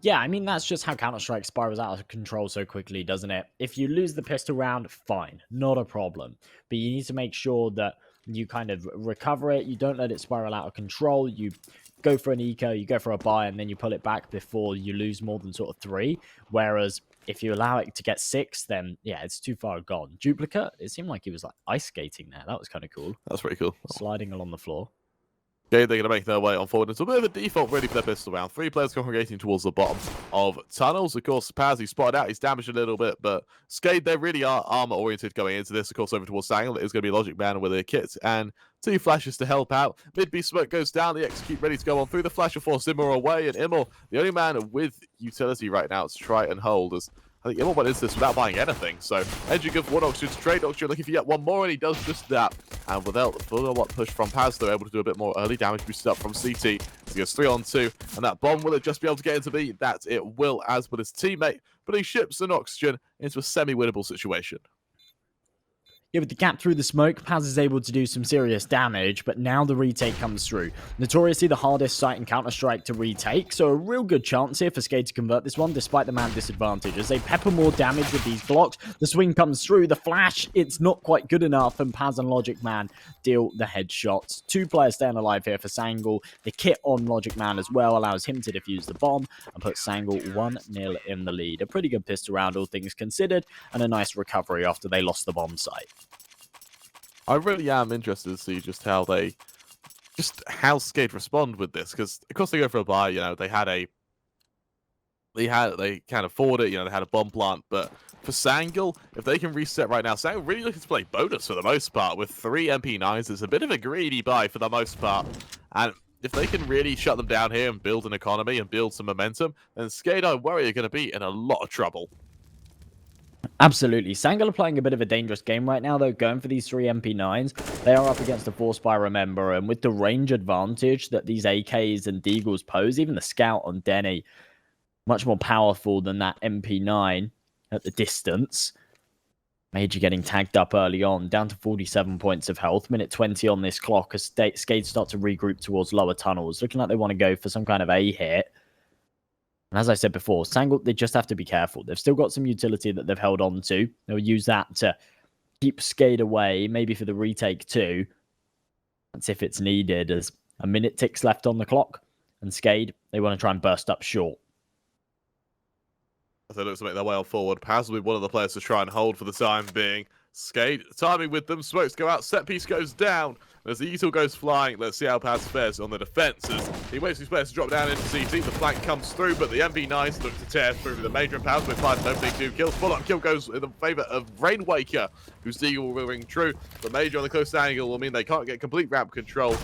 Yeah, I mean, that's just how Counter-Strike spirals out of control so quickly, doesn't it? If you lose the pistol round, fine, not a problem. But you need to make sure that you kind of recover it. You don't let it spiral out of control. You go for an eco, you go for a buy, and then you pull it back before you lose more than sort of 3. Whereas if you allow it to get 6, then yeah, it's too far gone. Duplicate, it seemed like he was like ice skating there. That was kind of cool. That's pretty cool. Sliding along the floor. Okay, they're going to make their way on forward. It's a bit of a default really for their pistol round. 3 players congregating towards the bottom of tunnels. Of course, Paz, he spotted out, he's damaged a little bit, but SKADE, they really are armor-oriented going into this. Of course, over towards Sangal, it's going to be Logic Man with a kit and 2 flashes to help out. Mid-B smoke goes down, the execute ready to go on through the flash to force Immor away, and Immor, the only man with utility right now to try and hold, as I think Immor went into this without buying anything. So, edging of 1 oxygen to trade oxygen, looking for yet 1 more, and he does just that. And without the follow-up push from Paz, they're able to do a bit more early damage boosted up from CT. He goes 3 on 2, and that bomb, will it just be able to get into B? That it will, as with his teammate, but he ships an oxygen into a semi-winnable situation. Yeah, with the gap through the smoke, Paz is able to do some serious damage, but now the retake comes through. Notoriously the hardest site in Counter-Strike to retake, so a real good chance here for SKADE to convert this one, despite the man disadvantage. As they pepper more damage with these blocks, the swing comes through, the flash, it's not quite good enough, and Paz and Logic Man deal the headshots. 2 players staying alive here for Sangal. The kit on Logic Man as well allows him to defuse the bomb, and put Sangal 1-0 in the lead. A pretty good pistol round, all things considered, and a nice recovery after they lost the bomb site. I really am interested to see just how SKADE respond with this, because of course they go for a buy. You know, they can't afford it. You know, they had a bomb plant, but for Sangal, if they can reset right now, Sangal really looking to play bonus for the most part with 3 MP9s. It's a bit of a greedy buy for the most part, and if they can really shut them down here and build an economy and build some momentum, then SKADE, I worry, are going to be in a lot of trouble. Absolutely. Sangal are playing a bit of a dangerous game right now, though, going for these 3 MP9s. They are up against a Force by Remember, and with the range advantage that these AKs and Deagles pose, even the Scout on Denny, much more powerful than that MP9 at the distance. Major getting tagged up early on, down to 47 points of health. Minute 20 on this clock as SKADE start to regroup towards lower tunnels. Looking like they want to go for some kind of A hit. And as I said before, Sangal, they just have to be careful. They've still got some utility that they've held on to. They'll use that to keep SKADE away, maybe for the retake too. That's if it's needed, as a minute ticks left on the clock. And SKADE, they want to try and burst up short. As they look to make their way on forward, Paz will be one of the players to try and hold for the time being. SKADE, timing with them, smokes go out, set piece goes down. As the ETL goes flying, let's see how Paz fares on the defenses. He waits for his players to drop down into CT, the flank comes through, but the MP9s look to tear through the Major and Paz with 5 opening 2 kills. Full-up kill goes in the favour of Rainwaker, whose Deagle will ring true. The Major on the close angle will mean they can't get complete ramp control,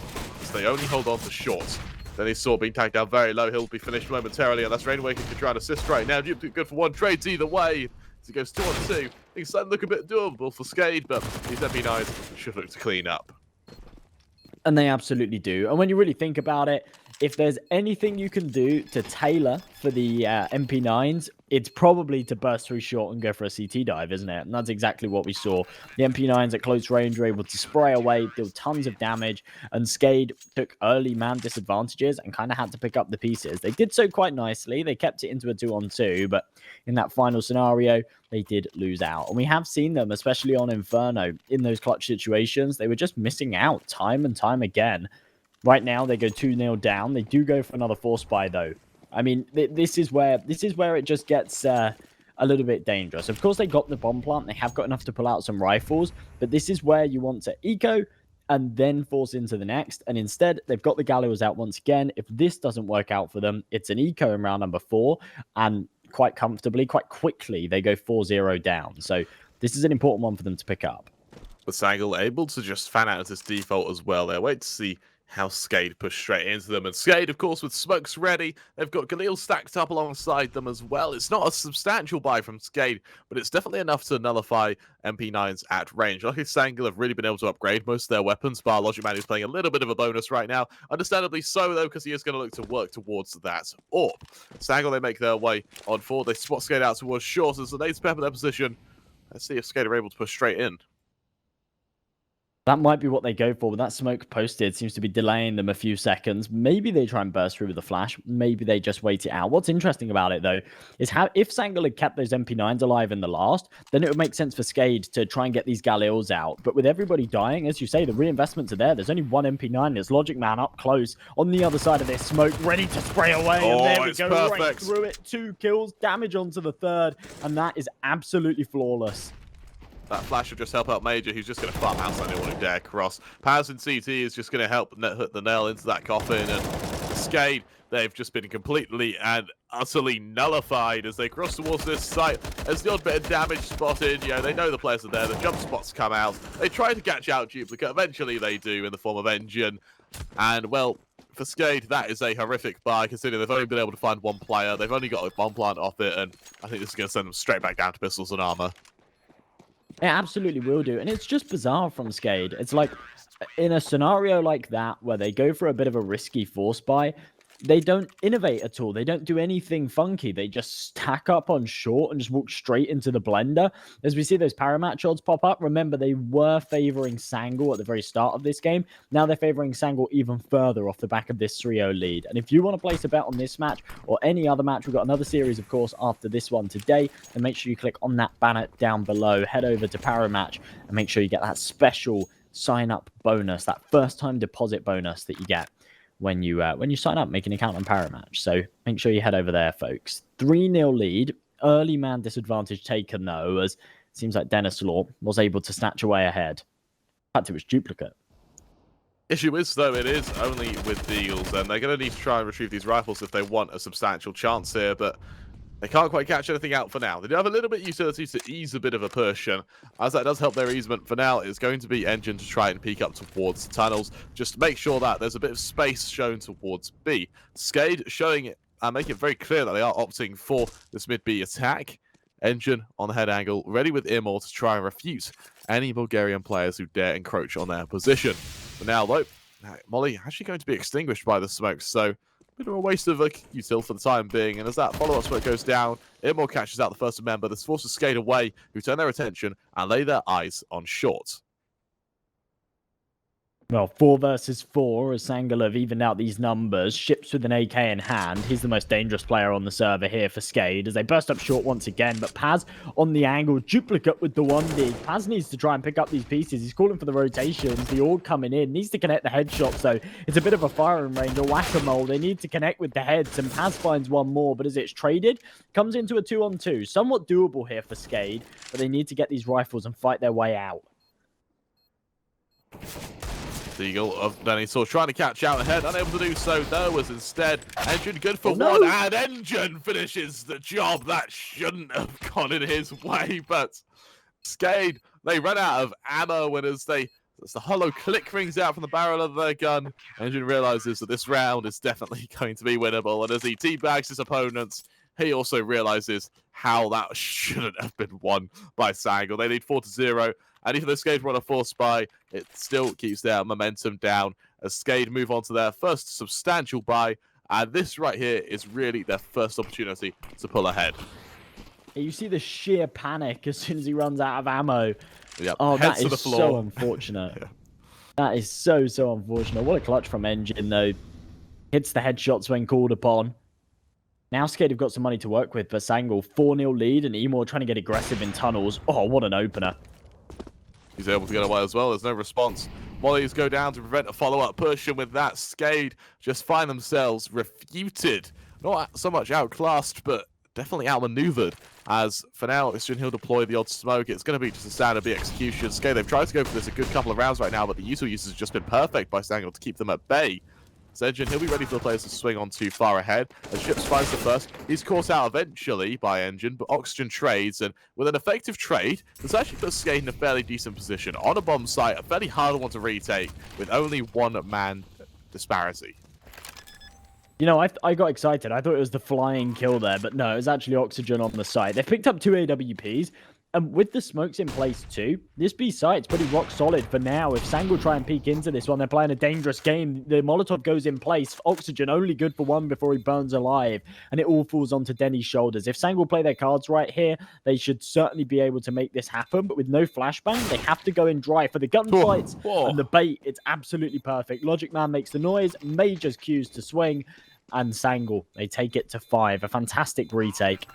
so they only hold on to short. Then he saw being tagged down very low. He'll be finished momentarily, unless Rainwaker can try and assist right now. Good for 1 trades either way. As he goes 2 on 2. Things starting to look a bit doable for SKADE, but these MP9s should look to clean up. And they absolutely do. And when you really think about it, if there's anything you can do to tailor for the MP9s, it's probably to burst through short and go for a CT dive, isn't it? And that's exactly what we saw. The MP9s at close range were able to spray away, deal tons of damage, and SKADE took early man disadvantages and kind of had to pick up the pieces. They did so quite nicely. They kept it into a 2-on-2, but in that final scenario, they did lose out. And we have seen them, especially on Inferno, in those clutch situations. They were just missing out time and time again. Right now, they go 2-0 down. They do go for another force buy, though. I mean, this is where it just gets a little bit dangerous. Of course, they got the bomb plant. They have got enough to pull out some rifles. But this is where you want to eco and then force into the next. And instead, they've got the gallows out once again. If this doesn't work out for them, it's an eco in round number 4. And quite comfortably, quite quickly, they go 4-0 down. So this is an important one for them to pick up. But Sangal able to just fan out as default as well there. Wait to see how SKADE push straight into them. And SKADE, of course, with smokes ready. They've got Galil stacked up alongside them as well. It's not a substantial buy from SKADE, but it's definitely enough to nullify MP9s at range. Luckily, Sangal have really been able to upgrade most of their weapons. Bar Logic Man, who's playing a little bit of a bonus right now. Understandably so, though, because he is going to look to work towards that orb. Sangal, they make their way on forward. They spot SKADE out towards short as the nades pepper their position. Let's see if SKADE are able to push straight in. That might be what they go for, but that smoke posted seems to be delaying them a few seconds. Maybe they try and burst through with a flash. Maybe they just wait it out. What's interesting about it, though, is how if Sangal had kept those MP9s alive in the last, then it would make sense for SKADE to try and get these Galils out. But with everybody dying, as you say, the reinvestments are there. There's only one MP9. There's Logic Man up close on the other side of this smoke, ready to spray away. Oh, and there we it's go, perfect. right through it. 2 kills, damage onto the third, and that is absolutely flawless. That flash will just help out Major, who's just going to farm outside anyone who dare cross. Paz and CT is just going to help hit the nail into that coffin. And SKADE, they've just been completely and utterly nullified as they cross towards this site. As the odd bit of damage spotted, you know, they know the players are there. The jump spots come out. They try to catch out Duplicate. Eventually they do in the form of Engine. And, well, for SKADE, that is a horrific buy, considering they've only been able to find one player. They've only got a bomb plant off it, and I think this is going to send them straight back down to pistols and armor. It absolutely will do. And it's just bizarre from SKADE. It's like, in a scenario like that, where they go for a bit of a risky force buy, they don't innovate at all. They don't do anything funky. They just stack up on short and just walk straight into the blender. As we see those paramatch odds pop up, remember they were favoring Sangal at the very start of this game. Now they're favoring Sangal even further off the back of this 3-0 lead. And if you want to place a bet on this match or any other match, we've got another series, of course, after this one today. And make sure you click on that banner down below. Head over to Paramatch and make sure you get that special sign-up bonus, that first-time deposit bonus that you get when you sign up, make an account on Paramatch. So make sure you head over there, folks. 3-0 lead. Early man disadvantage taken, though, as it seems like Dennis Law was able to snatch away ahead. In fact, it was Duplicate. Issue is, though, it is only with the Eagles, and they're going to need to try and retrieve these rifles if they want a substantial chance here, but they can't quite catch anything out for now. They do have a little bit of utility to ease a bit of a push, and as that does help their easement for now, it's going to be Engine to try and peek up towards the tunnels, just to make sure that there's a bit of space shown towards B. SKADE showing it and making it very clear that they are opting for this mid-B attack. Engine on the head angle, ready with Immor to try and refute any Bulgarian players who dare encroach on their position. But now, though, Molly actually going to be extinguished by the smoke, so bit of a waste of a util for the time being, and as that follow-up smoke goes down, Immor catches out the first member. This forces SKADE away, who turn their attention and lay their eyes on short. Well, 4 versus 4, as Sangal have evened out these numbers. Ships with an AK in hand. He's the most dangerous player on the server here for SKADE, as they burst up short once again. But Paz on the angle, Duplicate with the 1D. Paz needs to try and pick up these pieces. He's calling for the rotations. The orb coming in. Needs to connect the headshots, though. It's a bit of a firing range, a whack-a-mole. They need to connect with the heads, and Paz finds one more. But as it's traded, comes into a 2-on-2. Somewhat doable here for SKADE, but they need to get these rifles and fight their way out. The Eagle of Denisaur trying to catch out ahead, unable to do so. There was instead Engine good for one, and Engine finishes the job. That shouldn't have gone in his way, but SKADE, they run out of ammo, and as the hollow click rings out from the barrel of their gun, Engine realizes that this round is definitely going to be winnable, and as he teabags his opponents, he also realizes how that shouldn't have been won by Sangal. They need 4-0. And even though SKADE run a force buy, it still keeps their momentum down as SKADE move on to their first substantial buy. And this right here is really their first opportunity to pull ahead. You see the sheer panic as soon as he runs out of ammo. Yep. Oh, Heads that to the is floor. so unfortunate. Yeah. That is so unfortunate. What a clutch from Engine, though. Hits the headshots when called upon. Now SKADE have got some money to work with, but Sangal 4-0 lead, and Immor trying to get aggressive in tunnels. Oh, what an opener. He's able to get away as well. There's no response. Mollies go down to prevent a follow-up push, and with that, SKADE just find themselves refuted. Not so much outclassed, but definitely outmaneuvered. As for now, Oxygen he'll deploy the odd smoke. It's going to be just a standard B execution. SKADE, they've tried to go for this a good couple of rounds right now, but the util use has just been perfect by Sangal to keep them at bay. Engine, he'll be ready for the players to swing on too far ahead. As Ships finds the first, he's caught out eventually by Engine, but Oxygen trades, and with an effective trade, this actually puts SKADE in a fairly decent position. On a bomb site, a fairly hard one to retake, with only 1-man disparity. You know, I got excited. I thought it was the flying kill there, but no, it was actually Oxygen on the site. They've picked up 2 AWPs. And with the smokes in place too, this B site's pretty rock solid for now. If Sangal try and peek into this one, they're playing a dangerous game. The Molotov goes in place. Oxygen only good for one before he burns alive. And it all falls onto Denny's shoulders. If Sangal play their cards right here, they should certainly be able to make this happen. But with no flashbang, they have to go in dry. For the gunfights and the bait, it's absolutely perfect. Logic Man makes the noise. Major's cues to swing. And Sangal, they take it to 5. A fantastic retake.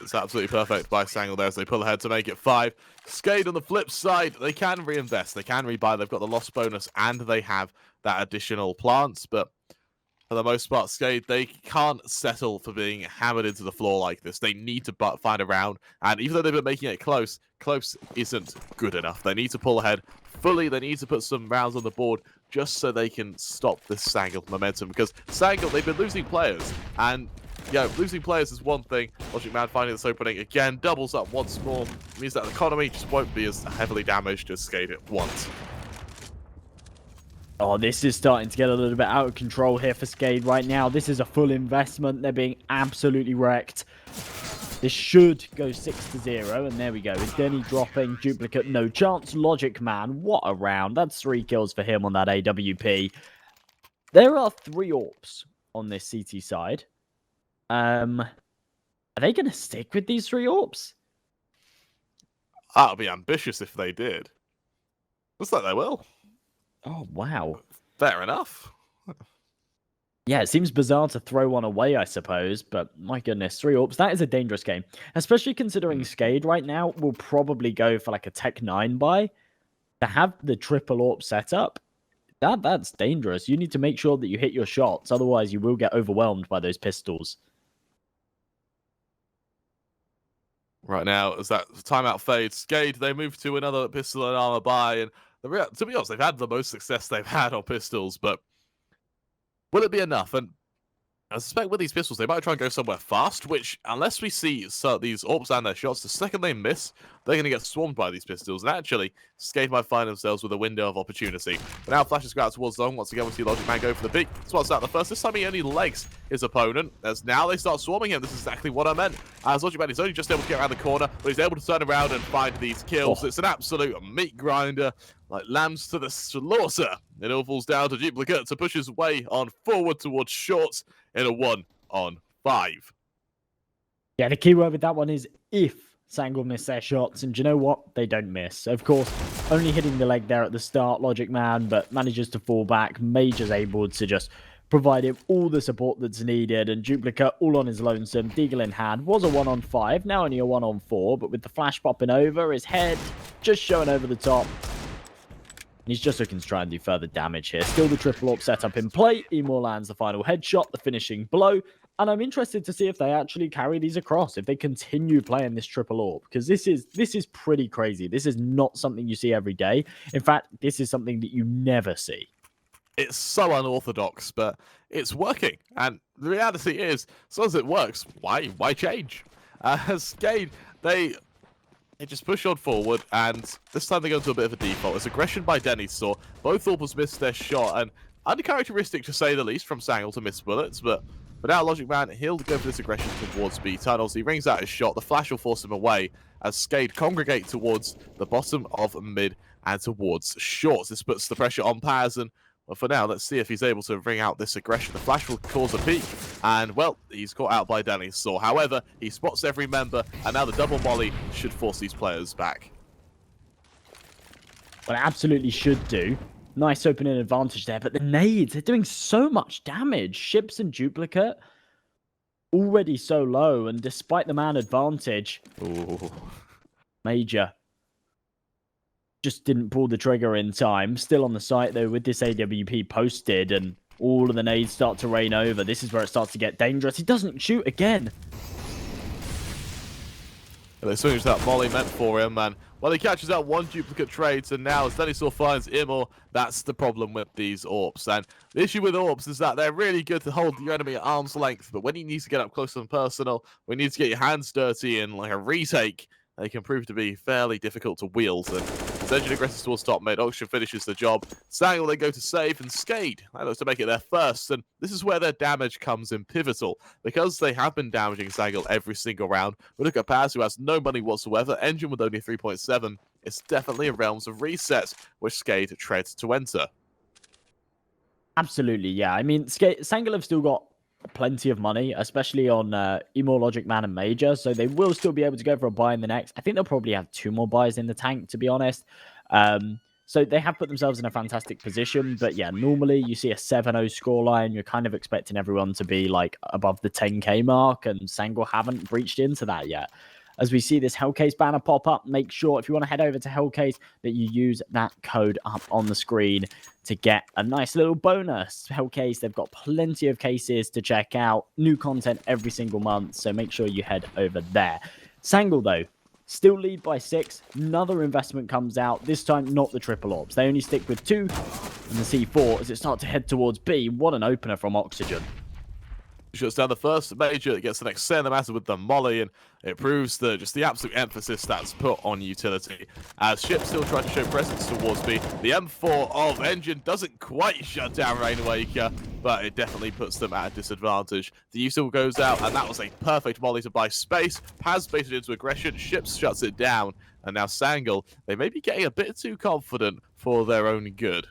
It's absolutely perfect by Sangal there as they pull ahead to make it 5. SKADE on the flip side, they can reinvest, they can rebuy, they've got the loss bonus, and they have that additional plants, but for the most part, SKADE, they can't settle for being hammered into the floor like this. They need to find a round, and even though they've been making it close, close isn't good enough. They need to pull ahead fully, they need to put some rounds on the board just so they can stop this Sangal momentum, because Sangal, they've been losing players, and yeah, losing players is one thing. Logic Man finding this opening again, doubles up once more. It means that the economy just won't be as heavily damaged as SKADE at once. Oh, this is starting to get a little bit out of control here for SKADE right now. This is a full investment. They're being absolutely wrecked. This should go 6-0, and there we go. With Denny dropping, Duplicate, no chance. Logic Man, what a round. That's 3 kills for him on that AWP. There are 3 AWPs on this CT side. Are they going to stick with these 3 AWPs? That would be ambitious if they did. Looks like they will. Oh, wow. Fair enough. Yeah, it seems bizarre to throw one away, I suppose, but my goodness, 3 AWPs, that is a dangerous game. Especially considering SKADE right now will probably go for like a Tech 9 buy. To have the triple AWP setup, that's dangerous. You need to make sure that you hit your shots, otherwise you will get overwhelmed by those pistols. Right now, as that timeout fades, SKADE, they move to another pistol and armor buy, and to be honest, they've had the most success they've had on pistols, but will it be enough? And I suspect with these pistols, they might try and go somewhere fast, which, unless we see these AWPs and their shots, the second they miss, they're going to get swarmed by these pistols. And actually, SKADE might find themselves with a window of opportunity. But now flashes go out towards zone. Once again, we see Logic Man go for the peak. Spots out the first. This time he only legs his opponent, as now they start swarming him. This is exactly what I meant. As Logic Man is only just able to get around the corner, but he's able to turn around and find these kills. It's an absolute meat grinder, like lambs to the slaughter. It all falls down to Duplicate to push his way on forward towards shorts in a 1-on-5. Yeah, the key word with that one is if Sangal miss their shots, and do you know what? They don't miss. Of course, only hitting the leg there at the start, Logic Man, but manages to fall back. Major's able to just provide him all the support that's needed, and Duplicate all on his lonesome, Deagle in hand, was a 1-on-5, now only a 1-on-4, but with the flash popping over, his head just showing over the top. And he's just looking to try and do further damage here. Still the triple AWP setup in play. Emor lands the final headshot, the finishing blow. And I'm interested to see if they actually carry these across, if they continue playing this triple AWP, because this is pretty crazy. This is not something you see every day. In fact, this is something that you never see. It's so unorthodox, but it's working. And the reality is, as long as it works, why change? SKADE, they just push on forward, and this time they go into a bit of a default. It's aggression by Denny saw. Both AWPers missed their shot, and uncharacteristic to say the least from Sangal to miss bullets, but now Logic Man, he'll go for this aggression towards B tunnels. He rings out his shot. The flash will force him away as SKADE congregate towards the bottom of mid and towards shorts. This puts the pressure on Paz, and well, for now, let's see if he's able to ring out this aggression. The flash will cause a peak, and, well, he's caught out by Denny Saw. However, he spots every member, and now the double molly should force these players back. Well, it absolutely should do. Nice opening advantage there, but the nades, they're doing so much damage. Ships and Duplicate already so low, and despite the man advantage, Major just didn't pull the trigger in time. Still on the site, though, with this AWP posted, and all of the nades start to rain over. This is where it starts to get dangerous. He doesn't shoot again. And as soon as that molly meant for him, and, well, he catches out one Duplicate trades, and now as Denisaw finds Imor, that's the problem with these AWPs. And the issue with AWPs is that they're really good to hold your enemy at arm's length, but when you need to get up close and personal, when you need to get your hands dirty in like a retake, they can prove to be fairly difficult to wield. And As Engine agresses towards top mid, Oxygen finishes the job. Sangal then go to save, and SKADE, that looks to make it their first, and this is where their damage comes in pivotal. Because they have been damaging Sangal every single round, we look at Paz, who has no money whatsoever, Engine with only 3.7, it's definitely a realms of resets, which SKADE treads to enter. Absolutely, yeah. I mean, Sangal have still got plenty of money, especially on Emo, Logic Man, and Major, so they will still be able to go for a buy in the next. I think they'll probably have 2 more buys in the tank, to be honest. So they have put themselves in a fantastic position, but yeah, normally you see a 7-0 scoreline, you're kind of expecting everyone to be like above the 10k mark, and Sangal haven't breached into that yet. As we see this Hellcase banner pop up, make sure if you want to head over to Hellcase that you use that code up on the screen to get a nice little bonus. Hellcase, they've got plenty of cases to check out, new content every single month, so make sure you head over there. Sangal, though, still lead by 6. Another investment comes out, this time not the triple orbs. They only stick with 2 and the C4 as it starts to head towards B. What an opener from Oxygen. Shuts down the first Major, gets the next center matter with the molly, and it proves just the absolute emphasis that's put on utility. As Ship still try to show presence towards B, the M4 of Engine doesn't quite shut down Rainwaker, but it definitely puts them at a disadvantage. The Util goes out, and that was a perfect molly to buy space. Paz baited into aggression, Ship shuts it down, and now Sangal, they may be getting a bit too confident for their own good.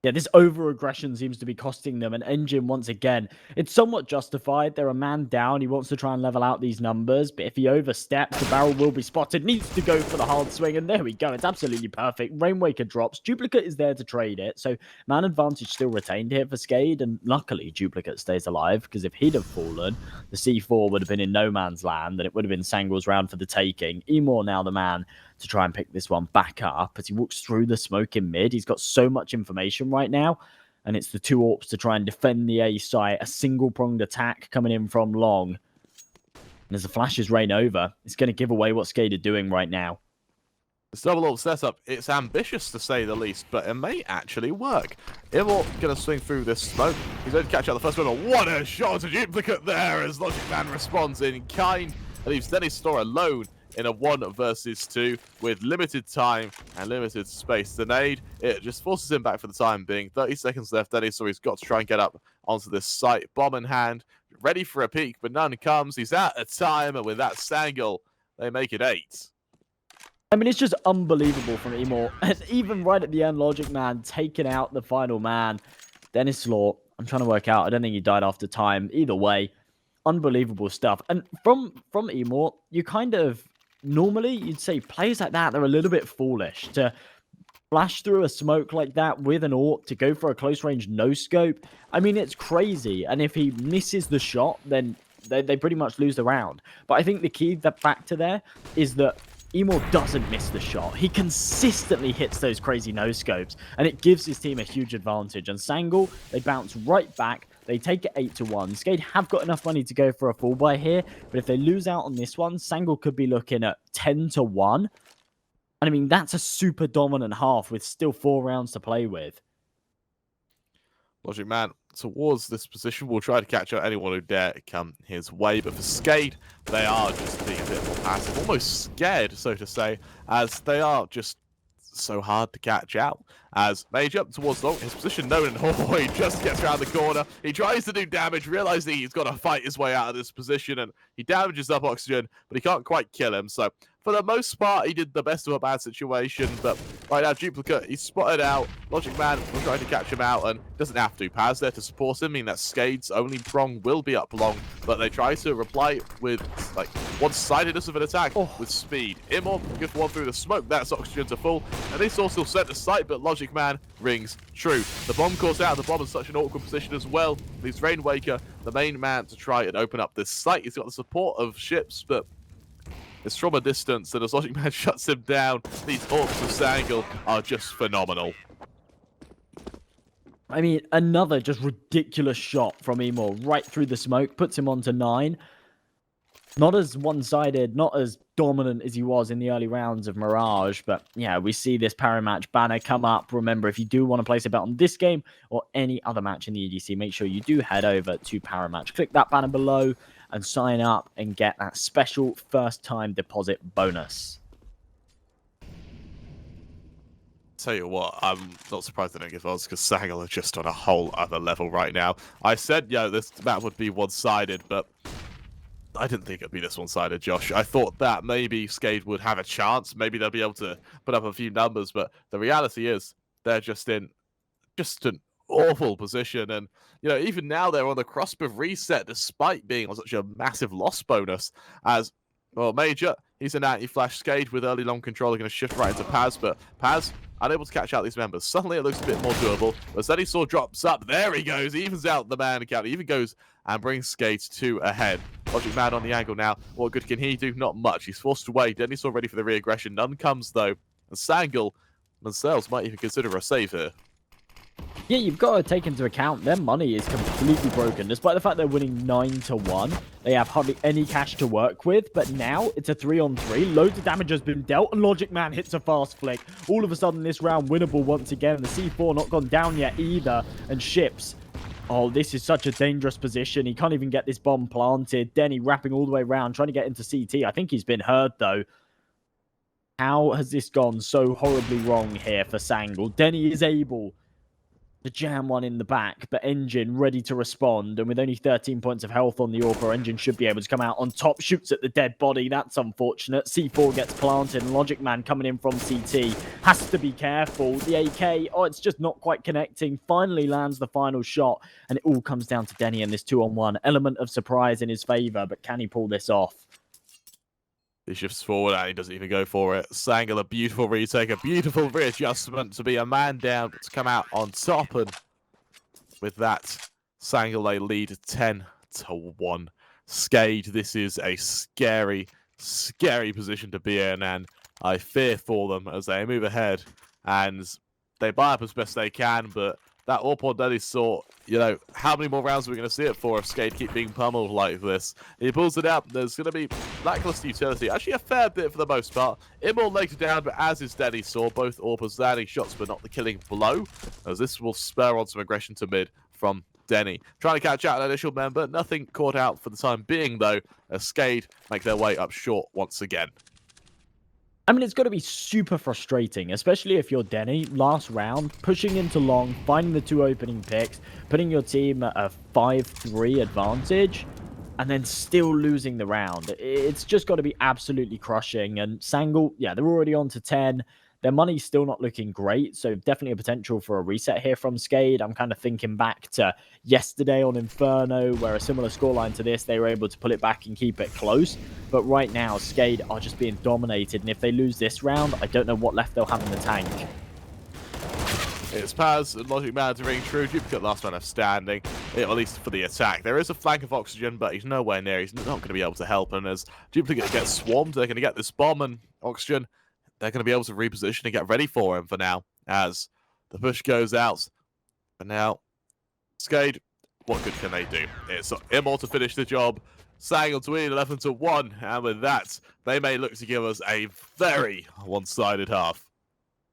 Yeah, this over-aggression seems to be costing them. An Engine, once again, it's somewhat justified. They're a man down. He wants to try and level out these numbers, but if he oversteps, the barrel will be spotted. Needs to go for the hard swing, and there we go. It's absolutely perfect. Rainwaker drops. Duplicate is there to trade it, so man advantage still retained here for SKADE, and luckily Duplicate stays alive, because if he'd have fallen, the C4 would have been in no man's land, and it would have been Sangal's round for the taking. Emor now the man to try and pick this one back up as he walks through the smoke in mid. He's got so much information right now, and it's the 2 AWPs to try and defend the A site. A single-pronged attack coming in from long. And as the flashes rain over, it's going to give away what SKADE are doing right now. This double AWP setup, it's ambitious to say the least, but it may actually work. Immort going to swing through this smoke. He's going to catch out the first one, but what a shot to Duplicate there as Logic Man responds in kind. And leaves Dennis Store alone in a 1 versus 2 with limited time and limited space to nade. It just forces him back for the time being. 30 seconds left. Dennis Store, he's got to try and get up onto this site. Bomb in hand, ready for a peek, but none comes. He's out of time, and with that Sangal, they make it 8. I mean, it's just unbelievable from Emor. And even right at the end, Logic Man taking out the final man. Dennis Law, I'm trying to work out. I don't think he died after time. Either way, unbelievable stuff. And from Emor, you kind of... Normally, you'd say players like that, they're a little bit foolish to flash through a smoke like that with an AWP to go for a close-range no-scope. I mean, it's crazy. And if he misses the shot, then they pretty much lose the round. But I think the key factor there is that Emor doesn't miss the shot. He consistently hits those crazy no-scopes, and it gives his team a huge advantage. And Sangal, they bounce right back. They take it 8-1. SKADE have got enough money to go for a full buy here, but if they lose out on this one, Sangal could be looking at 10-1. And I mean, that's a super dominant half with still 4 rounds to play with. Logic Man towards this position will try to catch out anyone who dare come his way, but for SKADE, they are just being a bit more passive, almost scared, so to say, as they are just so hard to catch out. As Mage up towards long, his position known, and oh, he just gets around the corner. He tries to do damage, realizing he's got to fight his way out of this position, and he damages up Oxygen, but he can't quite kill him. So for the most part, he did the best of a bad situation, but right now, Duplicate, he's spotted out. Logic Man will try to catch him out, and doesn't have to. Paz there to support him, meaning that SKADE's only prong will be up long, but they try to reply with, like, one-sidedness of an attack with speed. Immor gets one through the smoke, that's Oxygen to full, and they still set the sight, but Logic Man rings true. The bomb calls out, the bomb in such an awkward position as well, leaves Rainwaker, the main man, to try and open up this site. He's got the support of ships, but it's from a distance, and as Logic Man shuts him down, these AWPs of Sangal are just phenomenal. I mean, another just ridiculous shot from Emor right through the smoke, puts him onto 9. Not as one-sided, not as dominant as he was in the early rounds of Mirage, but yeah, we see this Paramatch banner come up. Remember, if you do want to place a bet on this game or any other match in the EDC, make sure you do head over to Paramatch. Click that banner below and sign up and get that special first-time deposit bonus. tell you what, I'm not surprised they don't give us because Sangal are just on a whole other level right now. I said, this map would be one-sided, but I didn't think it'd be this one-sided, Josh. I thought that maybe SKADE would have a chance. Maybe they'll be able to put up a few numbers, but the reality is they're just in an awful position. And, even now they're on the cusp of reset despite being on such a massive loss bonus as, well, Major, he's an anti-flash. SKADE with early long control are going to shift right into Paz, but Paz unable to catch out these members. Suddenly it looks a bit more doable. But then he saw drops up. There he goes. He evens out the man account. He even goes and brings SKADE 2 ahead. Logic Man on the angle now. What good can he do? Not much. He's forced away. Denny's all ready for the re-aggression. None comes, though. And Sangal themselves might even consider a save here. Yeah, you've got to take into account their money is completely broken. Despite the fact they're winning 9-1, they have hardly any cash to work with. But now it's a 3-on-3. Loads of damage has been dealt, and Logic Man hits a fast flick. All of a sudden, this round winnable once again. The C4 not gone down yet either, and Ships. Oh, this is such a dangerous position. He can't even get this bomb planted. Denny wrapping all the way around, trying to get into CT. I think he's been hurt, though. How has this gone so horribly wrong here for Sangal? Denny is able to jam one in the back, but Engine ready to respond. And with only 13 points of health on the AWP, Engine should be able to come out on top. Shoots at the dead body. That's unfortunate. C4 gets planted. And Logic Man coming in from CT. Has to be careful. The AK, it's just not quite connecting. Finally lands the final shot. And it all comes down to Denny and this 2-on-1. Element of surprise in his favor, but can he pull this off? He shifts forward and he doesn't even go for it. Sangal, a beautiful retake, a beautiful readjustment to be a man down, to come out on top. And with that, Sangal, they lead 10-1. SKADE, this is a scary, scary position to be in. And I fear for them as they move ahead. And they buy up as best they can, but that AWP on Denny saw, how many more rounds are we going to see it for if SKADE keep being pummeled like this? He pulls it up. There's going to be lackluster utility. Actually, a fair bit for the most part. Immortal later down, but as is Denny saw, both AWPers landing shots, but not the killing blow, as this will spur on some aggression to mid from Denny. Trying to catch out an initial member. Nothing caught out for the time being, though, as SKADE make their way up short once again. I mean, it's got to be super frustrating, especially if you're Denny. Last round, pushing into long, finding the 2 opening picks, putting your team at a 5-3 advantage, and then still losing the round. It's just got to be absolutely crushing. And Sangal, yeah, they're already on to 10. Their money's still not looking great, so definitely a potential for a reset here from SKADE. I'm kind of thinking back to yesterday on Inferno, where a similar scoreline to this, they were able to pull it back and keep it close. But right now, SKADE are just being dominated, and if they lose this round, I don't know what left they'll have in the tank. It's Paz and Logic Man to ring true. Duplicate last man left standing, at least for the attack. There is a flank of Oxygen, but he's nowhere near. He's not going to be able to help. And as Duplicate gets swarmed, they're going to get this bomb, and Oxygen, they're going to be able to reposition and get ready for him for now as the push goes out. But now, SKADE, what good can they do? It's Immortal to finish the job. Sangal to win 11-1. And with that, they may look to give us a very one-sided half.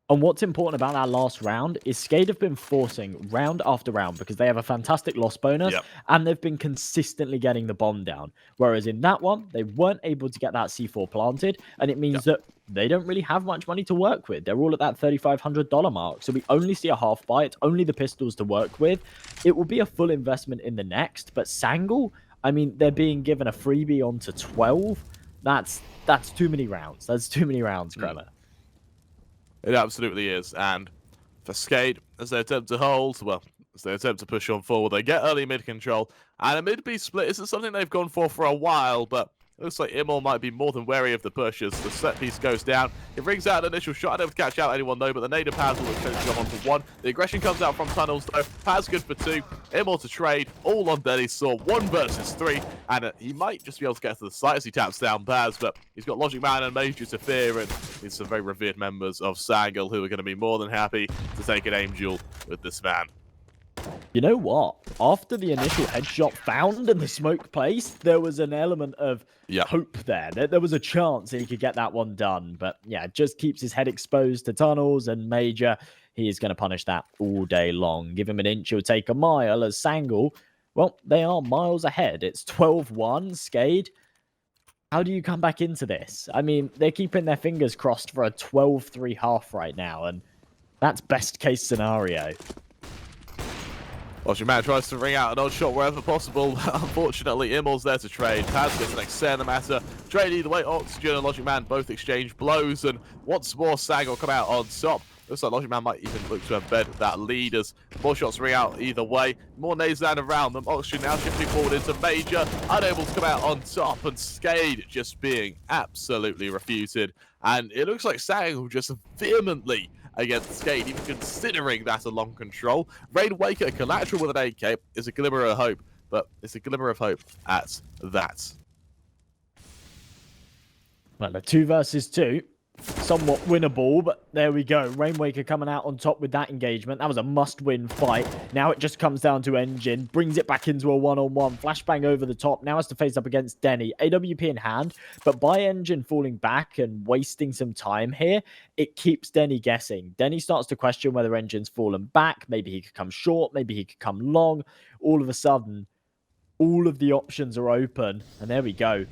And what's important about that last round is SKADE have been forcing round after round because they have a fantastic loss bonus and they've been consistently getting the bomb down. Whereas in that one, they weren't able to get that C4 planted, and it means that they don't really have much money to work with. They're all at that $3,500 mark. So we only see a half buy. It's only the pistols to work with. It will be a full investment in the next. But Sangal, I mean, they're being given a freebie onto 12. That's too many rounds. That's too many rounds, Kremer. It absolutely is. And for SKADE, as they attempt to hold, well, as they attempt to push on forward, they get early mid control. And a mid-B split isn't something they've gone for a while, but it looks like Immol might be more than wary of the push as the set piece goes down. It rings out an initial shot. I don't catch out anyone though, but the native Paz will eventually jump onto 1. The aggression comes out from tunnels though. Paz good for 2. Immol to trade. All on Denny Saw. 1 versus 3. And he might just be able to get to the site as he taps down Paz, but he's got Logic Man and Major to fear, and he's some very revered members of Sangal who are going to be more than happy to take an aim duel with this man. You know what? After the initial headshot found and the smoke placed, there was an element of hope there. There was a chance that he could get that one done. But yeah, just keeps his head exposed to tunnels, and Major, he is going to punish that all day long. Give him an inch, he'll take a mile. As Sangal, well, they are miles ahead. It's 12-1, SKADE. How do you come back into this? I mean, they're keeping their fingers crossed for a 12-3 half right now, and That's best case scenario. Logic Man tries to ring out an odd shot wherever possible. Unfortunately, Immor's there to trade. Paz gets the next say in the matter. Trade either way. Oxygen and Logic Man both exchange blows, and once more, Sangal come out on top. Looks like Logic Man might even look to embed that lead as more shots ring out either way. More nades land around them. Oxygen now shifting forward into Major, unable to come out on top, and SKADE just being absolutely refuted. And it looks like Sangal just vehemently against SKADE, even considering that a long control. Rainwaker collateral with an AK is a glimmer of hope, but it's a glimmer of hope at that. Well, a 2 versus 2. Somewhat winnable, but there we go. Rainwaker coming out on top with that engagement. That was a must-win fight. Now it just comes down to Engine. Brings it back into a one-on-one. Flashbang over the top. Now has to face up against Denny. AWP in hand, but by Engine falling back and wasting some time here, it keeps Denny guessing. Denny starts to question whether Engine's fallen back. Maybe he could come short. Maybe he could come long. All of a sudden, all of the options are open. And there we go.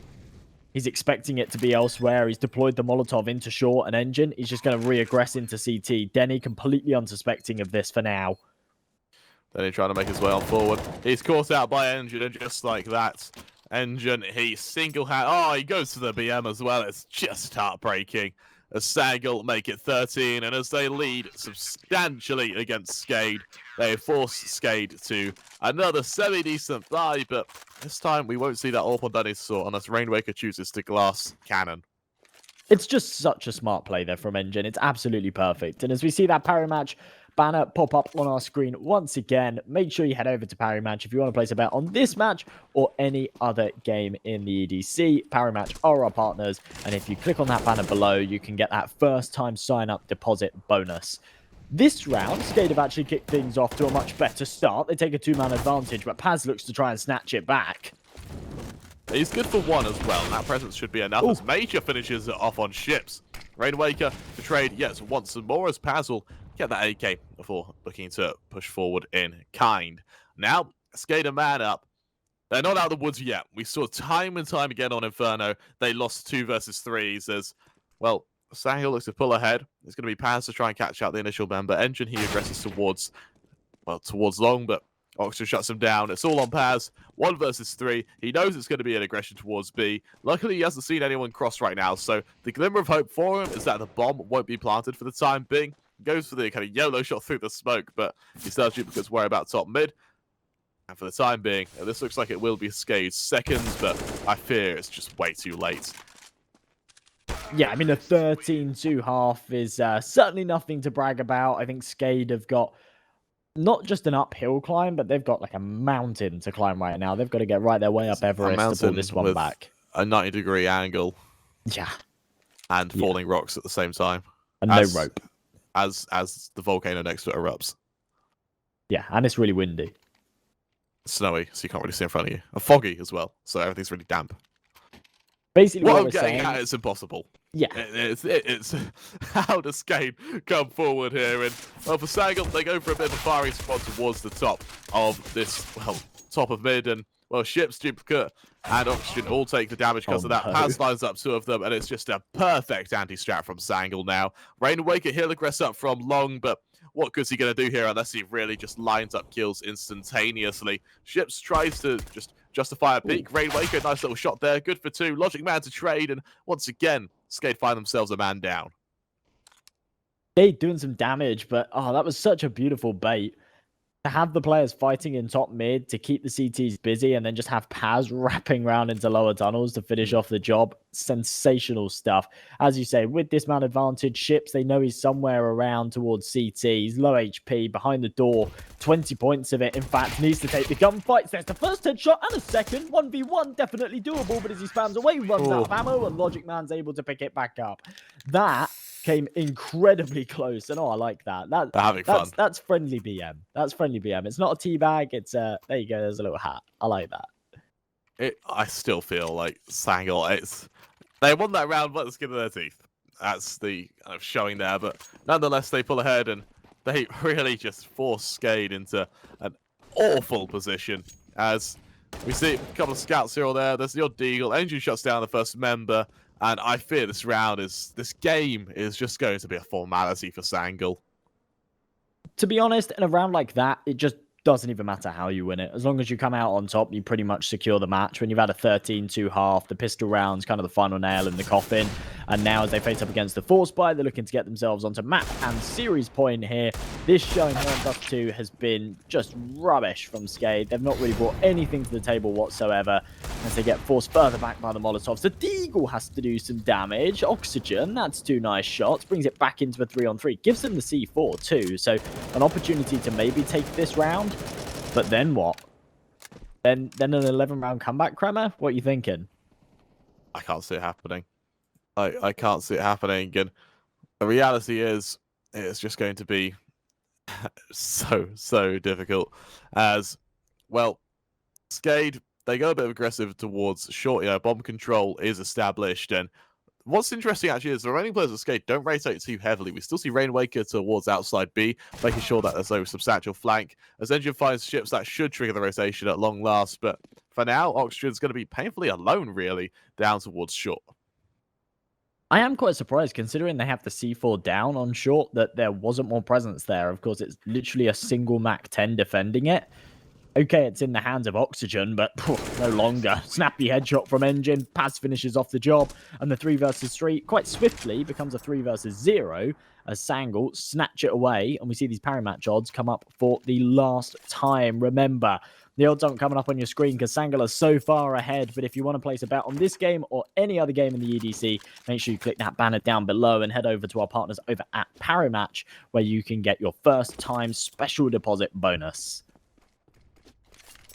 He's expecting it to be elsewhere. He's deployed the Molotov into short and Engine. He's just going to re-aggress into CT. Denny completely unsuspecting of this for now. Denny trying to make his way on forward. He's caught out by Engine, and just like that, Engine, he single-hand... Oh, he goes to the BM as well. It's just heartbreaking. As Sangal make it 13, and as they lead substantially against SKADE, they force SKADE to another semi-decent buy, but this time we won't see that AWP on Denny's sword unless Rainwaker chooses to glass cannon. It's just such a smart play there from Engine. It's absolutely perfect. And as we see that parry match banner pop up on our screen once again, make sure you head over to parry match if you want to place a bet on this match or any other game in the EDC. Parry match are our partners, and if you click on that banner below, you can get that first time sign up deposit bonus. This round, SKADE have actually kicked things off to a much better start. They take a 2-man advantage, but Paz looks to try and snatch it back. He's good for one as well, and that presence should be enough. Ooh. As Major finishes it off on ships. Rainwaker to trade, yes, once and more as Paz will get that AK before looking to push forward in kind. Now, SKADE a man up. They're not out of the woods yet. We saw time and time again on Inferno, they lost 2 versus 3s as, well, Sangal looks to pull ahead. It's going to be Paz to try and catch out the initial member. Engine, he aggresses towards long, but Oxygen shuts him down. It's all on Paz. 1 versus 3. He knows it's going to be an aggression towards B. Luckily, he hasn't seen anyone cross right now, so the glimmer of hope for him is that the bomb won't be planted for the time being. Goes for the kind of YOLO shot through the smoke, but he still has duplicates worry about top mid. And for the time being, this looks like it will be SKADE's seconds, but I fear it's just way too late. Yeah, I mean, a 13-2 half is certainly nothing to brag about. I think SKADE have got not just an uphill climb, but they've got like a mountain to climb right now. They've got to get right their way up Everest to pull this one back. A 90-degree angle. Yeah. And falling rocks at the same time. And no rope. As the volcano next to it erupts. Yeah, and it's really windy. Snowy, so you can't really see in front of you. And foggy as well, so everything's really damp. Basically, what I'm getting at is impossible. Yeah. It's how does SKADE come forward here? And well, for Sangal, they go for a bit of a firing spot towards the top of this, well, top of mid, and well, ships, duplicate, and Oxygen all take the damage because of that. No. Paz lines up 2 of them, and it's just a perfect anti-strat from Sangal now. Rainwaker, he'll aggress up from long, but what good's he going to do here unless he really just lines up kills instantaneously? Ships tries to just justify a peek. Rainwaker, nice little shot there. Good for 2. Logic Man to trade, and once again, SKADE find themselves a man down. They doing some damage, but oh, that was such a beautiful bait. To have the players fighting in top mid, to keep the CTs busy, and then just have Paz wrapping around into lower tunnels to finish off the job. Sensational stuff. As you say, with this man advantage, ships, they know he's somewhere around towards CT. He's low HP, behind the door, 20 points of it. In fact, needs to take the gunfights. There's the first headshot and a second. 1v1, definitely doable, but as he spams away, runs out of ammo, and Logic Man's able to pick it back up. That came incredibly close, and oh, I like that. They're having fun. That's friendly BM. That's friendly BM. It's not a teabag. It's there you go. There's a little hat. I like that. I still feel like Sangal. They won that round by the skin of their teeth. That's the kind of showing there, but nonetheless they pull ahead and they really just force SKADE into an awful position. As we see a couple of scouts here or there. There's the odd deagle. Engine shuts down the first member. And I fear this game is just going to be a formality for Sangal. to be honest, in a round like that, it just doesn't even matter how you win it. As long as you come out on top, you pretty much secure the match. When you've had a 13-2 half, the pistol round's kind of the final nail in the coffin. And now as they face up against the Force Buy, they're looking to get themselves onto map and series point here. This showing here on Dust 2 has been just rubbish from SKADE. They've not really brought anything to the table whatsoever as they get forced further back by the Molotovs. The Deagle has to do some damage. Oxygen, that's 2 nice shots. Brings it back into a 3-on-3. Gives them the C4 too. So an opportunity to maybe take this round. But then what? Then an 11-round comeback, Kremer? What are you thinking? I can't see it happening. I can't see it happening. And the reality is, it's just going to be so difficult. As, well, SKADE, they go a bit aggressive towards short. Bomb control is established. And what's interesting, actually, is the remaining players of SKADE don't rotate too heavily. We still see Rainwaker towards outside B, making sure that there's a substantial flank. As Engine finds ships, that should trigger the rotation at long last. But for now, Oxygen's going to be painfully alone, really, down towards short. I am quite surprised, considering they have the C4 down on short, that there wasn't more presence there. Of course, it's literally a single MAC-10 defending it. Okay, it's in the hands of Oxygen, but no longer. Snappy headshot from Engine. Paz finishes off the job, and the 3 versus 3 quite swiftly becomes a 3 versus 0 as Sangal snatch it away, and we see these parry match odds come up for the last time. Remember, the odds aren't coming up on your screen because Sangal is so far ahead, but if you want to place a bet on this game or any other game in the EDC, make sure you click that banner down below and head over to our partners over at Parimatch, where you can get your first time special deposit bonus.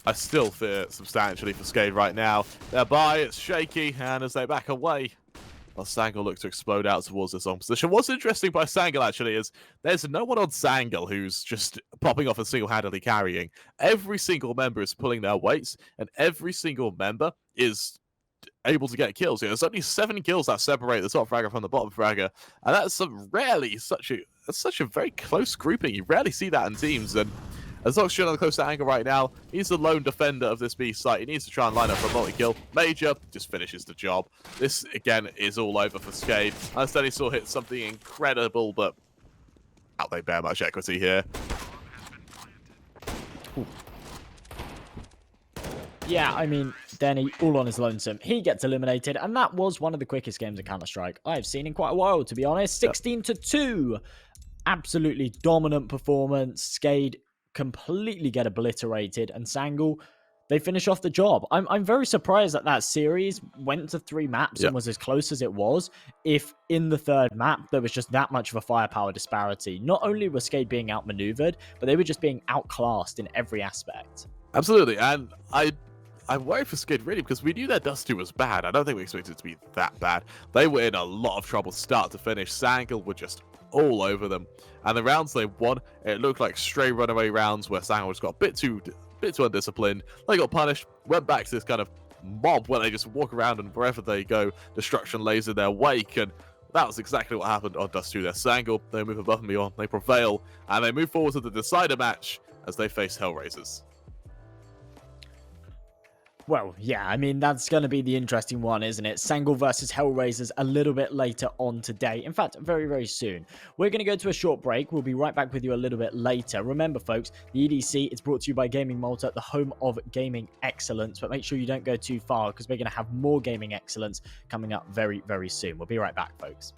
I still fear substantially for SKADE right now. Their buy, it's shaky, and as they back away, well, Sangal looks to explode out towards this on position. What's interesting by Sangal, actually, is there's no one on Sangal who's just popping off and single-handedly carrying. Every single member is pulling their weights, and every single member is able to get kills. There's only 7 kills that separate the top fragger from the bottom fragger, and that's such a very close grouping. You rarely see that in teams, and as Oxygen on the close angle right now, he's the lone defender of this B site. He needs to try and line up for a multi-kill. Major just finishes the job. This, again, is all over for SKADE. I understand he still hit something incredible, but out they bear much equity here. Ooh. Yeah, I mean, Denny, all on his lonesome. He gets eliminated, and that was one of the quickest games of Counter-Strike I've seen in quite a while, to be honest. 16-2. Absolutely dominant performance. SKADE completely get obliterated, and Sangal, they finish off the job. I'm very surprised that that series went to 3 maps and was as close as it was, if in the 3rd map there was just that much of a firepower disparity. Not only was SKADE being outmaneuvered, but they were just being outclassed in every aspect. Absolutely, and I'm worried for SKADE, really, because we knew their Dust 2 was bad. I don't think we expected it to be that bad. They were in a lot of trouble start to finish. Sangal were just all over them. And the rounds they won, it looked like stray runaway rounds where Sangal just got a bit too undisciplined. They got punished, went back to this kind of mob where they just walk around and wherever they go, destruction lays in their wake. And that was exactly what happened on Dust 2. Their Sangal, they move above and beyond, they prevail, and they move forward to the decider match as they face Hellraisers. Well, yeah, I mean, that's going to be the interesting one, isn't it? Sangal versus Hellraisers a little bit later on today. In fact, very, very soon. We're going to go to a short break. We'll be right back with you a little bit later. Remember, folks, the EDC is brought to you by Gaming Malta, the home of gaming excellence. But make sure you don't go too far because we're going to have more gaming excellence coming up very, very soon. We'll be right back, folks.